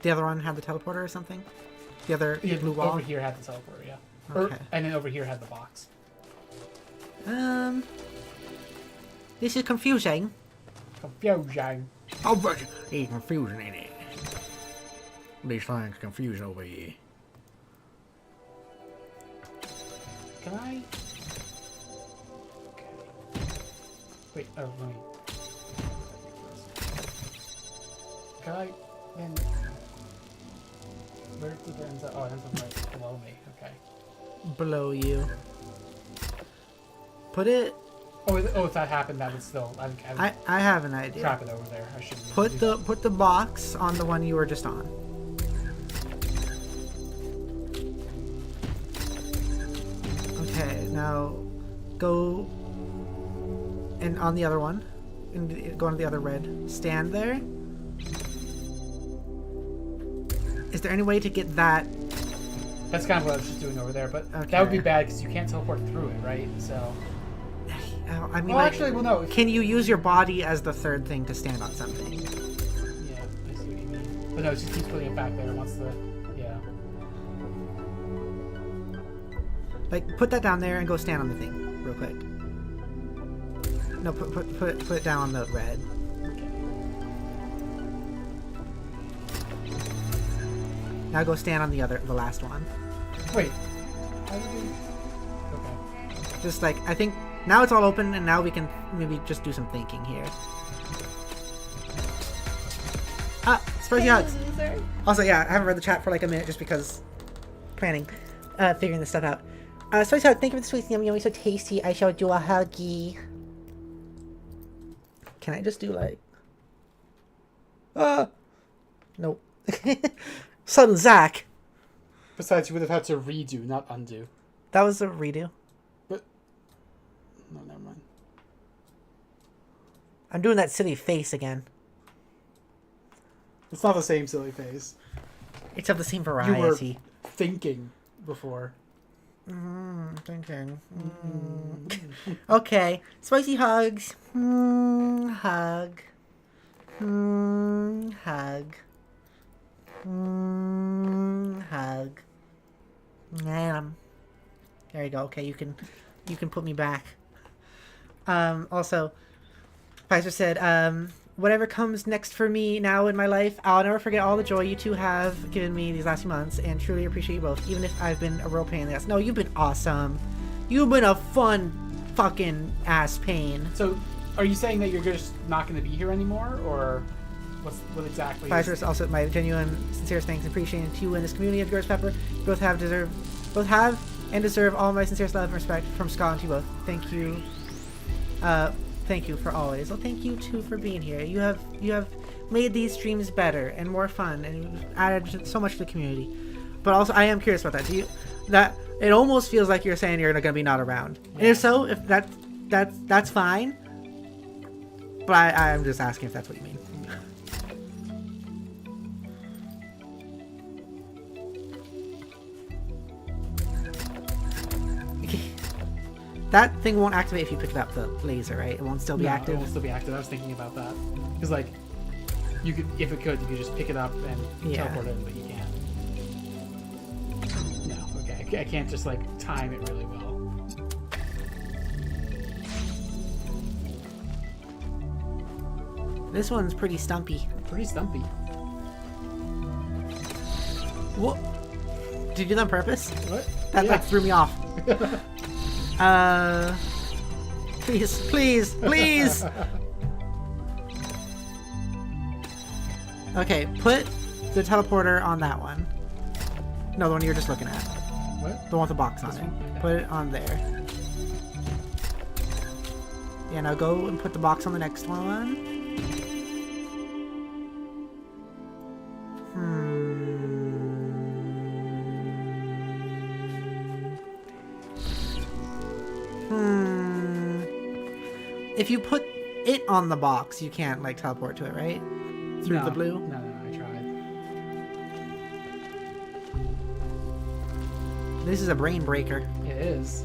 The other one had the teleporter or something? The other blue wall? Over here had the teleporter, yeah. Okay. And then over here had the box. This is confusing. Confusing. Oh, but it's confusing, ain't it? These things confusing over here. Can I? Okay. Wait, oh, let me... Can I then... Where did it end up? Oh, it ends up right below me. Okay. Below you. Put it... Oh, if that happened, that would still... I have an idea. Trap it over there. I should put the box on the one you were just on. Okay, now go and on the other one, and go on the other red. Stand there. Is there any way to get that That's kind of what I was just doing over there, but that would be bad because you can't teleport through it, right? So. I mean, well, actually, well, no. Can you use your body as the third thing to stand on something? Yeah, I see what you mean. But no, it just keeps putting it back there once the. Yeah. Like, put that down there and go stand on the thing, real quick. No, put it down on the red. Okay. Now go stand on the last one. Wait. How did we... Okay. Just like, I think now it's all open, and now we can maybe just do some thinking here. Spicy hugs. Also, yeah, I haven't read the chat for like a minute just because planning, figuring this stuff out. Spicy hug, thank you for the sweet, yummy, so tasty. I shall do a huggy. Can I just do like... Nope. Sudden Zach. Besides, you would have had to redo, not undo. That was a redo. But... No, never mind. I'm doing that silly face again. It's not the same silly face. It's of the same variety. You were thinking before. Thinking. Okay. Spicy hugs. Hug. Hug. Hug. There you go. Okay, you can put me back. Also, Pfizer said, whatever comes next for me now in my life, I'll never forget all the joy you two have given me these last few months, and truly appreciate you both, even if I've been a real pain in the ass. No, you've been awesome. You've been a fun fucking ass pain. So, are you saying that you're just not going to be here anymore, or what exactly? Pfizer also my genuine, sincerest thanks and appreciation to you and this community of yours, Pepper. You both have and deserve all my sincerest love and respect from Scott and you both. Thank you. Thank you for always. Well, thank you too for being here. You have made these streams better and more fun, and you've added so much to the community. But also, I am curious about that. It almost feels like you're saying you're going to be not around. Yeah. And if so, if that's fine. But I'm just asking if that's what you mean. That thing won't activate if you pick up the laser, right? It won't still be active? It won't still be active. I was thinking about that. Because, like, you could, if it could, you could just pick it up and teleport in, but you can't. No, okay. I can't just, like, time it really well. This one's pretty stumpy. Pretty stumpy. What? Did you do that on purpose? What? That, like, threw me off. Please. Okay, put the teleporter on that one. No, the one you're just looking at. What? The one with the box on it. Okay. Put it on there. Yeah, now go and put the box on the next one. If you put it on the box, you can't, like, teleport to it, right? Through the blue? No, I tried. This is a brain breaker. It is.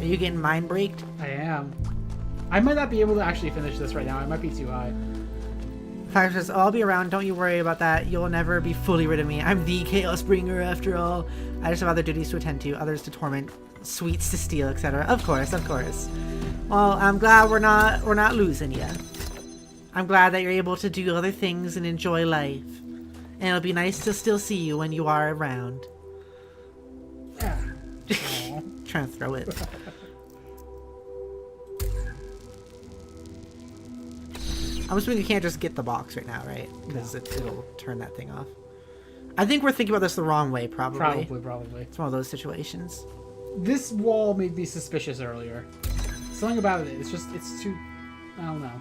Are you getting mind braked? I am. I might not be able to actually finish this right now. I might be too high. Fire says, I'll be around. Don't you worry about that. You'll never be fully rid of me. I'm the Chaos Bringer after all. I just have other duties to attend to, others to torment, sweets to steal, etc. Of course. Well, I'm glad we're not losing you. I'm glad that you're able to do other things and enjoy life. And it'll be nice to still see you when you are around. Trying to throw it. I'm assuming you can't just get the box right now, right? Because it'll turn that thing off. I think we're thinking about this the wrong way, probably. Probably. It's one of those situations. This wall made me suspicious earlier. Something about it, it's too, I don't know.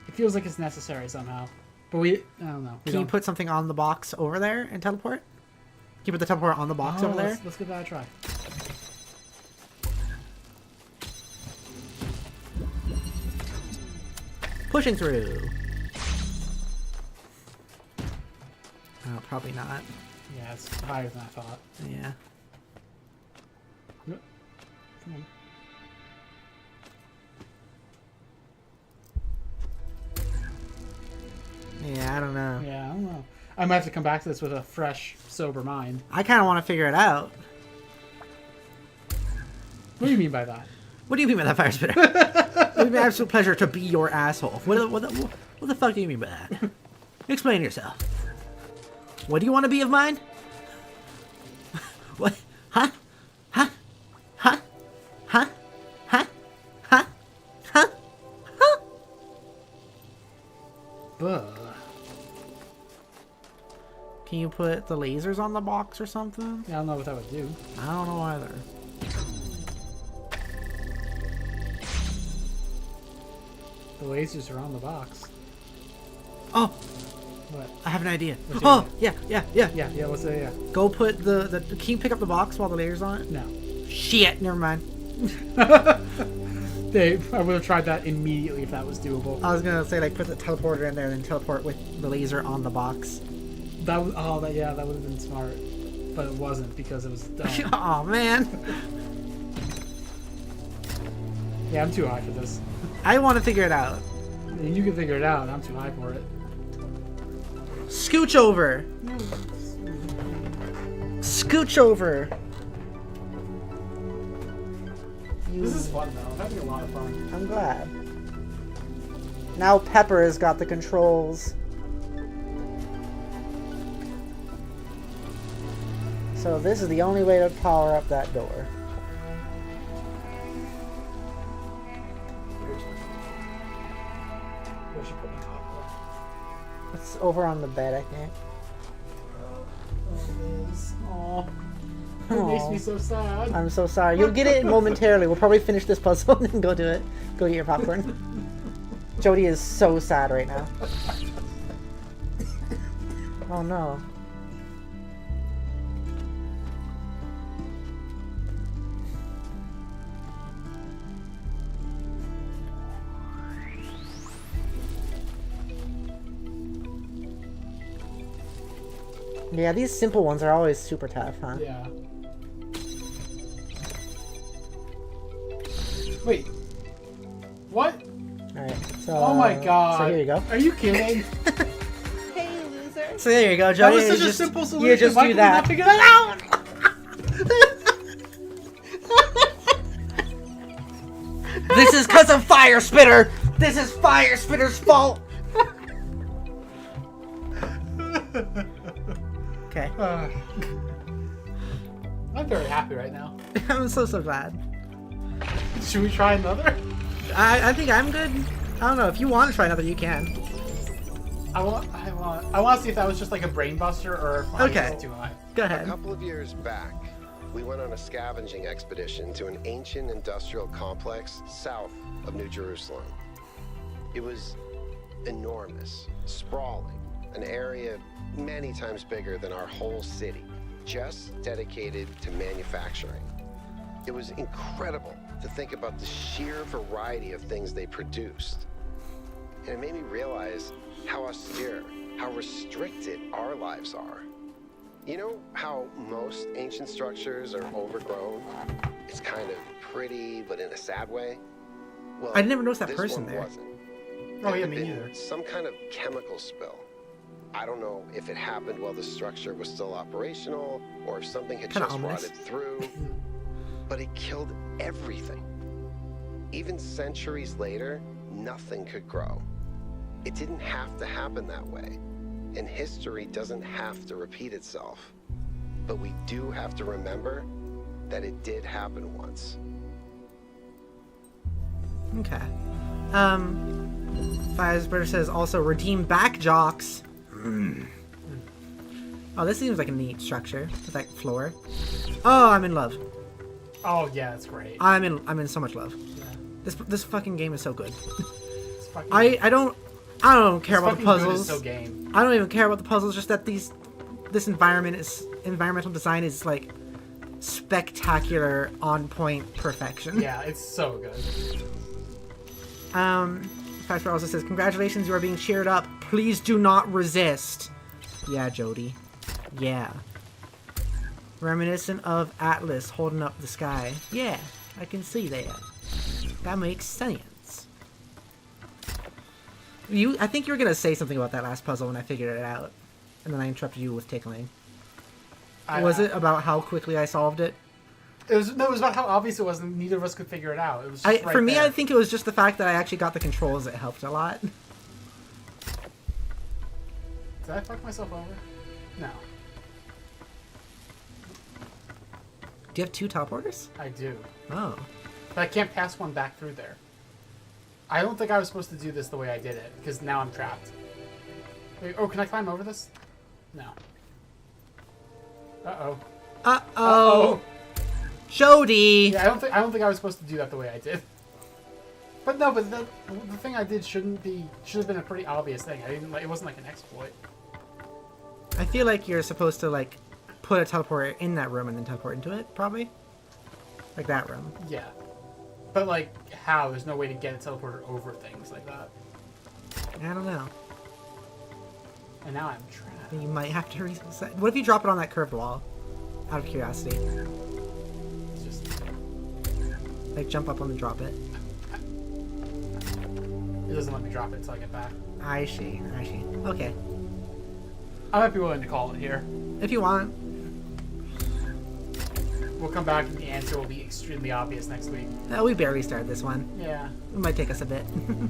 It feels like it's necessary somehow. But I don't know. Can you put something on the box over there and teleport? Can you put the teleport on the box over there? Let's give that a try. Pushing through. Oh, probably not. Yeah, it's higher than I thought. Yeah. Come on. Yeah, I don't know. Yeah, I don't know. I might have to come back to this with a fresh, sober mind. I kind of want to figure it out. What do you mean by that? What do you mean by that, Fire Spitter? It would be an absolute pleasure to be your asshole. What the fuck do you mean by that? Explain yourself. What do you want to be of mine? What? Huh? Huh? Huh? Huh? Huh? Huh? Huh? Huh? Can you put the lasers on the box or something? Yeah, I don't know what that would do. I don't know either. The lasers are on the box. Oh! What? I have an idea. Oh, yeah. Yeah, what's that? Yeah. Go put the... Can you pick up the box while the laser's on it? No. Shit, never mind. Dave, I would have tried that immediately if that was doable. I was gonna say, like, put the teleporter in there and then teleport with the laser on the box. That would, that would have been smart. But it wasn't because it was dumb. Oh man. Yeah, I'm too high for this. I want to figure it out. You can figure it out. I'm too high for it. Scooch over. Scooch over. This is fun though. I'm having a lot of fun. I'm glad. Now Pepper has got the controls. So this is the only way to power up that door. Where should put my popcorn? It's over on the bed, I think. Oh, it makes me so sad. I'm so sorry. You'll get it momentarily. We'll probably finish this puzzle and then go do it. Go get your popcorn. Jodi is so sad right now. Oh no. Yeah, these simple ones are always super tough, huh? Yeah. Wait. What? Alright, so... Oh my god. So here you go. Are you kidding? Hey, loser. So there you go, Jodi. That was such a simple solution. You just Why do couldn't that. I figure that out? This is because of Fire Spitter! This is Fire Spitter's fault! Okay. I'm very happy right now. I'm so glad. Should we try another? I think I'm good. I don't know, if you want to try another, you can. I want to see if that was just like a brain buster or if I was too high. Go ahead. A couple of years back, we went on a scavenging expedition to an ancient industrial complex south of New Jerusalem. It was enormous, sprawling, an area many times bigger than our whole city, just dedicated to manufacturing. It was incredible to think about the sheer variety of things they produced. And it made me realize how austere, how restricted our lives are. You know how most ancient structures are overgrown? It's kind of pretty, but in a sad way. Well, I never noticed that this person one there. wasn't. Oh, There yeah, had me been neither. Some kind of chemical spill. I don't know if it happened while the structure was still operational or if something had Kinda just ominous. rotted through, but it killed everything. Even centuries later, nothing could grow. It didn't have to happen that way, and history doesn't have to repeat itself. But we do have to remember that it did happen once. Okay. Firesburger says also redeem back jocks. Oh, this seems like a neat structure with that floor. Oh, I'm in love. Oh yeah, that's great. I'm in so much love. Yeah. This fucking game is so good. It's fucking- I don't care about the fucking good is puzzles. so game. I don't even care about the puzzles. Just that this environmental design is like spectacular, on point perfection. Yeah, it's so good. Firesburger also says, congratulations, you are being cheered up. Please do not resist. Yeah, Jodi. Yeah. Reminiscent of Atlas holding up the sky. Yeah. I can see that. That makes sense. I think you were gonna say something about that last puzzle when I figured it out, and then I interrupted you with tickling. Was it about how quickly I solved it? It was about how obvious it was, and neither of us could figure it out. It was just for me, I think it was just the fact that I actually got the controls that helped a lot. Did I fuck myself over? No. Do you have 2 teleporters? I do. Oh. But I can't pass one back through there. I don't think I was supposed to do this the way I did it, because now I'm trapped. Wait, oh, can I climb over this? No. Uh-oh. Uh-oh. Jodi! Yeah, I don't think I was supposed to do that the way I did. But no, but the thing I did should have been a pretty obvious thing. It wasn't like an exploit. I feel like you're supposed to like put a teleporter in that room and then teleport into it, probably. Like that room. Yeah. But like how? There's no way to get a teleporter over things like that. I don't know. And now I'm trapped. You might have to reset. What if you drop it on that curved wall? Out of curiosity. It's just like jump up on and drop it. It doesn't let me drop it until I get back. I see. Okay. I might be willing to call it here. If you want. We'll come back and the answer will be extremely obvious next week. We barely started this one. Yeah. It might take us a bit. Okay.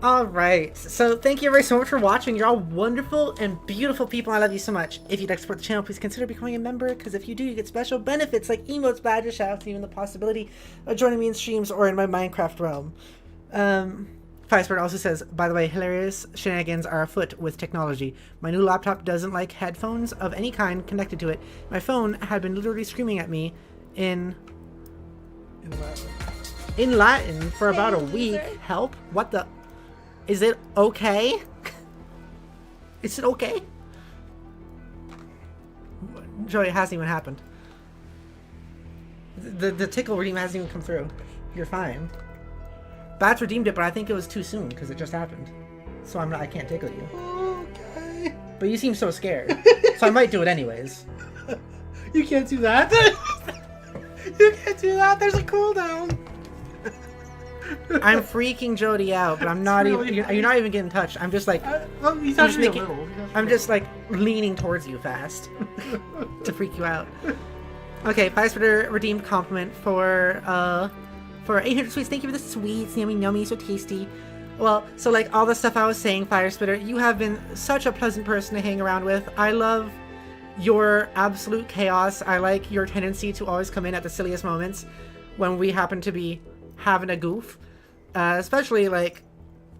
Alright, so thank you very so much for watching. You're all wonderful and beautiful people. I love you so much. If you'd like to support the channel, please consider becoming a member, because if you do, you get special benefits like emotes, badges, shoutouts, even the possibility of joining me in streams or in my Minecraft realm. Firesport also says, by the way, hilarious shenanigans are afoot with technology. My new laptop doesn't like headphones of any kind connected to it. My phone had been literally screaming at me in Latin for about a week. Help? What the? Is it okay? Is it okay? Joey, it hasn't even happened. The tickle redeem hasn't even come through. You're fine. Bats redeemed it, but I think it was too soon because it just happened. So I can't tickle you. Okay. But you seem so scared. So I might do it anyways. You can't do that. You can't do that. There's a cooldown. I'm freaking Jodi out, but I'm not really even. You're not even getting touched. I'm just like. I'm just like leaning towards you fast to freak you out. Okay, Firespitter redeemed compliment for 800 sweets. Thank you for the sweets. Yummy, so tasty. Well, so like all the stuff I was saying, Firespitter, you have been such a pleasant person to hang around with. I love your absolute chaos. I like your tendency to always come in at the silliest moments when we happen to be having a goof. Especially like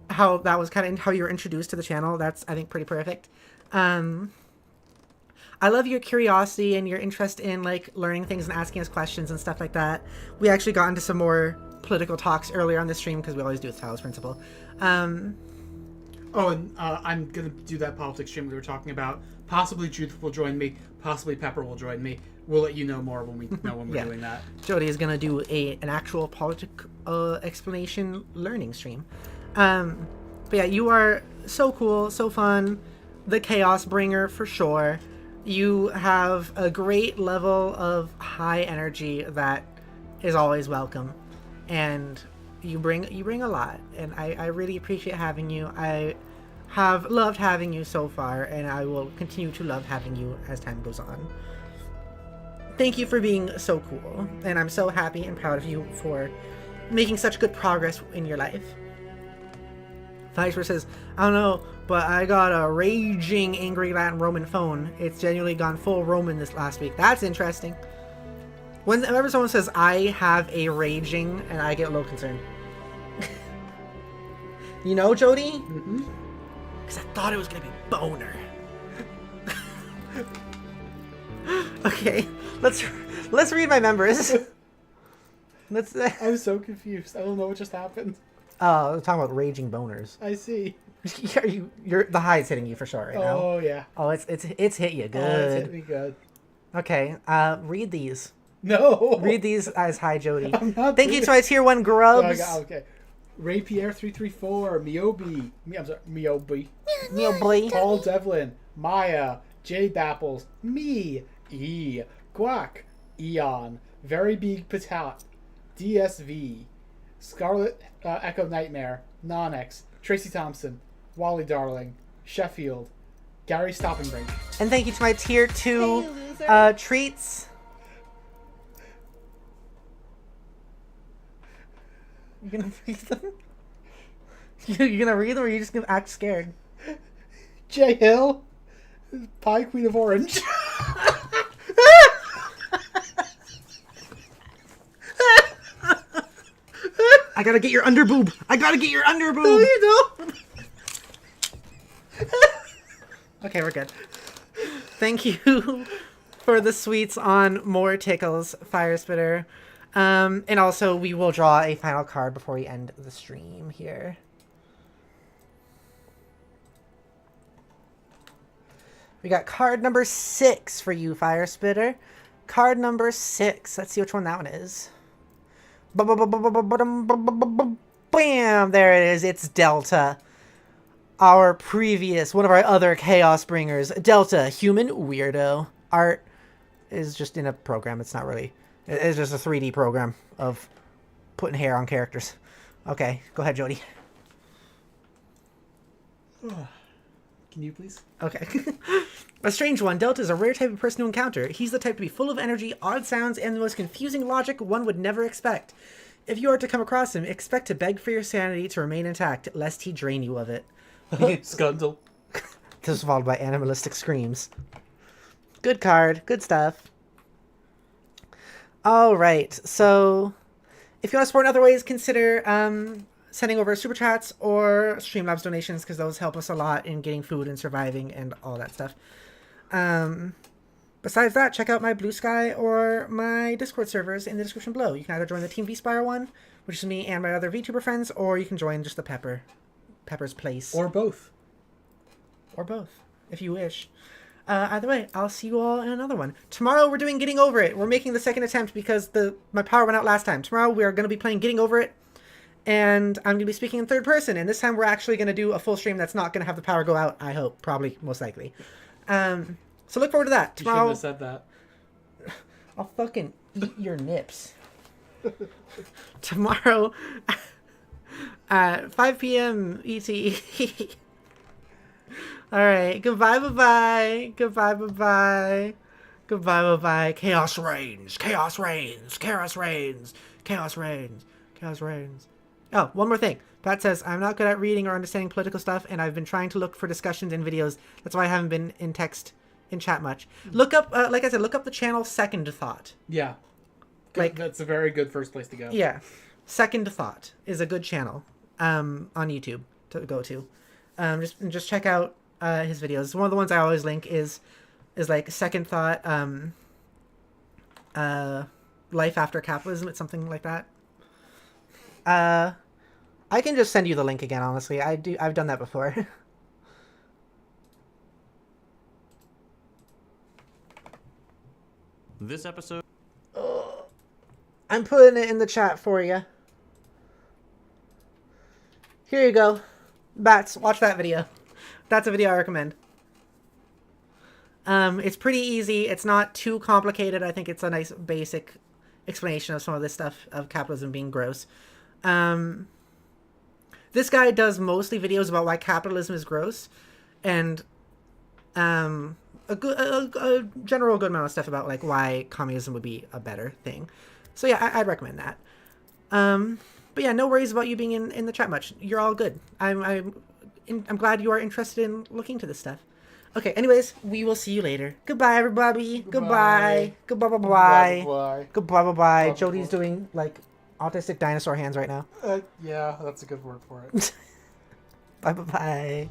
how that was kind of how you were introduced to the channel. That's, I think, pretty perfect. I love your curiosity and your interest in like learning things and asking us questions and stuff like that. We actually got into some more political talks earlier on the stream because we always do with Talos Principle. I'm gonna do that politics stream we were talking about. Possibly Judith will join me. Possibly Pepper will join me. We'll let you know more when we know when we're doing that. Jodi is gonna do an actual explanation learning stream. But yeah, you are so cool, so fun, the chaos bringer for sure. You have a great level of high energy that is always welcome, and you bring a lot, and I really appreciate having you. I have loved having you so far, and I will continue to love having you as time goes on. Thank you for being so cool, and I'm so happy and proud of you for making such good progress in your life. Firesper says, I don't know, but I got a raging angry Latin Roman phone. It's genuinely gone full Roman this last week. That's interesting. Whenever someone says I have a raging, and I get a little concerned. You know, Jodi? Mm-hmm. Because I thought it was going to be boner. Okay, let's read my members. I'm so confused. I don't know what just happened. We're talking about raging boners. I see. You're the high's hitting you for sure right now. Oh yeah. Oh, it's hit you good. Oh, it's hit me good. Okay, read these. No. Read these as hi Jodi. I'm not. Thank you to my tier 1 grubs. Oh, okay. Ray Pierre 334, Miobi. Paul Devlin, Maya, Jade Apples, me, E, Guac, Eon, Very Big Patat, DSV, Scarlet Echo Nightmare, Nonex, Tracy Thompson, Wally Darling, Sheffield, Gary Stoppingbrink. And thank you to my tier 2 treats. You gonna read them? You're gonna read them, or are you just gonna act scared? J Hill, Pie Queen of Orange. I gotta get your underboob. I gotta get your underboob. No, you don't. Okay, we're good. Thank you for the sweets on more tickles, Fire Spitter. And also, we will draw a final card before we end the stream here. We got card number 6 for you, Fire Spitter. Card number 6. Let's see which one that one is. Bam! There it is. It's Delta. One of our other Chaos Bringers. Delta, human weirdo. Art is just in a program. It's not really... It's just a 3D program of putting hair on characters. Okay, go ahead, Jodi. Can you please? Okay. A strange one. Delta is a rare type of person to encounter. He's the type to be full of energy, odd sounds, and the most confusing logic one would never expect. If you are to come across him, expect to beg for your sanity to remain intact, lest he drain you of it. Scundle. This was followed by animalistic screams. Good card. Good stuff. Alright, so if you want to support in other ways, consider sending over super chats or Streamlabs donations, because those help us a lot in getting food and surviving and all that stuff. Besides that, check out my Blue Sky or my Discord servers in the description below. You can either join the Team V-Spire one, which is me and my other VTuber friends, or you can join just the Pepper's Place. Or both. Or both, if you wish. Either way, I'll see you all in another one. Tomorrow we're doing Getting Over It. We're making the second attempt because my power went out last time. Tomorrow we are going to be playing Getting Over It, and I'm going to be speaking in third person, and this time we're actually going to do a full stream that's not going to have the power go out, I hope. Probably, most likely. So look forward to that. Tomorrow, You shouldn't have said that. I'll fucking eat your nips. Tomorrow at 5 p.m. ET. Alright, goodbye, bye-bye. Goodbye, bye-bye. Goodbye, bye-bye. Chaos reigns. Chaos reigns. Chaos reigns. Chaos reigns. Chaos reigns. Oh, one more thing. Pat says, I'm not good at reading or understanding political stuff, and I've been trying to look for discussions in videos. That's why I haven't been in chat much. Look up, like I said, look up the channel Second Thought. Yeah. Like, that's a very good first place to go. Yeah. Second Thought is a good channel on YouTube to go to. Just check out his videos. One of the ones I always link is like Second Thought, Life After Capitalism. It's something like that. I can just send you the link again, honestly. I've done that before. This episode... I'm putting it in the chat for you. Here you go. Bats, watch that video. That's a video I recommend. It's pretty easy. It's not too complicated. I think it's a nice basic explanation of some of this stuff of capitalism being gross. This guy does mostly videos about why capitalism is gross, and a general good amount of stuff about like why communism would be a better thing. So yeah, I'd recommend that. But yeah, no worries about you being in the chat much. You're all good. I'm glad you are interested in looking to this stuff. Okay, anyways, we will see you later. Goodbye, everybody. Goodbye. Goodbye, bye, bye. Goodbye. Goodbye, bye, bye. Jodi's doing like autistic dinosaur hands right now. Yeah, that's a good word for it. Bye, bye, bye.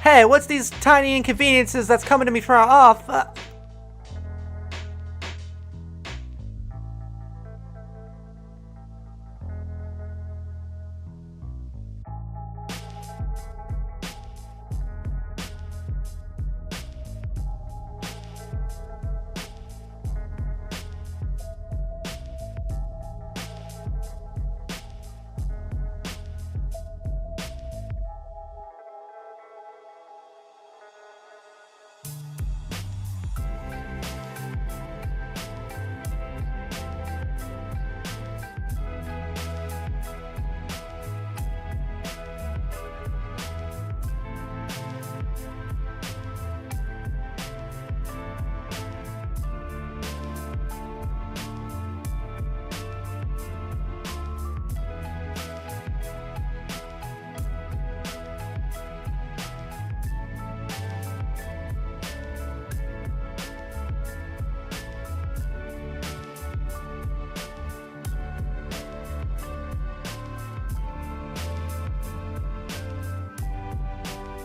Hey, what's these tiny inconveniences that's coming to me from off?